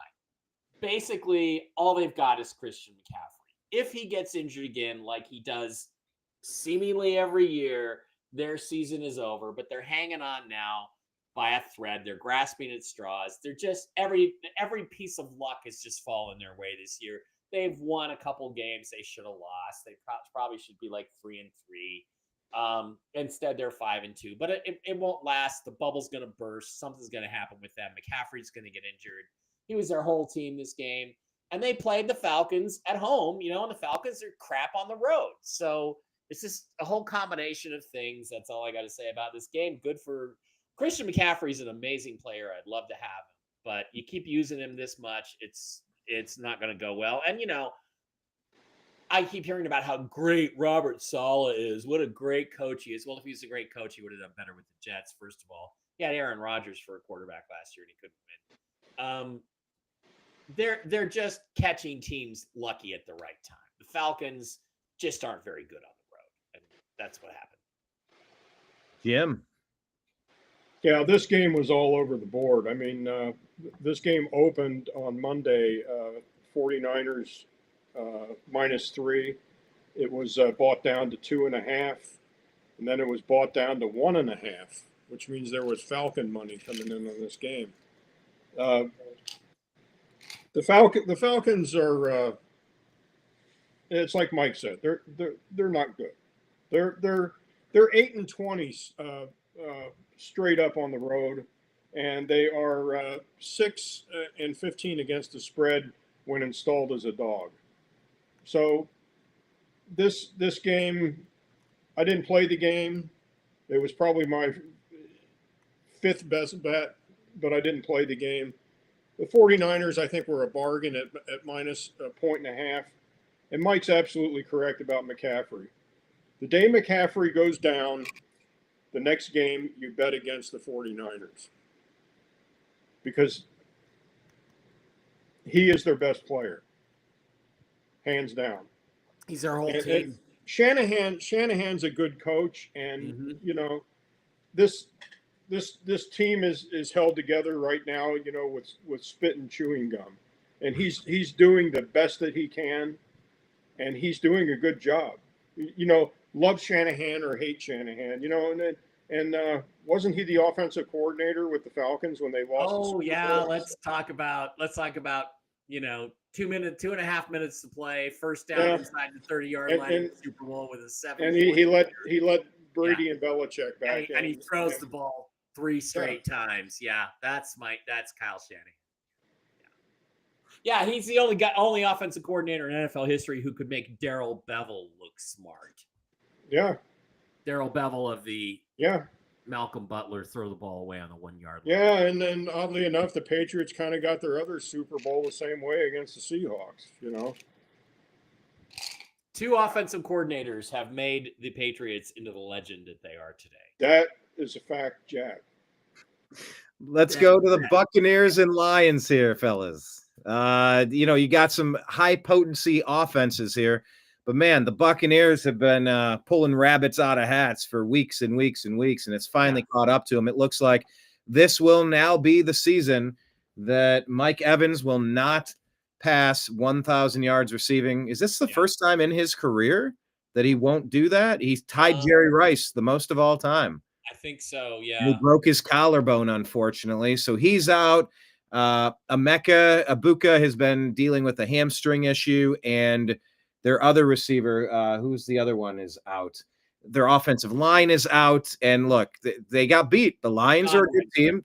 [SPEAKER 4] Basically, all they've got is Christian McCaffrey. If he gets injured again, like he does seemingly every year, their season is over. But they're hanging on now by a thread. They're grasping at straws. They're just every piece of luck has just fallen their way this year. They've won a couple games they should have lost. They probably should be like 3-3. Instead, they're 5-2. But it won't last. The bubble's going to burst. Something's going to happen with them. McCaffrey's going to get injured. He was their whole team this game. And they played the Falcons at home, and the Falcons are crap on the road. So it's just a whole combination of things. That's all I got to say about this game. Good for Christian McCaffrey is an amazing player. I'd love to have him. But you keep using him this much, it's not going to go well. And, I keep hearing about how great Robert Saleh is. What a great coach he is. Well, if he was a great coach, he would have done better with the Jets, first of all. He had Aaron Rodgers for a quarterback last year, and he couldn't win. They're just catching teams lucky at the right time. The Falcons just aren't very good on the road, and that's what happened.
[SPEAKER 1] Jim?
[SPEAKER 5] Yeah, this game was all over the board. I mean, this game opened on Monday, 49ers -3. It was bought down to 2.5, and then it was bought down to 1.5, which means there was Falcon money coming in on this game. The Falcons are. It's like Mike said. They're not good. They're 8-20 straight up on the road, and they are 6-15 against the spread when installed as a dog. So this game, I didn't play the game. It was probably my 5th best bet, but I didn't play the game. The 49ers, I think, were a bargain at -1.5. And Mike's absolutely correct about McCaffrey. The day McCaffrey goes down, the next game you bet against the 49ers. Because he is their best player. Hands down.
[SPEAKER 4] He's their whole team.
[SPEAKER 5] And Shanahan's a good coach, and this team is held together right now, with spit and chewing gum, and he's doing the best that he can, and he's doing a good job. Love Shanahan or hate Shanahan, and wasn't he the offensive coordinator with the Falcons when they lost?
[SPEAKER 4] Oh yeah, let's talk about 2.5 minutes to play, first down inside the 30-yard line in the Super Bowl with a 7.
[SPEAKER 5] And he let Brady and Belichick back,
[SPEAKER 4] and he throws the ball 3 straight times. Yeah, that's Kyle Shanahan. Yeah, he's the only offensive coordinator in NFL history who could make Darrell Bevell look smart.
[SPEAKER 5] Yeah.
[SPEAKER 4] Darrell Bevell of the
[SPEAKER 5] Yeah.
[SPEAKER 4] Malcolm Butler throw the ball away on the 1 yard line.
[SPEAKER 5] Yeah, and then oddly enough, the Patriots kind of got their other Super Bowl the same way against the Seahawks, you know.
[SPEAKER 4] 2 offensive coordinators have made the Patriots into the legend that they are today.
[SPEAKER 5] That is a fact, Jack.
[SPEAKER 1] Let's go to the Buccaneers and Lions here, fellas. You got some high potency offenses here, but man, the Buccaneers have been pulling rabbits out of hats for weeks and weeks and weeks, and it's finally caught up to them. It looks like this will now be the season that Mike Evans will not pass 1,000 yards receiving. Is this the first time in his career that he won't do that? He's tied Jerry Rice, the most of all time.
[SPEAKER 4] I think so, yeah.
[SPEAKER 1] He broke his collarbone, unfortunately, so he's out. Abuka has been dealing with a hamstring issue, and their other receiver, who's the other one, is out. Their offensive line is out, and look, they got beat. The Lions are a good team.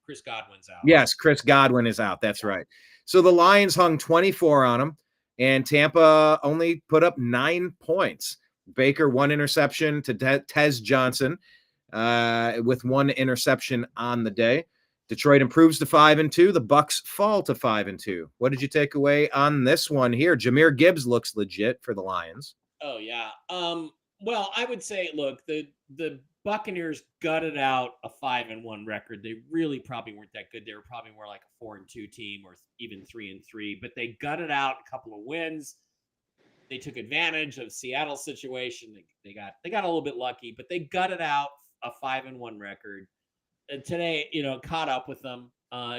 [SPEAKER 4] Chris Godwin's out.
[SPEAKER 1] Yes, Chris Godwin is out. That's right. So the Lions hung 24 on them, and Tampa only put up 9 points. Baker 1 interception to Tez Johnson with 1 interception on the day. Detroit improves to 5-2. The Bucs fall to 5-2. What did you take away on this one here? Jahmyr Gibbs looks legit for the Lions.
[SPEAKER 4] Oh yeah. Well, I would say, look, the Buccaneers gutted out a 5-1 record. They really probably weren't that good. They were probably more like a 4-2 team or even 3-3. But they gutted out a couple of wins. They took advantage of Seattle's situation. They got a little bit lucky, but they gutted out a 5-1 record. And today, caught up with them.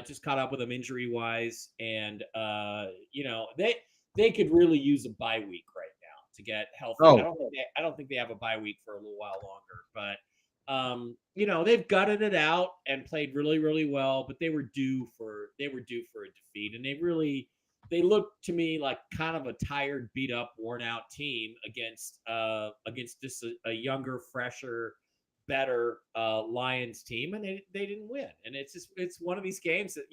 [SPEAKER 4] Just caught up with them injury wise, and they could really use a bye week right now to get healthy.
[SPEAKER 1] Oh.
[SPEAKER 4] I don't think they have a bye week for a little while longer, but they've gutted it out and played really, really well. But they were due for a defeat, and they looked to me like kind of a tired, beat up, worn out team against just a younger, fresher, better Lions team, and they didn't win. And it's one of these games that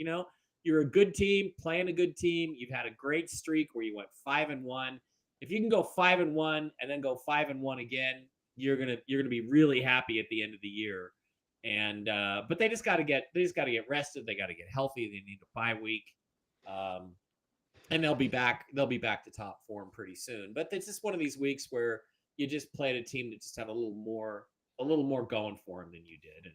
[SPEAKER 4] you're a good team playing a good team. You've had a great streak where you went 5-1. If you can go 5-1 and then go 5-1 again, you're gonna be really happy at the end of the year. And but they just got to get rested. They got to get healthy. They need a bye week, and they'll be back to top form pretty soon. But it's just one of these weeks where you just played a team that just had a little more going for him than you did, and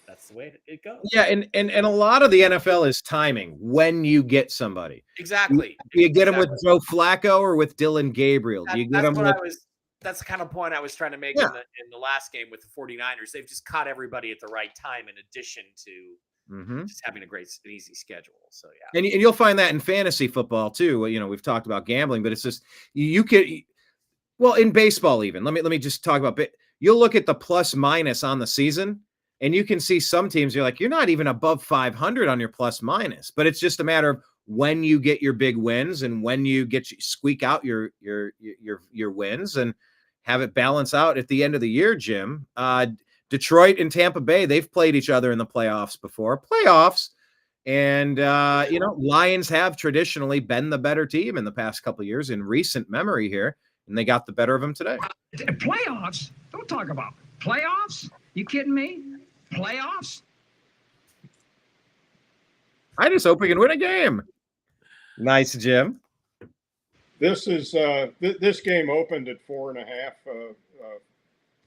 [SPEAKER 4] that's the way it goes.
[SPEAKER 1] Yeah, and a lot of the NFL is timing when you get somebody.
[SPEAKER 4] Exactly.
[SPEAKER 1] Do you get them with Joe Flacco or with Dylan Gabriel? Do you get them
[SPEAKER 4] that's the kind of point I was trying to make in the last game with the 49ers. They've just caught everybody at the right time, in addition to just having an easy schedule. So yeah,
[SPEAKER 1] and you'll find that in fantasy football too. We've talked about gambling, but it's just you could. Well, in baseball even. Let me just talk about. You'll look at the plus minus on the season, and you can see some teams. You're like, you're not even above 500 on your plus minus, but it's just a matter of when you get your big wins and when you squeak out your wins and have it balance out at the end of the year. Jim, Detroit and Tampa Bay, they've played each other in the playoffs before. And Lions have traditionally been the better team in the past couple of years in recent memory here, and they got the better of them today.
[SPEAKER 7] Playoffs? Don't talk about playoffs. You kidding me? Playoffs?
[SPEAKER 1] I just hope we can win a game. Nice, Jim.
[SPEAKER 5] This is this game opened at 4.5,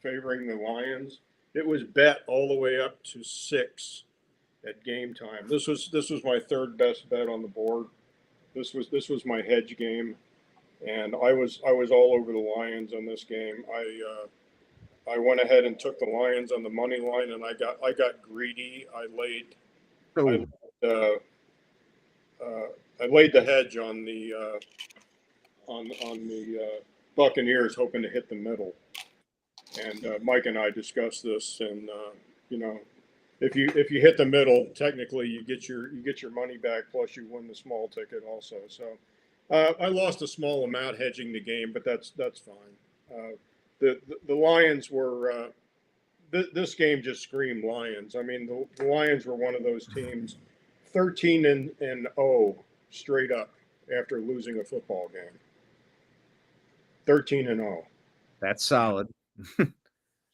[SPEAKER 5] favoring the Lions. It was bet all the way up to 6 at game time. This was my third best bet on the board. This was my hedge game, and I was all over the Lions on this game. I went ahead and took the Lions on the money line, and I got greedy. I laid the hedge on the Buccaneers, hoping to hit the middle. And Mike and I discussed this, and if you hit the middle, technically you get your money back, plus you win the small ticket also. So I lost a small amount hedging the game, but that's fine. The Lions were this game just screamed Lions. I mean, the Lions were one of those teams, 13-0 straight up after losing a football game. 13-0.
[SPEAKER 1] That's solid.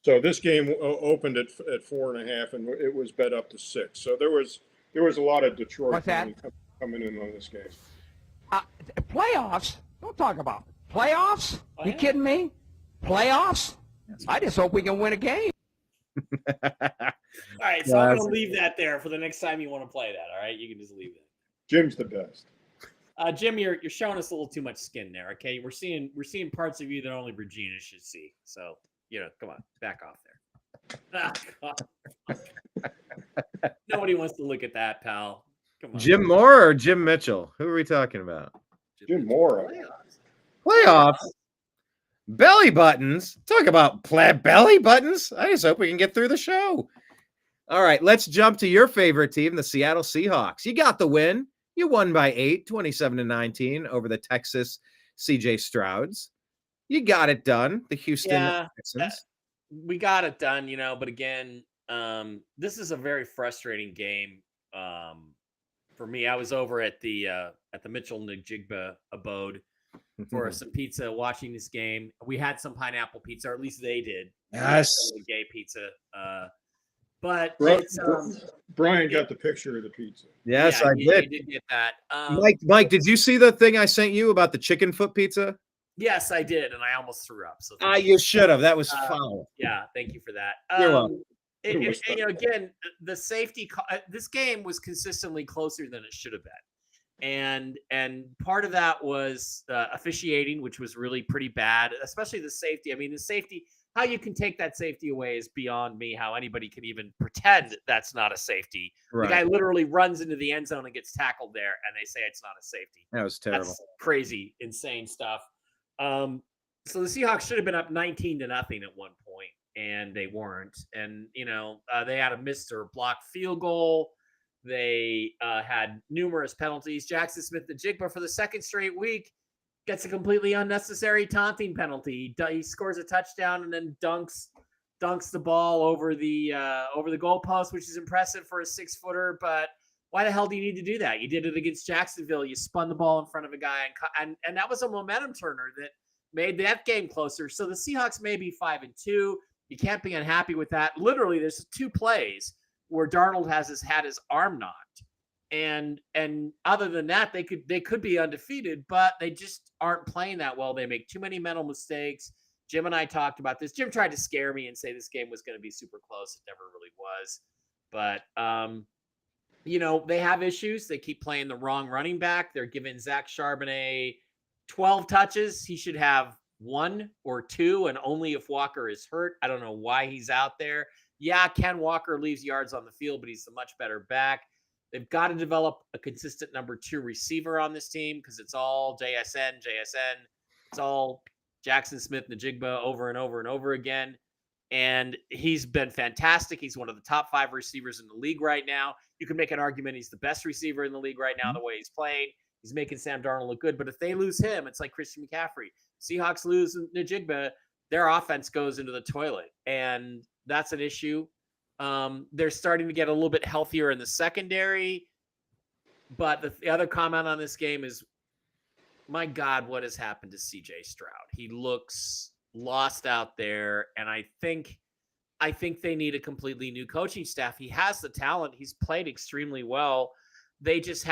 [SPEAKER 5] So this game opened at 4.5, and it was bet up to 6. So there was a lot of Detroit
[SPEAKER 7] What's that?
[SPEAKER 5] money coming in on this game.
[SPEAKER 7] Playoffs? Don't talk about playoffs.
[SPEAKER 4] Oh,
[SPEAKER 7] You
[SPEAKER 4] yeah.
[SPEAKER 7] kidding me? Playoffs? I just hope we can win a game.
[SPEAKER 4] All right, so I'm going to leave that there for the next time you want to play that. All right, you can just leave it.
[SPEAKER 5] Jim's the best.
[SPEAKER 4] Jim, you're showing us a little too much skin there. Okay, we're seeing parts of you that only Regina should see. So come on, back off there. Nobody wants to look at that, pal. Come on,
[SPEAKER 1] Jim Moore or Jim Mitchell? Who are we talking about?
[SPEAKER 5] Jim Moore.
[SPEAKER 1] Playoffs. Belly buttons. Talk about belly buttons. I just hope we can get through the show. All right, let's jump to your favorite team, the Seattle Seahawks. You got the win. You won by 8, 27-19 over the Texas CJ Strouds. You got it done. The Houston Texans.
[SPEAKER 4] we got it done, but again, this is a very frustrating game. For me, I was over at the Mitchell Najigba abode for some pizza watching this game. We had some pineapple pizza, or at least they did.
[SPEAKER 1] Yes.
[SPEAKER 4] The gay pizza. But
[SPEAKER 5] Brian got the picture of the pizza.
[SPEAKER 1] Yes,
[SPEAKER 4] yeah,
[SPEAKER 1] I did.
[SPEAKER 4] You did get that.
[SPEAKER 1] Mike, did you see the thing I sent you about the chicken foot pizza?
[SPEAKER 4] Yes, I did, and I almost threw up. So
[SPEAKER 1] You should have. That was foul.
[SPEAKER 4] yeah, thank you for that.
[SPEAKER 1] You're welcome.
[SPEAKER 4] Again, the safety. This game was consistently closer than it should have been, and part of that was officiating, which was really pretty bad, especially the safety. I mean, the safety. How you can take that safety away is beyond me. How anybody can even pretend that's not a safety.
[SPEAKER 1] Right.
[SPEAKER 4] The guy literally runs into the end zone and gets tackled there, and they say it's not a safety.
[SPEAKER 1] That was terrible.
[SPEAKER 4] That's crazy, insane stuff. So the Seahawks should have been up 19-0 at one point, and they weren't. And they had a missed or blocked field goal. They had numerous penalties. Jackson Smith-Njigba for the second straight week gets a completely unnecessary taunting penalty. He scores a touchdown and then dunks the ball over the goalpost, which is impressive for a 6-footer. But why the hell do you need to do that? You did it against Jacksonville. You spun the ball in front of a guy, and that was a momentum turner that made that game closer. So the Seahawks may be 5-2. You can't be unhappy with that. Literally, there's 2 plays where Darnold had his arm knocked. And other than that, they could be undefeated, but they just aren't playing that well. They make too many mental mistakes. Jim and I talked about this. Jim tried to scare me and say this game was going to be super close. It never really was. But they have issues. They keep playing the wrong running back. They're giving Zach Charbonnet 12 touches. He should have 1 or 2, and only if Walker is hurt. I don't know why he's out there. Yeah, Ken Walker leaves yards on the field, but he's a much better back. They've got to develop a consistent number 2 receiver on this team because it's all JSN. It's all Jackson Smith-Njigba over and over and over again. And he's been fantastic. He's one of the top 5 receivers in the league right now. You can make an argument he's the best receiver in the league right now, the way he's playing. He's making Sam Darnold look good. But if they lose him, it's like Christian McCaffrey. Seahawks lose Njigba, their offense goes into the toilet. And that's an issue. They're starting to get a little bit healthier in the secondary. But the other comment on this game is, my God, what has happened to CJ Stroud? He looks lost out there. And I think they need a completely new coaching staff. He has the talent. He's played extremely well. They just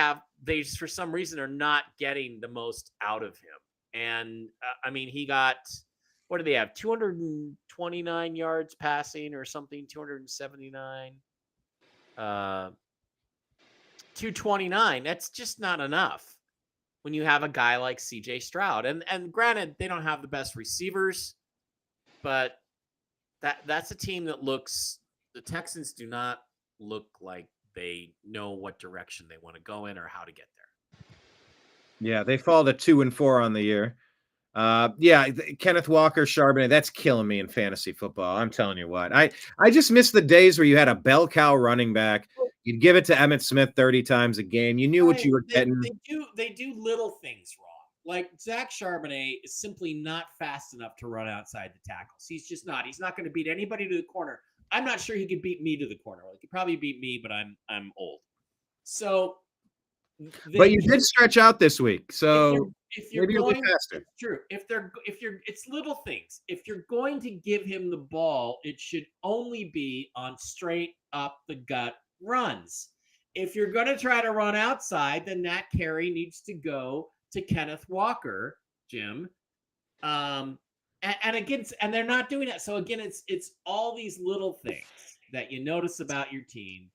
[SPEAKER 4] for some reason are not getting the most out of him. And he got, what do they have? 229 yards passing or something, 279, 229. That's just not enough when you have a guy like CJ Stroud. And granted, they don't have the best receivers, but that's a team that the Texans do not look like they know what direction they want to go in or how to get there.
[SPEAKER 1] Yeah, they fall to 2-4 on the year. Kenneth Walker, Charbonnet, that's killing me in fantasy football. I'm telling you what. I just miss the days where you had a bell cow running back. You'd give it to Emmitt Smith 30 times a game. You knew what you were getting.
[SPEAKER 4] They do little things wrong. Like Zach Charbonnet is simply not fast enough to run outside the tackles. He's just not. He's not going to beat anybody to the corner. I'm not sure he could beat me to the corner. He could probably beat me, but I'm old. So,
[SPEAKER 1] but you did stretch out this week, so
[SPEAKER 4] if you're
[SPEAKER 1] maybe you'll
[SPEAKER 4] going
[SPEAKER 1] be faster.
[SPEAKER 4] True. It's little things. If you're going to give him the ball, it should only be on straight up the gut runs. If you're going to try to run outside, then that carry needs to go to Kenneth Walker, Jim. And again, and they're not doing that. So again, it's all these little things that you notice about your team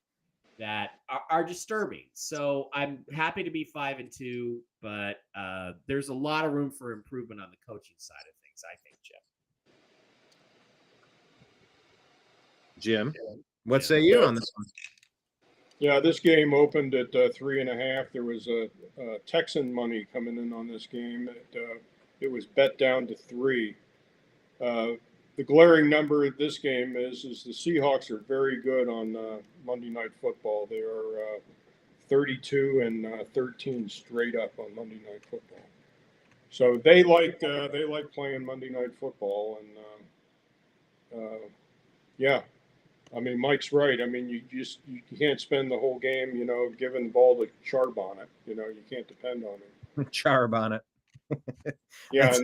[SPEAKER 4] that are disturbing. So I'm happy to be 5-2, but there's a lot of room for improvement on the coaching side of things, I think,
[SPEAKER 1] Jim, what say you on this one?
[SPEAKER 5] Yeah, this game opened at 3.5. There was a Texan money coming in on this game. It was bet down to 3. The glaring number of this game is the Seahawks are very good on Monday Night Football. They are 32 and 13 straight up on Monday Night Football. So they like playing Monday Night Football, and yeah, I mean Mike's right. I mean you can't spend the whole game giving the ball to Charbonnet. You can't depend on him.
[SPEAKER 1] Charbonnet.
[SPEAKER 5] Yeah,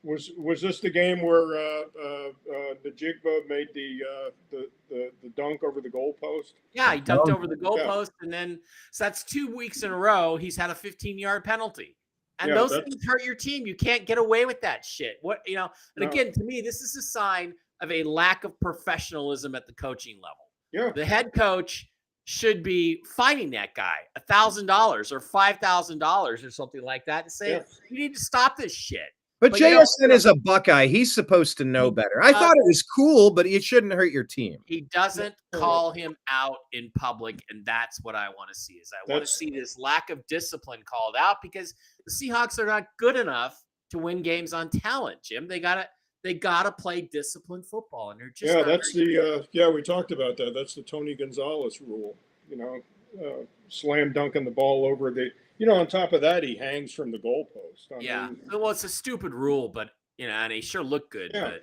[SPEAKER 5] was this the game where the Jigba made the dunk over the goalpost?
[SPEAKER 4] Yeah, he dunked over the goalpost, and then so that's 2 weeks in a row he's had a 15-yard penalty. And those things hurt your team. You can't get away with that shit. And again, to me, this is a sign of a lack of professionalism at the coaching level.
[SPEAKER 5] Yeah.
[SPEAKER 4] The head coach should be fining that guy $1,000 or $5,000 or something like that and say, you need to stop this shit.
[SPEAKER 1] But JSN is a Buckeye. He's supposed to know better. I thought it was cool, but it shouldn't hurt your team.
[SPEAKER 4] He doesn't call him out in public, and that's what I want to see. I want to see this lack of discipline called out because the Seahawks are not good enough to win games on talent, Jim. They gotta play disciplined football, and they're just
[SPEAKER 5] we talked about that. That's the Tony Gonzalez rule. Slam dunking the ball over the. On top of that, he hangs from the goalpost. I mean,
[SPEAKER 4] well, it's a stupid rule, but and he sure looked good.
[SPEAKER 5] Yeah.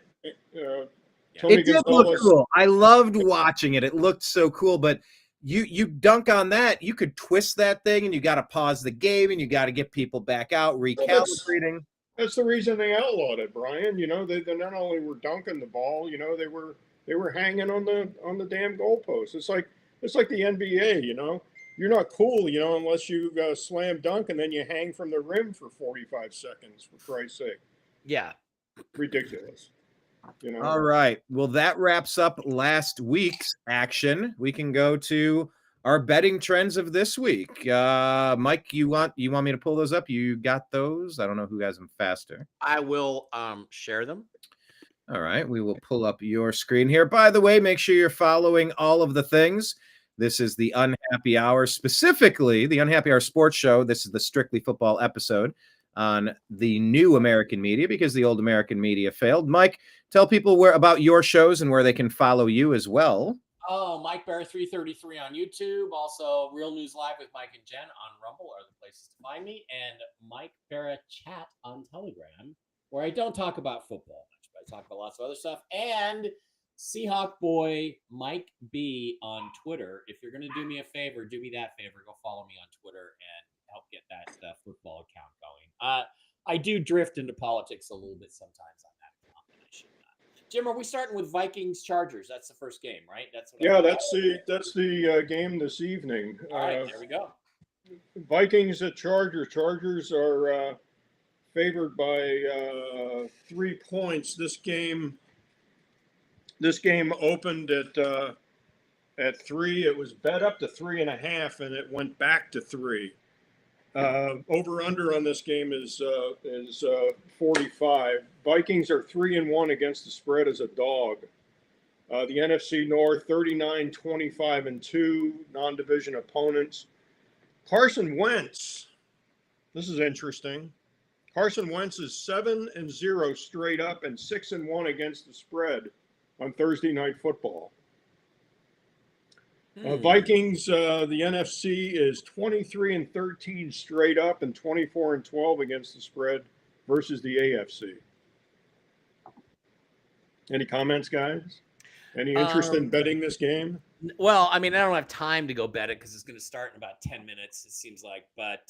[SPEAKER 4] But
[SPEAKER 1] it did look cool. I loved watching it. It looked so cool. But you dunk on that, you could twist that thing, and you got to pause the game, and you got to get people back out, recalibrating.
[SPEAKER 5] That's the reason they outlawed it, Brian. They not only were dunking the ball, they were hanging on the damn goalpost. It's like the NBA. You're not cool, unless you slam dunk and then you hang from the rim for 45 seconds, for Christ's sake.
[SPEAKER 4] Yeah.
[SPEAKER 5] Ridiculous.
[SPEAKER 1] All right. Well, that wraps up last week's action. We can go to our betting trends of this week. Mike, you want me to pull those up? You got those? I don't know who has them faster.
[SPEAKER 4] I will share them.
[SPEAKER 1] All right. We will pull up your screen here. By the way, make sure you're following all of the things. This is the Unhappy Hour, specifically the Unhappy Hour Sports Show. This is the Strictly Football episode on the new American media because the old American media failed. Mike, tell people about your shows and where they can follow you as well.
[SPEAKER 4] Oh, Mike Bara 333 on YouTube. Also, Real News Live with Mike and Jen on Rumble are the places to find me. And Mike Bara Chat on Telegram, where I don't talk about football much, but I talk about lots of other stuff. And Seahawk Boy Mike B on Twitter. If you're going to do me a favor, do me that favor. Go follow me on Twitter and help get that football account going. I do drift into politics a little bit sometimes on that account, and I should not. Jim, are we starting with Vikings Chargers? That's the first game, right? That's
[SPEAKER 5] the game this evening.
[SPEAKER 4] All right, there we go.
[SPEAKER 5] Vikings at Chargers. Chargers are favored by 3 points. This game opened at 3. It was bet up to 3.5, and it went back to 3. Over under on this game is 45. Vikings are 3-1 against the spread as a dog. The NFC North 39-25-2 non-division opponents. Carson Wentz. This is interesting. Carson Wentz is 7-0 straight up and 6-1 against the spread on Thursday Night Football. Vikings, the NFC is 23-13 straight up and 24-12 against the spread versus the AFC. Any comments, guys? Any interest in
[SPEAKER 4] Um,
[SPEAKER 5] betting this game?
[SPEAKER 4] Well, I mean, I don't have time to go bet it because it's going to start in about 10 minutes, it seems like. But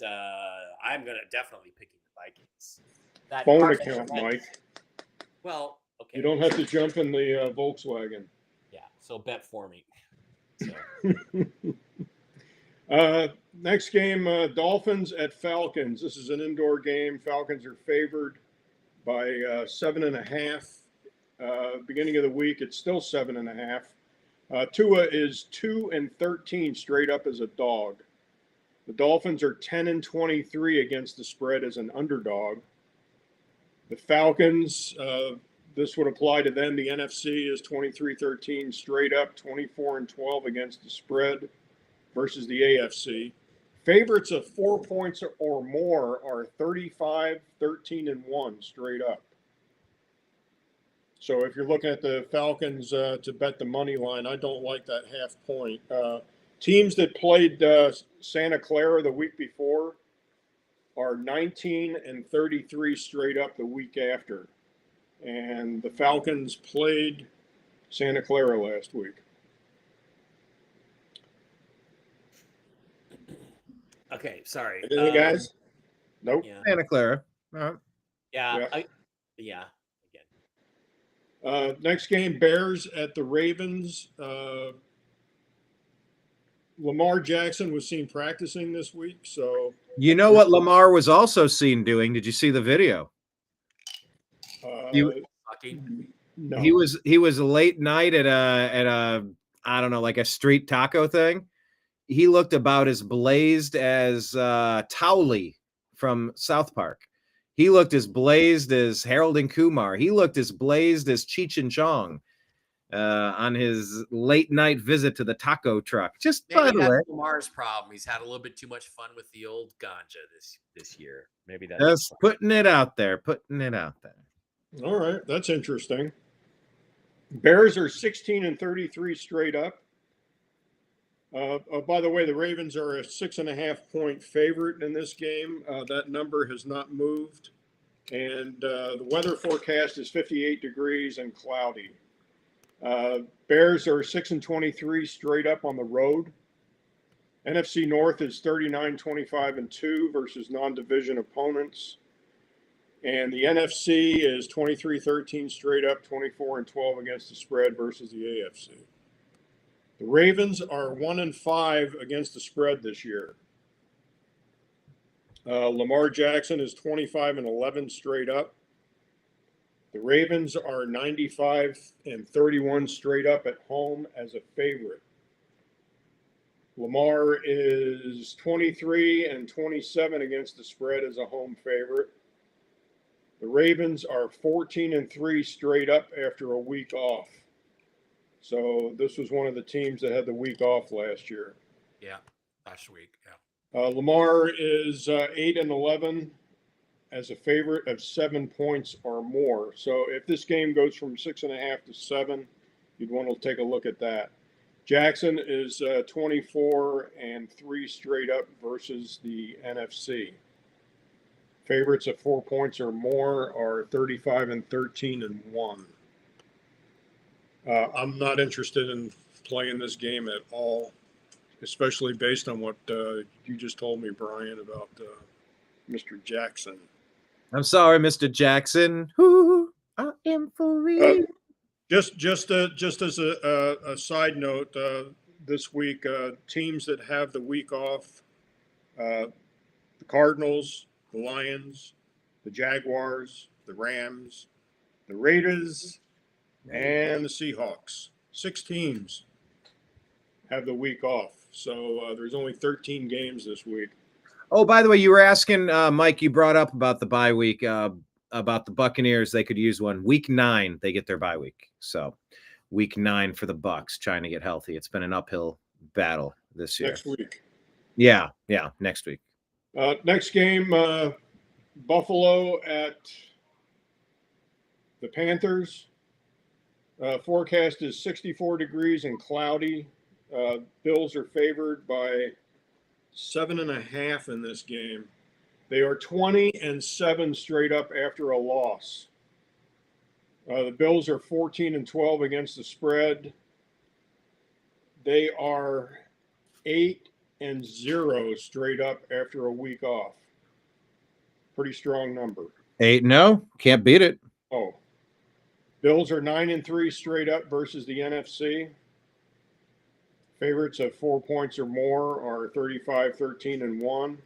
[SPEAKER 4] I'm going to definitely pick the Vikings. That
[SPEAKER 5] Phone account, Mike.
[SPEAKER 4] Well, okay.
[SPEAKER 5] You don't have to jump in the Volkswagen.
[SPEAKER 4] Yeah, so bet for me. So.
[SPEAKER 5] Next game, Dolphins at Falcons. This is an indoor game. Falcons are favored by 7.5. Beginning of the week, it's still 7.5. Tua is 2-13 straight up as a dog. The Dolphins are 10-23 against the spread as an underdog. The Falcons, this would apply to them. The NFC is 23-13 straight up, 24-12 against the spread versus the AFC. Favorites of 4 points or more are 35-13-1 straight up. So if you're looking at the Falcons to bet the money line, I don't like that half point. Teams that played Santa Clara the week before are 19-33 straight up the week after. And the Falcons played Santa Clara last week.
[SPEAKER 4] Okay, sorry.
[SPEAKER 5] Anything, guys? Nope.
[SPEAKER 4] Yeah.
[SPEAKER 1] Santa Clara.
[SPEAKER 4] Yeah.
[SPEAKER 5] Yeah.
[SPEAKER 4] Again.
[SPEAKER 5] Next game, Bears at the Ravens. Lamar Jackson was seen practicing this week, so
[SPEAKER 1] You know what Lamar was also seen doing? Did you see the video?
[SPEAKER 5] no.
[SPEAKER 1] He was a late night at a I don't know, like a street taco thing. He looked about as blazed as Towley from South Park. He looked as blazed as Harold and Kumar. He looked as blazed as Cheech and Chong on his late night visit to the taco truck. Just
[SPEAKER 4] Maybe
[SPEAKER 1] by the way,
[SPEAKER 4] that's Lamar's problem. He's had a little bit too much fun with the old ganja this year. Maybe that's
[SPEAKER 1] just putting it out there.
[SPEAKER 5] All right, that's interesting. Bears are 16-33 straight up. By the way, the Ravens are a 6.5 point favorite in this game. That number has not moved. And the weather forecast is 58 degrees and cloudy. Bears are 6-23 straight up on the road. NFC North is 39-25-2 versus non-division opponents. And the NFC is 23-13 straight up, 24-12 against the spread versus the AFC. The Ravens are 1-5 against the spread this year. Lamar Jackson is 25-11 straight up. The Ravens are 95-31 straight up at home as a favorite. Lamar is 23-27 against the spread as a home favorite. The Ravens are 14-3 straight up after a week off. So this was one of the teams that had the week off last year.
[SPEAKER 4] Yeah, last week. Yeah.
[SPEAKER 5] Lamar is 8-11 as a favorite of 7 points or more. So if this game goes from 6.5 to 7, you'd want to take a look at that. Jackson is 24-3 straight up versus the NFC. Favorites of 4 points or more are 35-13-1. I'm not interested in playing this game at all, especially based on what you just told me, Brian, about Mr. Jackson.
[SPEAKER 1] I'm sorry, Mr. Jackson. Who I am for real.
[SPEAKER 5] Just as a side note, this week, teams that have the week off, the Cardinals, the Lions, the Jaguars, the Rams, the Raiders, and the Seahawks. 6 teams have the week off. So there's only 13 games this week.
[SPEAKER 1] Oh, by the way, you were asking, Mike, you brought up about the bye week, about the Buccaneers. They could use one. Week 9, they get their bye week. So week 9 for the Bucs, trying to get healthy. It's been an uphill battle this year.
[SPEAKER 5] Next week.
[SPEAKER 1] Yeah, next week.
[SPEAKER 5] Next game, Buffalo at the Panthers. Forecast is 64 degrees and cloudy. Bills are favored by 7.5 in this game. They are 20-7 straight up after a loss. The Bills are 14-12 against the spread. They are 8-0 straight up after a week off. Pretty strong number.
[SPEAKER 1] 8-0, can't beat it.
[SPEAKER 5] Oh, Bills are 9-3 straight up versus the NFC. Favorites of 4 points or more are 35-13-1.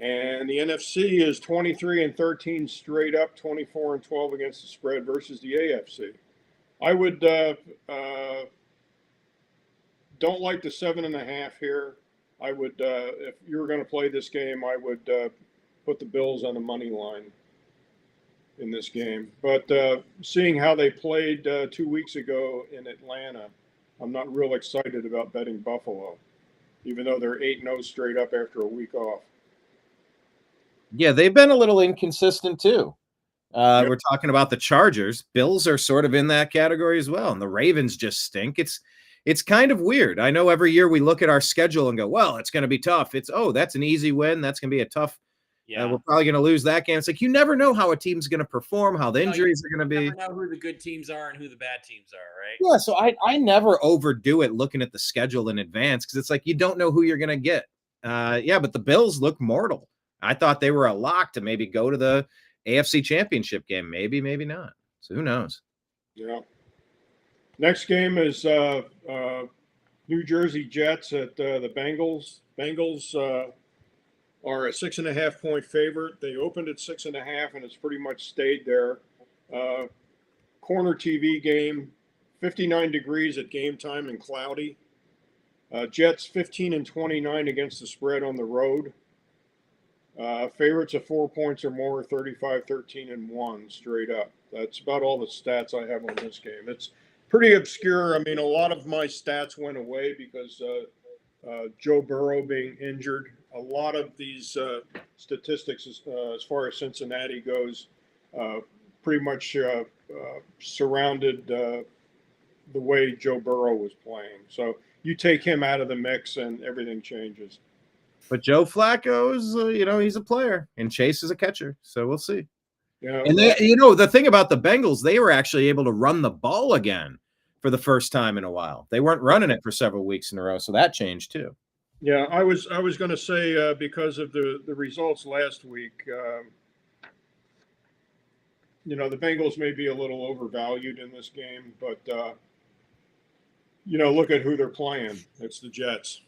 [SPEAKER 5] And the NFC is 23-13 straight up, 24-12 against the spread versus the AFC. I would don't like the 7.5 here. I would, if you were going to play this game, I would put the Bills on the money line in this game. But seeing how they played 2 weeks ago in Atlanta, I'm not real excited about betting Buffalo, even though they're 8-0 straight up after a week off.
[SPEAKER 1] Yeah, they've been a little inconsistent too. We're talking about the Chargers. Bills are sort of in that category as well, and the Ravens just stink. It's kind of weird. I know every year we look at our schedule and go, well, it's going to be tough. That's an easy win. That's going to be a tough.
[SPEAKER 4] Yeah,
[SPEAKER 1] we're probably going to lose that game. It's like you never know how a team's going to perform, how the injuries are going to be.
[SPEAKER 4] You never know who the good teams are and who the bad teams are, right?
[SPEAKER 1] Yeah, so I never overdo it looking at the schedule in advance because it's like you don't know who you're going to get. But the Bills look mortal. I thought they were a lock to maybe go to the AFC Championship game. Maybe, maybe not. So who knows?
[SPEAKER 5] Yeah. Next game is New Jersey Jets at the Bengals. Bengals are a 6.5 point favorite. They opened at 6.5 and it's pretty much stayed there. Corner TV game, 59 degrees at game time and cloudy. Jets 15-29 against the spread on the road. Favorites of 4 points or more, 35-13-1 straight up. That's about all the stats I have on this game. It's pretty obscure. I mean, a lot of my stats went away because Joe Burrow being injured. A lot of these statistics, as far as Cincinnati goes, pretty much surrounded the way Joe Burrow was playing. So you take him out of the mix and everything changes.
[SPEAKER 1] But Joe Flacco's, he's a player, and Chase is a catcher. So we'll see.
[SPEAKER 5] Yeah,
[SPEAKER 1] and the thing about the Bengals, they were actually able to run the ball again for the first time in a while. They weren't running it for several weeks in a row, so that changed too.
[SPEAKER 5] Yeah, I was going to say because of the results last week, the Bengals may be a little overvalued in this game, but look at who they're playing. It's the Jets.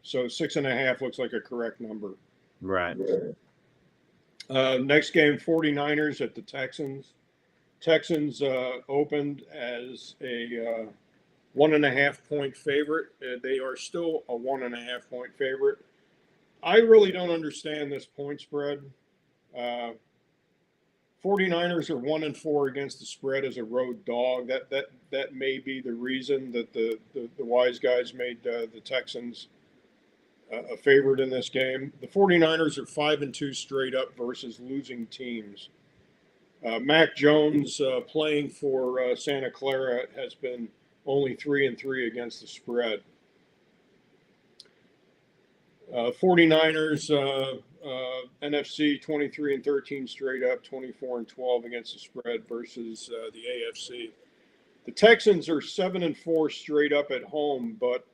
[SPEAKER 5] So 6.5 looks like a correct number.
[SPEAKER 1] Right.
[SPEAKER 5] Next game, 49ers at the Texans. Texans opened as a 1.5 point favorite. They are still a 1.5 point favorite. I really don't understand this point spread. 49ers are 1-4 against the spread as a road dog. That may be the reason that the wise guys made the Texans a favorite in this game. The 49ers are 5-2 straight up versus losing teams. Mac Jones playing for Santa Clara has been only 3-3 against the spread. 49ers NFC 23-13 straight up, 24-12 against the spread versus the AFC. The Texans are 7-4 straight up at home, but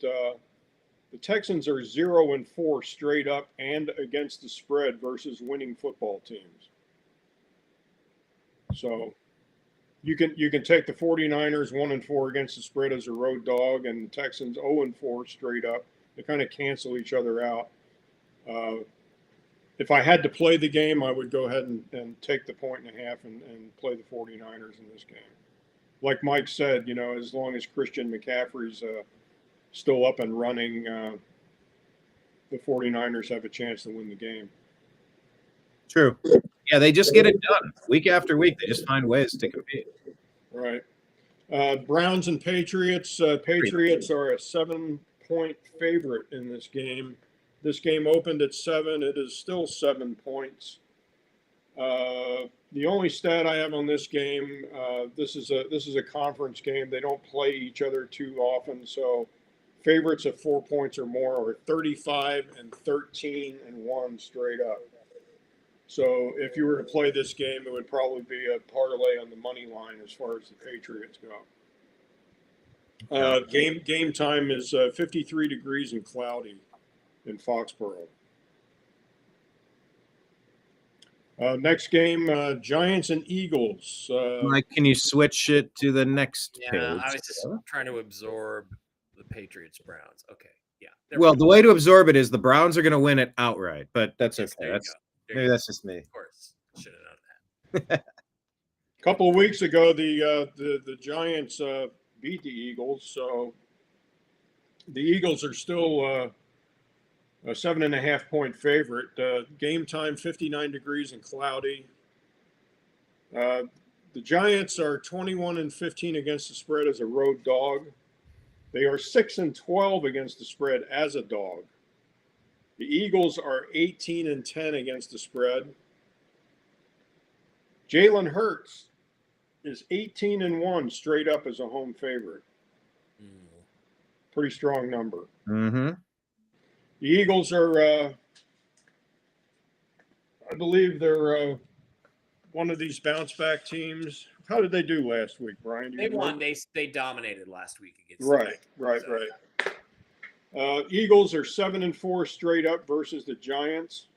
[SPEAKER 5] the Texans are 0-4 straight up and against the spread versus winning football teams. So you can take the 49ers 1-4 against the spread as a road dog and the Texans 0-4 straight up. They kind of cancel each other out. If I had to play the game, I would go ahead and take the 1.5 and play the 49ers in this game. Like Mike said, as long as Christian McCaffrey's still up and running, the 49ers have a chance to win the game.
[SPEAKER 1] True. Yeah, they just get it done week after week. They just find ways to compete.
[SPEAKER 5] Right. Browns and Patriots. Patriots are a 7-point favorite in this game. This game opened at 7. It is still 7 points. The only stat I have on this game, this is a conference game. They don't play each other too often, so favorites of 4 points or more are 35-13-1 straight up. So if you were to play this game, it would probably be a parlay on the money line as far as the Patriots go. Game time is 53 degrees and cloudy in Foxborough. Next game, Giants and Eagles.
[SPEAKER 1] Mike, can you switch it to the next
[SPEAKER 4] Yeah,
[SPEAKER 1] page?
[SPEAKER 4] I was just trying to absorb the Patriots Browns. Okay, yeah.
[SPEAKER 1] Well, the way to absorb it is the Browns are going to win it outright, but that's
[SPEAKER 4] Yes,
[SPEAKER 1] okay.
[SPEAKER 4] there you go.
[SPEAKER 1] Maybe that's just me.
[SPEAKER 4] Of course, should have known that.
[SPEAKER 5] A couple of weeks ago, the Giants beat the Eagles, so the Eagles are still a 7.5 point favorite. Game time 59 degrees and cloudy. The Giants are 21-15 against the spread as a road dog. They are 6-12 against the spread as a dog. The Eagles are 18-10 against the spread. Jalen Hurts is 18-1 straight up as a home favorite. Pretty strong number.
[SPEAKER 1] Mm-hmm.
[SPEAKER 5] The Eagles are, I believe they're one of these bounce back teams. How did they do last week, Brian?
[SPEAKER 4] They won. They dominated last week against.
[SPEAKER 5] Right. Eagles are 7-4 straight up versus the Giants.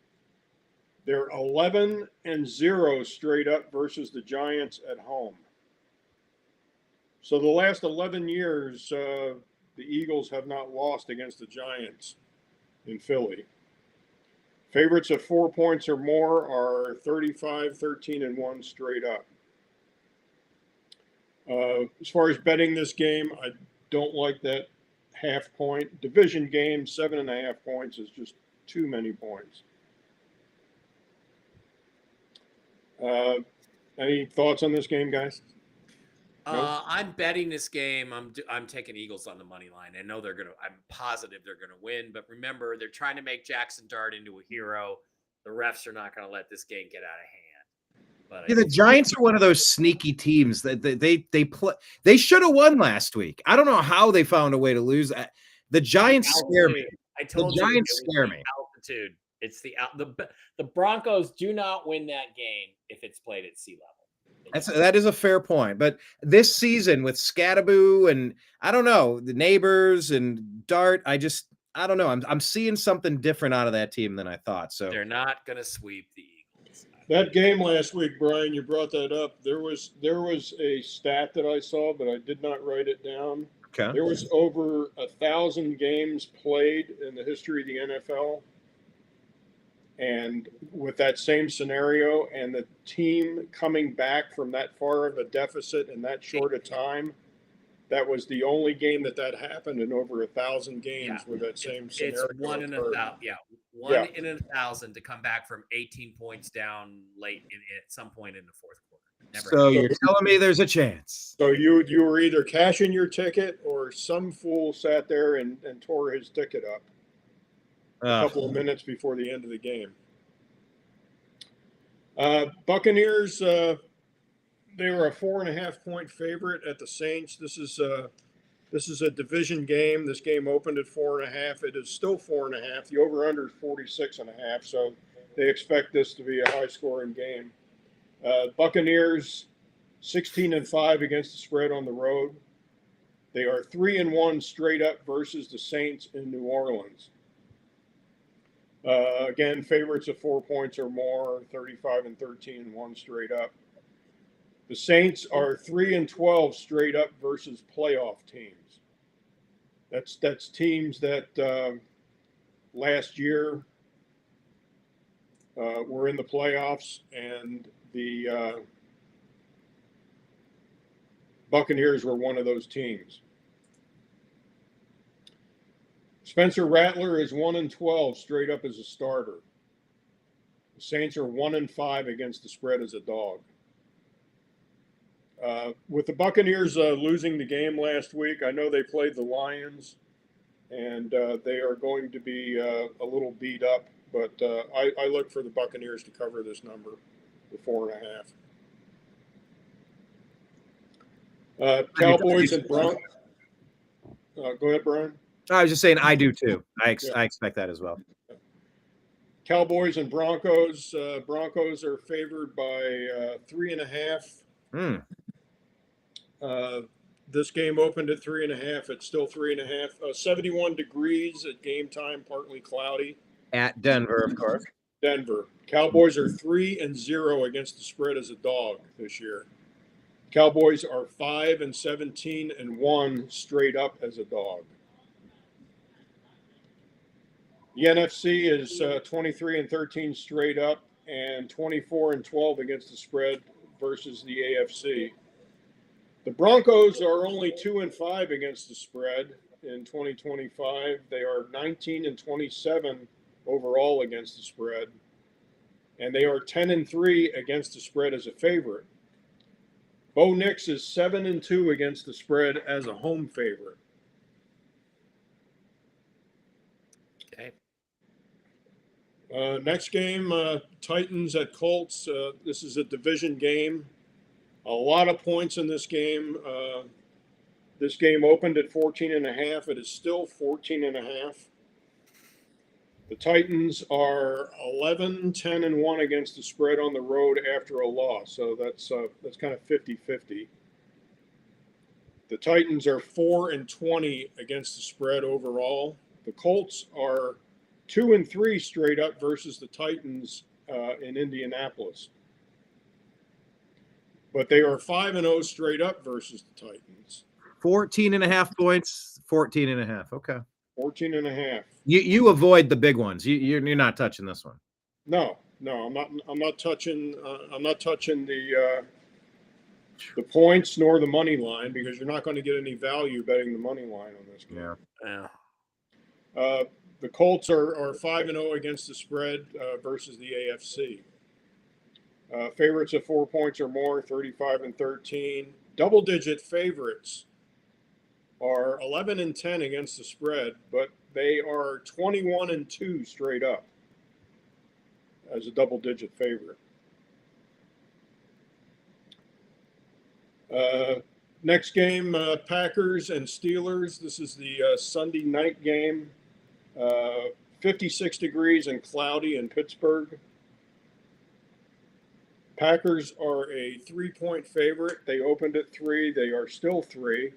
[SPEAKER 5] They're 11-0 straight up versus the Giants at home. So the last 11 years, the Eagles have not lost against the Giants in Philly. Favorites of 4 points or more are 35-13-1 straight up. As far as betting this game, I don't like that half point. Division game, 7.5 points is just too many points. Any thoughts on this game, guys?
[SPEAKER 4] I'm betting this game. I'm taking Eagles on the money line. I know I'm positive they're gonna win, but remember, they're trying to make Jackson Dart into a hero. The refs are not gonna let this game get out of hand. But
[SPEAKER 1] Yeah, the Giants are one of those sneaky teams that they should have won last week. I don't know how they found a way to lose. The Giants scare me.
[SPEAKER 4] I told
[SPEAKER 1] the
[SPEAKER 4] you
[SPEAKER 1] Giants scare me.
[SPEAKER 4] Altitude. It's the Broncos do not win that game if it's played at sea level.
[SPEAKER 1] That is a fair point. But this season with Scattaboo and I don't know, the neighbors and Dart, I don't know. I'm seeing something different out of that team than I thought. So
[SPEAKER 4] they're not gonna sweep the Eagles.
[SPEAKER 5] That game last week, Brian, you brought that up. There was a stat that I saw, but I did not write it down.
[SPEAKER 1] Okay.
[SPEAKER 5] There was over 1,000 games played in the history of the NFL. And with that same scenario and the team coming back from that far of a deficit in that short a time, that was the only game that happened in over 1,000 games with that same scenario.
[SPEAKER 4] It's one in 1,000. Yeah, one in 1,000 to come back from 18 points down late at some point in the fourth quarter.
[SPEAKER 1] So you're telling me there's a chance.
[SPEAKER 5] So you were either cashing your ticket or some fool sat there and tore his ticket up a couple of minutes before the end of the game. Buccaneers, they were a 4.5 point favorite at the Saints. This is a division game. This game opened at 4.5. It is still 4.5. The over/under is 46.5. So they expect this to be a high scoring game. Buccaneers 16-5 against the spread on the road. They are 3-1 straight up versus the Saints in New Orleans. Again, favorites of 4 points or more, 35-13-1 straight up. The Saints are 3-12 straight up versus playoff teams. That's teams that last year were in the playoffs, and the Buccaneers were one of those teams. Spencer Rattler is 1-12 straight up as a starter. The Saints are 1-5 against the spread as a dog. With the Buccaneers losing the game last week, I know they played the Lions, and they are going to be a little beat up. But I look for the Buccaneers to cover this number, the 4.5. Cowboys and Broncos. Go ahead, Brian.
[SPEAKER 1] I was just saying I do too. I expect that as well.
[SPEAKER 5] Cowboys and Broncos. Broncos are favored by 3.5. This game opened at 3.5. It's still 3.5. 71 degrees at game time, partly cloudy.
[SPEAKER 1] At Denver, of course.
[SPEAKER 5] Denver. Cowboys are 3-0 against the spread as a dog this year. Cowboys are 5-17-1 straight up as a dog. The NFC is 23-13 straight up and 24-12 against the spread versus the AFC. The Broncos are only 2-5 against the spread in 2025. They are 19-27 overall against the spread, and they are 10-3 against the spread as a favorite. Bo Nix is 7-2 against the spread as a home favorite.
[SPEAKER 4] Okay.
[SPEAKER 5] Next game, Titans at Colts. This is a division game. A lot of points in this game. This game opened at 14.5. It is still 14.5. The Titans are 11-10-1 against the spread on the road after a loss, so that's kind of 50-50. The Titans are 4-20 against the spread overall. The Colts are 2-3 straight up versus the Titans in Indianapolis, but they are 5-0 straight up versus the Titans.
[SPEAKER 1] 14.5 points. 14.5. Okay.
[SPEAKER 5] 14.5.
[SPEAKER 1] You avoid the big ones. You're not touching this one.
[SPEAKER 5] No, I'm not touching the points nor the money line, because you're not going to get any value betting the money line on this game.
[SPEAKER 4] Yeah.
[SPEAKER 5] The Colts are 5-0 against the spread versus the AFC. Favorites of 4 points or more, 35-13. Double-digit favorites are 11-10 against the spread, but they are 21-2 straight up as a double-digit favorite. Next game, Packers and Steelers. This is the Sunday night game. 56 degrees and cloudy in Pittsburgh. Packers are a 3-point favorite. They opened at 3. They are still 3.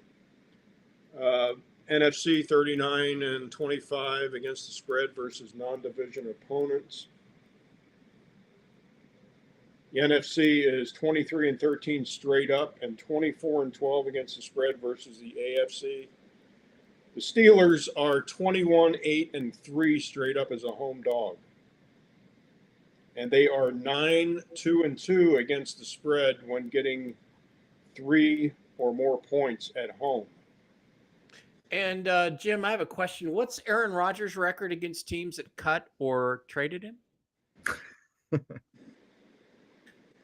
[SPEAKER 5] NFC 39-25 against the spread versus non-division opponents. The NFC is 23-13 straight up and 24-12 against the spread versus the AFC. The Steelers are 21-8-3 straight up as a home dog, and they are 9-2-2 against the spread when getting 3 or more points at home.
[SPEAKER 4] And Jim, I have a question. What's Aaron Rodgers' record against teams that cut or traded him?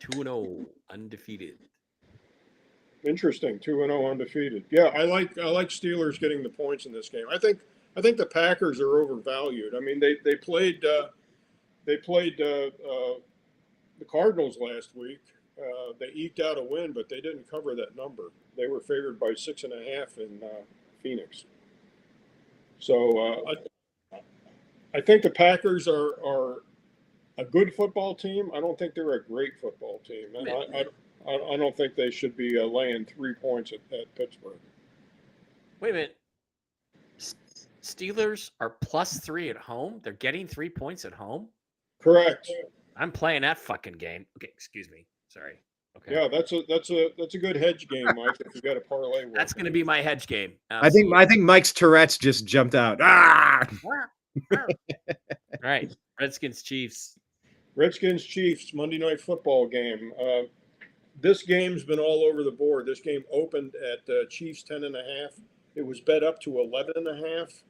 [SPEAKER 4] 2-0, undefeated.
[SPEAKER 5] Interesting, 2-0 undefeated. Yeah, I like Steelers getting the points in this game. I think the Packers are overvalued. I mean, they played the Cardinals last week. They eked out a win, but they didn't cover that number. They were favored by 6.5 in Phoenix. So I think the Packers are a good football team. I don't think they're a great football team, and I don't think they should be laying 3 points at Pittsburgh.
[SPEAKER 4] Wait a minute. Steelers are +3 at home. They're getting 3 points at home.
[SPEAKER 5] Correct.
[SPEAKER 4] I'm playing that fucking game. Okay, excuse me. Sorry. Okay.
[SPEAKER 5] Yeah, that's a good hedge game, Mike. If you got a parlay,
[SPEAKER 4] That's going to be my hedge game.
[SPEAKER 1] I think Mike's Tourette's just jumped out. Ah!
[SPEAKER 4] All right, Redskins Chiefs.
[SPEAKER 5] Redskins Chiefs Monday Night Football game. This game's been all over the board. This game opened at Chiefs 10.5. It was bet up to 11.5.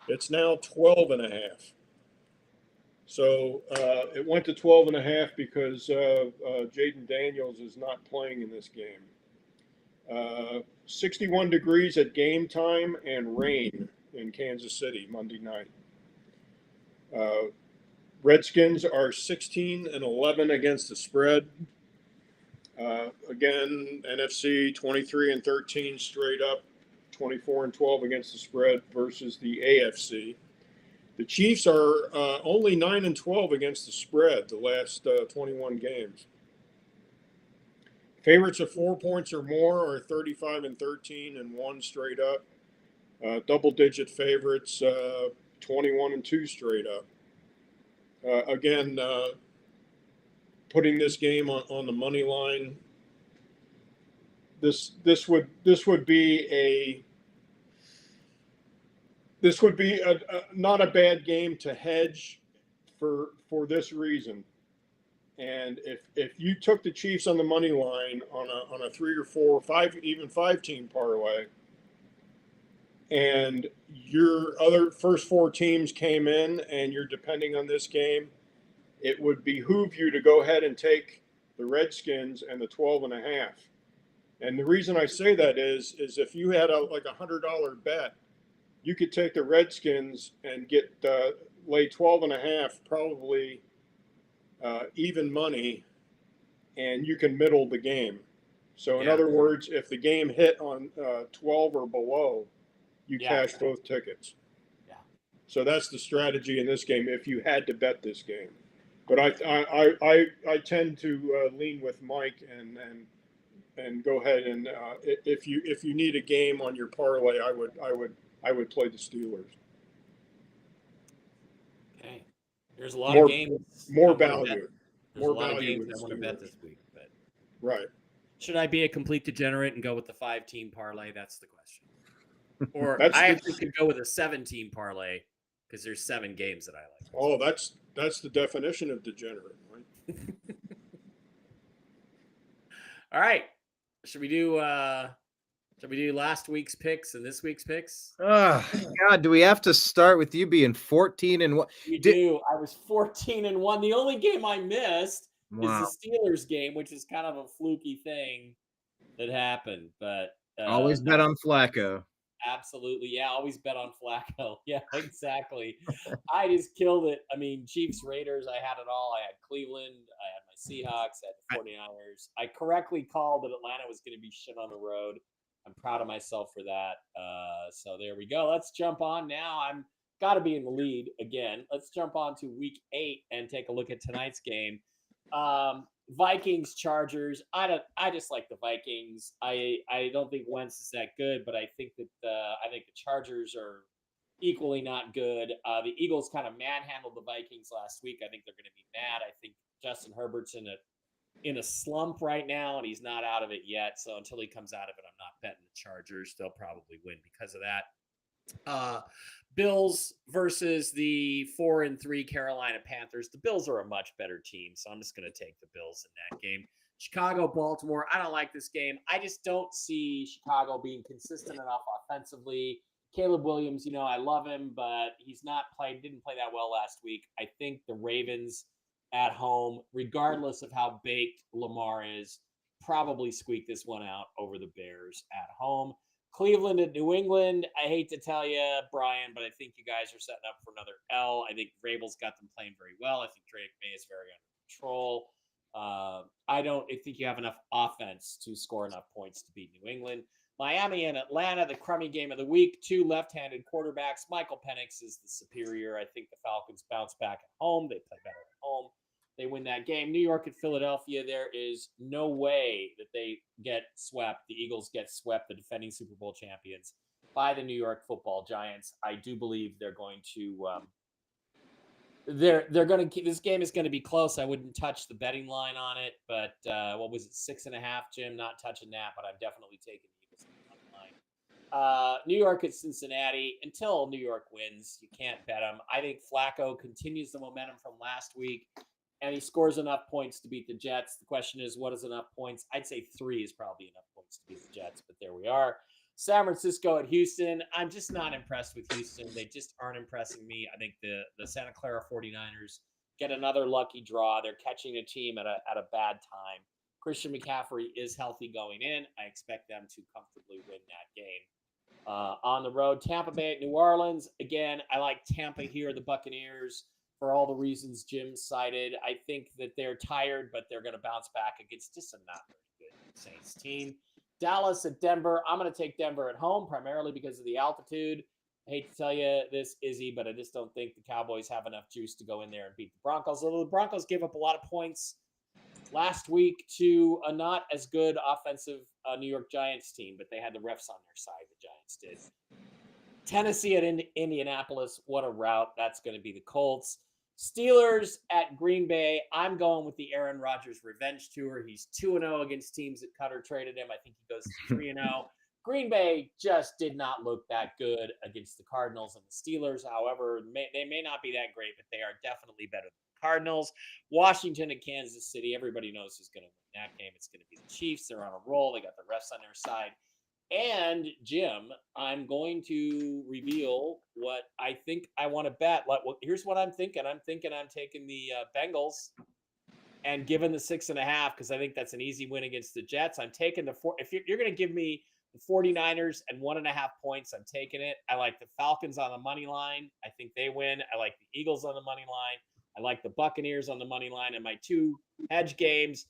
[SPEAKER 5] It's now 12.5. So it went to 12.5 because Jaden Daniels is not playing in this game. 61 degrees at game time and rain in Kansas City Monday night. Redskins are 16-11 against the spread. Again, NFC 23-13 straight up, 24-12 against the spread versus the AFC. The Chiefs are only 9-12 against the spread the last 21 games. Favorites of 4 points or more are 35-13 and 1 straight up. Double-digit favorites, 21-2 straight up. Again, putting this game on the money line. This would be not a bad game to hedge for this reason. And if you took the Chiefs on the money line on a 3 or 4 or 5, even 5-team parlay, and your other first 4 teams came in and you're depending on this game, it would behoove you to go ahead and take the Redskins and the 12.5. And the reason I say that is if you had like $100 bet, you could take the Redskins and get lay 12.5, probably even money, and you can middle the game. So in other words, if the game hit on 12 or below, you cash both tickets.
[SPEAKER 4] Yeah.
[SPEAKER 5] So that's the strategy in this game if you had to bet this game. But I tend to lean with Mike and go ahead and if you need a game on your parlay, I would play the Steelers.
[SPEAKER 4] Okay. There's a lot of games.
[SPEAKER 5] More value.
[SPEAKER 4] There's a lot of games I want to bet this week. But
[SPEAKER 5] right.
[SPEAKER 4] Should I be a complete degenerate and go with the 5-team parlay? That's the question. Or I actually could go with a 7-team parlay because there's 7 games that I like.
[SPEAKER 5] Oh, that's the definition of degenerate, right?
[SPEAKER 4] All right. Should we do last week's picks and this week's picks?
[SPEAKER 1] Oh, God, do we have to start with you being 14-1?
[SPEAKER 4] You do. I was 14-1. The only game I missed is the Steelers game, which is kind of a fluky thing that happened. But
[SPEAKER 1] always bet on Flacco.
[SPEAKER 4] Absolutely. Yeah, always bet on Flacco. Yeah, exactly. I just killed it. I mean, Chiefs, Raiders, I had it all. I had Cleveland. I had my Seahawks. I had the 49ers. I correctly called that Atlanta was going to be shit on the road. I'm proud of myself for that. So there we go. Let's jump on now. I'm got to be in the lead again. Let's jump on to week 8 and take a look at tonight's game. Vikings, Chargers. I just like the Vikings. I don't think Wentz is that good, but I think that the Chargers are equally not good. The Eagles kind of manhandled the Vikings last week. I think they're going to be mad. I think Justin Herbert's in a slump right now, and he's not out of it yet. So until he comes out of it, I'm not betting the Chargers. They'll probably win because of that. Bills versus the 4-3 Carolina Panthers. The Bills are a much better team, so I'm just going to take the Bills in that game. Chicago, Baltimore. I don't like this game. I just don't see Chicago being consistent enough offensively. Caleb Williams, I love him, but didn't play that well last week. I think the Ravens at home, regardless of how baked Lamar is, probably squeak this one out over the Bears at home. Cleveland at New England. I hate to tell you, Brian, but I think you guys are setting up for another L. I think Vrabel's got them playing very well. I think Drake May is very under control. I think you have enough offense to score enough points to beat New England. Miami and Atlanta, the crummy game of the week. 2 left-handed quarterbacks. Michael Penix is the superior. I think the Falcons bounce back at home. They play better at home. They win that game. New York at Philadelphia, there is no way that they get swept. The Eagles get swept, the defending Super Bowl champions, by the New York Football Giants. I do believe they're going to they're going to keep this game is going to be close. I wouldn't touch the betting line on it, but what was it, 6.5, Jim? Not touching that, but I'm definitely taking the Eagles on the line. New York at Cincinnati. Until New York wins, you can't bet them. I think Flacco continues the momentum from last week, and he scores enough points to beat the Jets. The question is, what is enough points? I'd say 3 is probably enough points to beat the Jets, but there we are. San Francisco at Houston. I'm just not impressed with Houston. They just aren't impressing me. I think the Santa Clara 49ers get another lucky draw. They're catching a team at a bad time. Christian McCaffrey is healthy going in. I expect them to comfortably win that game. On the road, Tampa Bay at New Orleans. Again, I like Tampa here, the Buccaneers, for all the reasons Jim cited. I think that they're tired, but they're going to bounce back against just a not very good Saints team. Dallas at Denver. I'm going to take Denver at home, primarily because of the altitude. I hate to tell you this, Izzy, but I just don't think the Cowboys have enough juice to go in there and beat the Broncos. Although the Broncos gave up a lot of points last week to a not as good offensive New York Giants team, but they had the refs on their side. The Giants did. Tennessee at Indianapolis, what a rout. That's going to be the Colts. Steelers at Green Bay. I'm going with the Aaron Rodgers revenge tour. He's 2-0 against teams that cut or traded him. I think he goes 3-0. Green Bay just did not look that good against the Cardinals and the Steelers. However, they may not be that great, but they are definitely better than the Cardinals. Washington and Kansas City. Everybody knows who's going to win that game. It's going to be the Chiefs. They're on a roll. They got the refs on their side. And Jim, I'm going to reveal what I think I want to bet. Here's what I'm thinking. I'm taking the Bengals and giving the 6.5 because I think that's an easy win against the Jets. I'm taking the 4. If you're going to give me the 49ers and 1.5 points, I'm taking it. I like the Falcons on the money line. I think they win. I like the Eagles on the money line. I like the Buccaneers on the money line. And my 2 hedge games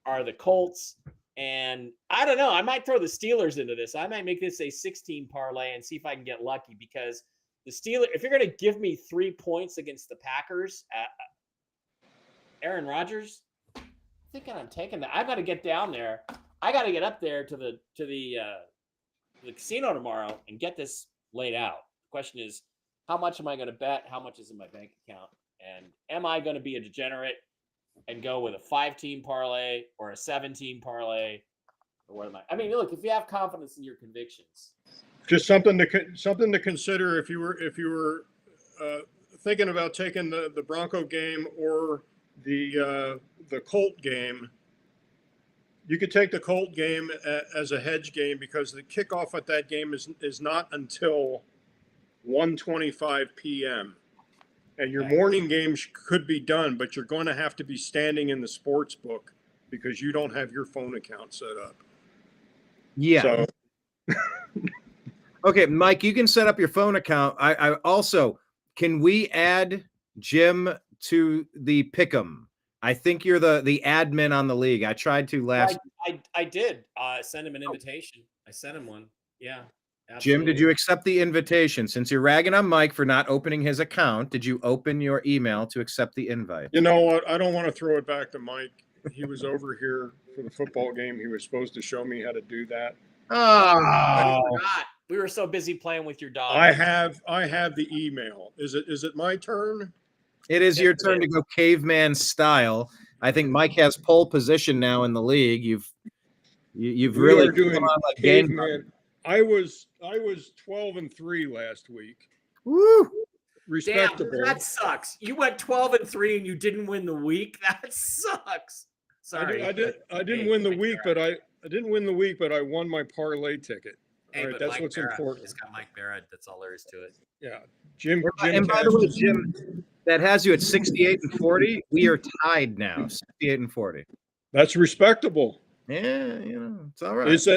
[SPEAKER 4] are the Colts. And I don't know. I might throw the Steelers into this. I might make this a 16 parlay and see if I can get lucky because the Steelers, if you're going to give me 3 points against the Packers, Aaron Rodgers, I'm thinking I'm taking that. I got to get down there. I got to get up there to the casino tomorrow and get this laid out. The question is, how much am I going to bet? How much is in my bank account? And am I going to be a degenerate and go with a 5-team parlay or a 7-team parlay? Or what am I? I mean, look, if you have confidence in your convictions.
[SPEAKER 5] Just something to consider if you were thinking about taking the Bronco game or the Colt game. You could take the Colt game as a hedge game because the kickoff at that game is not until 1:25 p.m. And your morning games could be done, but you're going to have to be standing in the sports book because you don't have your phone account set up.
[SPEAKER 1] Yeah.
[SPEAKER 5] So.
[SPEAKER 1] Okay, Mike, you can set up your phone account. I also, can we add Jim to the Pick'em? I think you're the admin on the league. I tried to last.
[SPEAKER 4] I did send him an invitation. I sent him one. Yeah. Absolutely.
[SPEAKER 1] Jim, did you accept the invitation? Since you're ragging on Mike for not opening his account, did you open your email to accept the invite?
[SPEAKER 5] You know what? I don't want to throw it back to Mike. He was over here for the football game. He was supposed to show me how to do that.
[SPEAKER 1] Oh,
[SPEAKER 4] I forgot. We were so busy playing with your dog.
[SPEAKER 5] I have the email. Is it my turn?
[SPEAKER 1] It is your turn to go caveman style. I think Mike has pole position now in the league. You've really
[SPEAKER 5] doing caveman. I was 12-3 last week.
[SPEAKER 1] Woo!
[SPEAKER 5] Respectable.
[SPEAKER 4] Damn, that sucks. You went 12-3 and you didn't win the week. That sucks. Sorry.
[SPEAKER 5] I didn't win the week, but I didn't win the week, but I won my parlay ticket.
[SPEAKER 4] Hey,
[SPEAKER 5] all right, that's
[SPEAKER 4] Mike
[SPEAKER 5] what's
[SPEAKER 4] Bara,
[SPEAKER 5] important.
[SPEAKER 4] It's got Mike Bara. That's all there is to it.
[SPEAKER 5] Yeah, Jim.
[SPEAKER 1] And by the way, Jim, that has you at 68-40. We are tied now, 68-40.
[SPEAKER 5] That's respectable.
[SPEAKER 1] Yeah, it's all right.
[SPEAKER 5] Is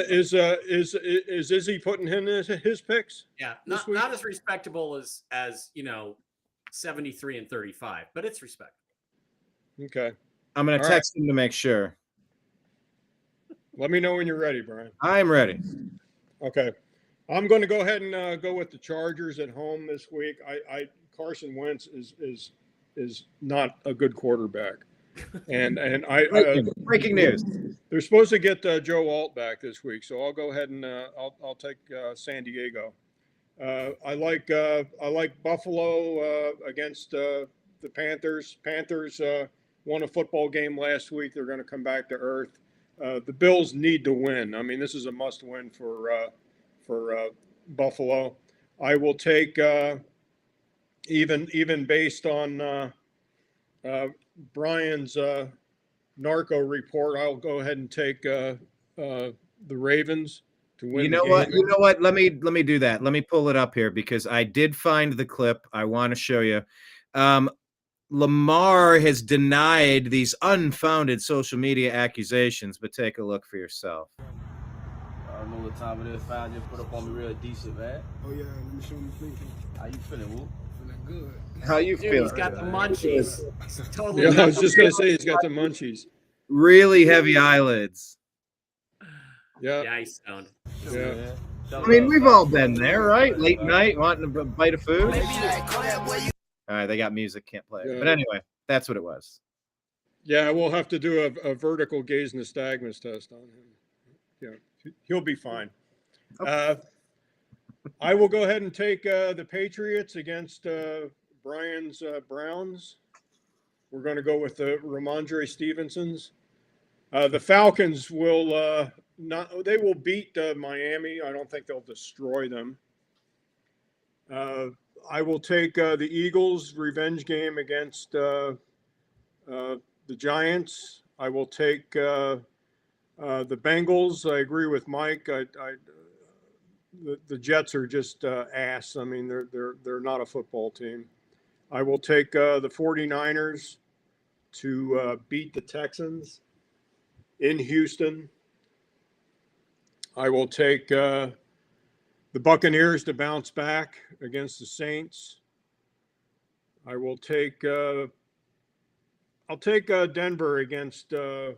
[SPEAKER 5] Izzy putting in his picks?
[SPEAKER 4] Yeah, not as respectable as 73-35, but it's respectable.
[SPEAKER 5] Okay.
[SPEAKER 1] I'm going to text him to make sure.
[SPEAKER 5] Let me know when you're ready, Brian.
[SPEAKER 1] I'm ready.
[SPEAKER 5] Okay. I'm going to go ahead and go with the Chargers at home this week. Carson Wentz is not a good quarterback. And
[SPEAKER 1] breaking news.
[SPEAKER 5] They're supposed to get Joe Alt back this week, so I'll go ahead and I'll take San Diego. I like Buffalo against the Panthers. Panthers won a football game last week. They're going to come back to earth. The Bills need to win. I mean, this is a must-win for Buffalo. I will take even based on Brian's narco report. I'll go ahead and take the Ravens to win.
[SPEAKER 1] You know what? Let me do that. Let me pull it up here because I did find the clip. I want to show you. Lamar has denied these unfounded social media accusations, but take a look for yourself.
[SPEAKER 8] I don't know what time it is. Fine, just put up on me real decent, man. Oh yeah, let me show me please. How you feeling, Woo? Feeling good.
[SPEAKER 1] How you feeling?
[SPEAKER 4] He's got the munchies. Totally.
[SPEAKER 5] Yeah, I was just gonna say he's got the munchies.
[SPEAKER 1] Really heavy eyelids.
[SPEAKER 5] Yeah.
[SPEAKER 4] Yeah, he's stoned.
[SPEAKER 5] Yeah.
[SPEAKER 1] I mean, we've all been there, right? Late night, wanting a bite of food. All right, they got music, can't play it.
[SPEAKER 5] Yeah.
[SPEAKER 1] But anyway, that's what it was.
[SPEAKER 5] Yeah, we'll have to do a vertical gaze nystagmus test on him. Yeah, he'll be fine.
[SPEAKER 1] Okay.
[SPEAKER 5] I will go ahead and take the Patriots against Brian's Browns. We're going to go with the Ramondre Stevensons. The Falcons will they will beat Miami. I don't think they'll destroy them. I will take the Eagles revenge game against the Giants. I will take the Bengals. I agree with Mike. The Jets are just ass. I mean, they're not a football team. I will take the 49ers to beat the Texans in Houston. I will take the Buccaneers to bounce back against the Saints. I will take I'll take Denver against the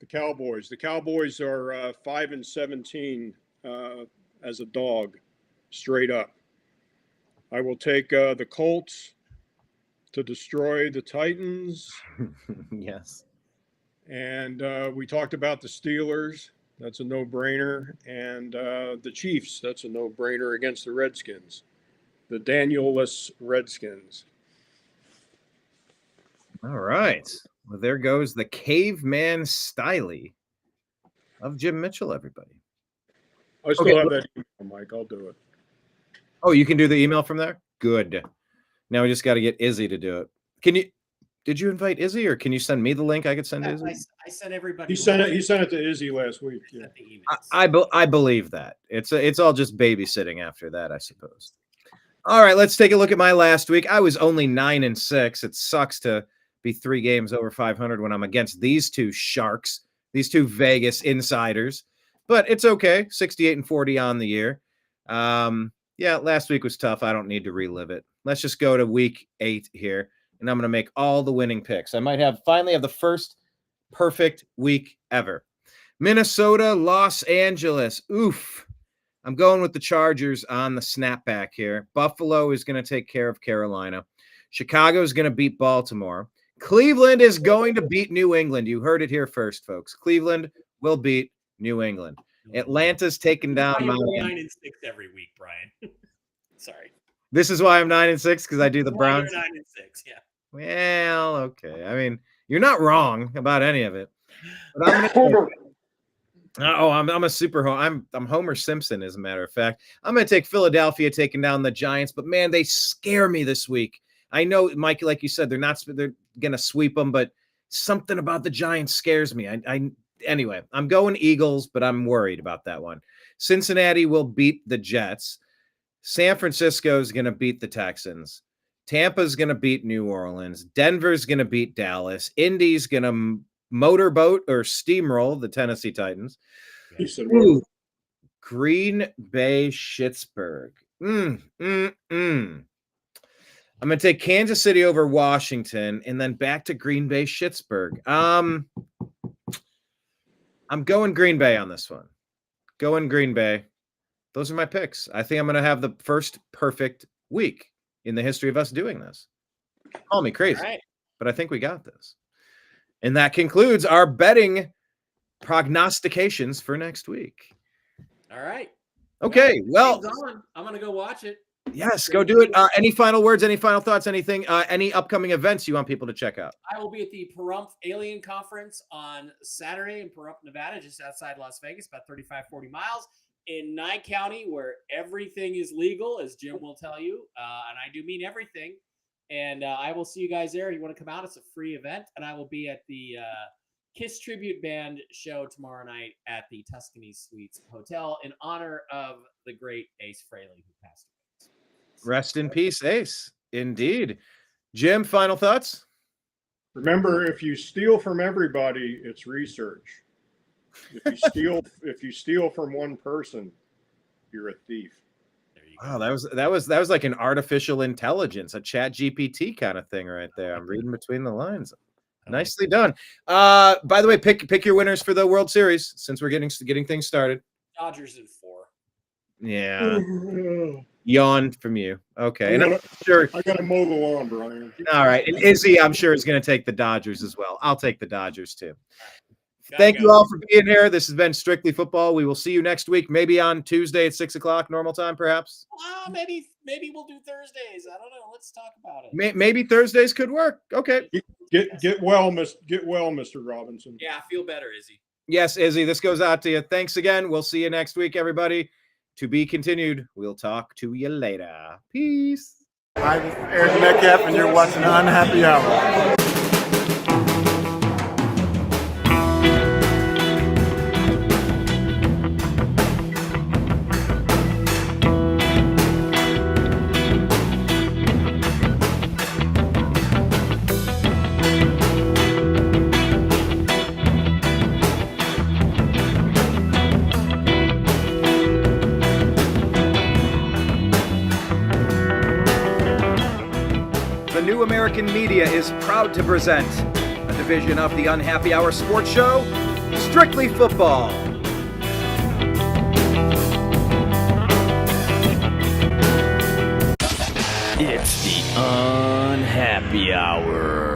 [SPEAKER 5] Cowboys. The Cowboys are 5-17 as a dog, straight up. I will take the Colts to destroy the Titans.
[SPEAKER 1] Yes.
[SPEAKER 5] And we talked about the Steelers. That's a no-brainer. And the Chiefs. That's a no-brainer against the Redskins. The Daniel-less Redskins.
[SPEAKER 1] All right. Well, there goes the caveman Stiley of Jim Mitchell, everybody.
[SPEAKER 5] I still have that email, Mike. I'll do it.
[SPEAKER 1] Oh, you can do the email from there? Good. Now we just got to get Izzy to do it. Did you invite Izzy, or can you send me the link? I could send Izzy.
[SPEAKER 4] I sent everybody.
[SPEAKER 5] He sent it to Izzy last week. Yeah.
[SPEAKER 1] I believe that. It's all just babysitting after that, I suppose. All right, let's take a look at my last week. I was only 9-6. It sucks to be 3 games over 500 when I'm against these two sharks, these two Vegas insiders. But it's okay. 68-40 on the year. Yeah, last week was tough. I don't need to relive it. Let's just go to week 8 here, and I'm going to make all the winning picks. I might finally have the first perfect week ever. Minnesota, Los Angeles. Oof. I'm going with the Chargers on the snapback here. Buffalo is going to take care of Carolina. Chicago is going to beat Baltimore. Cleveland is going to beat New England. You heard it here first, folks. Cleveland will beat New England. Atlanta's taking down Miami.
[SPEAKER 4] 9-6 every week, Brian. Sorry.
[SPEAKER 1] This is why I'm 9-6, because I do the Browns.
[SPEAKER 4] 9-6, yeah.
[SPEAKER 1] Well, okay. I mean, you're not wrong about any of it. But I'm gonna I'm a super I'm Homer Simpson, as a matter of fact. I'm going to take Philadelphia taking down the Giants, but man, they scare me this week. I know, Mike, like you said, they're going to sweep them, but something about the Giants scares me. Anyway, I'm going Eagles, but I'm worried about that one. Cincinnati will beat the Jets. San Francisco is going to beat the Texans. Tampa's going to beat New Orleans. Denver's going to beat Dallas. Indy's going to motorboat or steamroll the Tennessee Titans. Ooh, Green Bay Schittsburg. I'm going to take Kansas City over Washington and then back to Green Bay Schittsburg. I'm going Green Bay on this one. Going Green Bay. Those are my picks. I think I'm going to have the first perfect week in the history of us doing this. Call me crazy, right, but I think we got this. And that concludes our betting prognostications for next week.
[SPEAKER 4] All right.
[SPEAKER 1] Okay. Well,
[SPEAKER 4] I'm going to go watch it.
[SPEAKER 1] Yes, go do it. Any final words, any final thoughts, anything, any upcoming events you want people to check out?
[SPEAKER 4] I will be at the Pahrump Alien Conference on Saturday in Pahrump, Nevada, just outside Las Vegas, about 35-40 miles. In Nye County, where everything is legal, as Jim will tell you, and I do mean everything. And I will see you guys there. If you want to come out, it's a free event. And I will be at the Kiss Tribute Band show tomorrow night at the Tuscany Suites Hotel in honor of the great Ace Frehley, who passed away.
[SPEAKER 1] Rest in peace, Ace. Indeed. Jim, final thoughts?
[SPEAKER 5] Remember, if you steal from everybody, it's research. If you steal from one person, you're a thief.
[SPEAKER 1] Wow, that was like an artificial intelligence, a chat GPT kind of thing right there. I'm reading between the lines. Nicely done. By the way, pick your winners for the World Series since we're getting things started.
[SPEAKER 4] Dodgers in 4.
[SPEAKER 1] Yeah. Yawn from you. Okay.
[SPEAKER 5] I
[SPEAKER 1] And I'm
[SPEAKER 5] gotta-
[SPEAKER 1] sure.
[SPEAKER 5] I got to mow the lawn, Brian.
[SPEAKER 1] All right. And Izzy, I'm sure, is going to take the Dodgers as well. I'll take the Dodgers too.
[SPEAKER 4] Gotta
[SPEAKER 1] Thank
[SPEAKER 4] go.
[SPEAKER 1] you all for being here. This has been Strictly Football. We will see you next week, maybe on Tuesday at 6:00 normal time, perhaps.
[SPEAKER 4] Maybe we'll do Thursdays. I don't know. Let's talk about it.
[SPEAKER 1] Maybe Thursdays could work. Okay.
[SPEAKER 5] Get well, Mr. Robinson.
[SPEAKER 4] Yeah, I feel better, Izzy.
[SPEAKER 1] Yes, Izzy, this goes out to you. Thanks again. We'll see you next week, everybody. To be continued. We'll talk to you later. Peace.
[SPEAKER 2] Hi, this is Eric Metcalf, and you're watching Unhappy Hour.
[SPEAKER 1] The New American Media is proud to present a division of the Unhappy Hour Sports Show, Strictly Football.
[SPEAKER 3] It's the Unhappy Hour.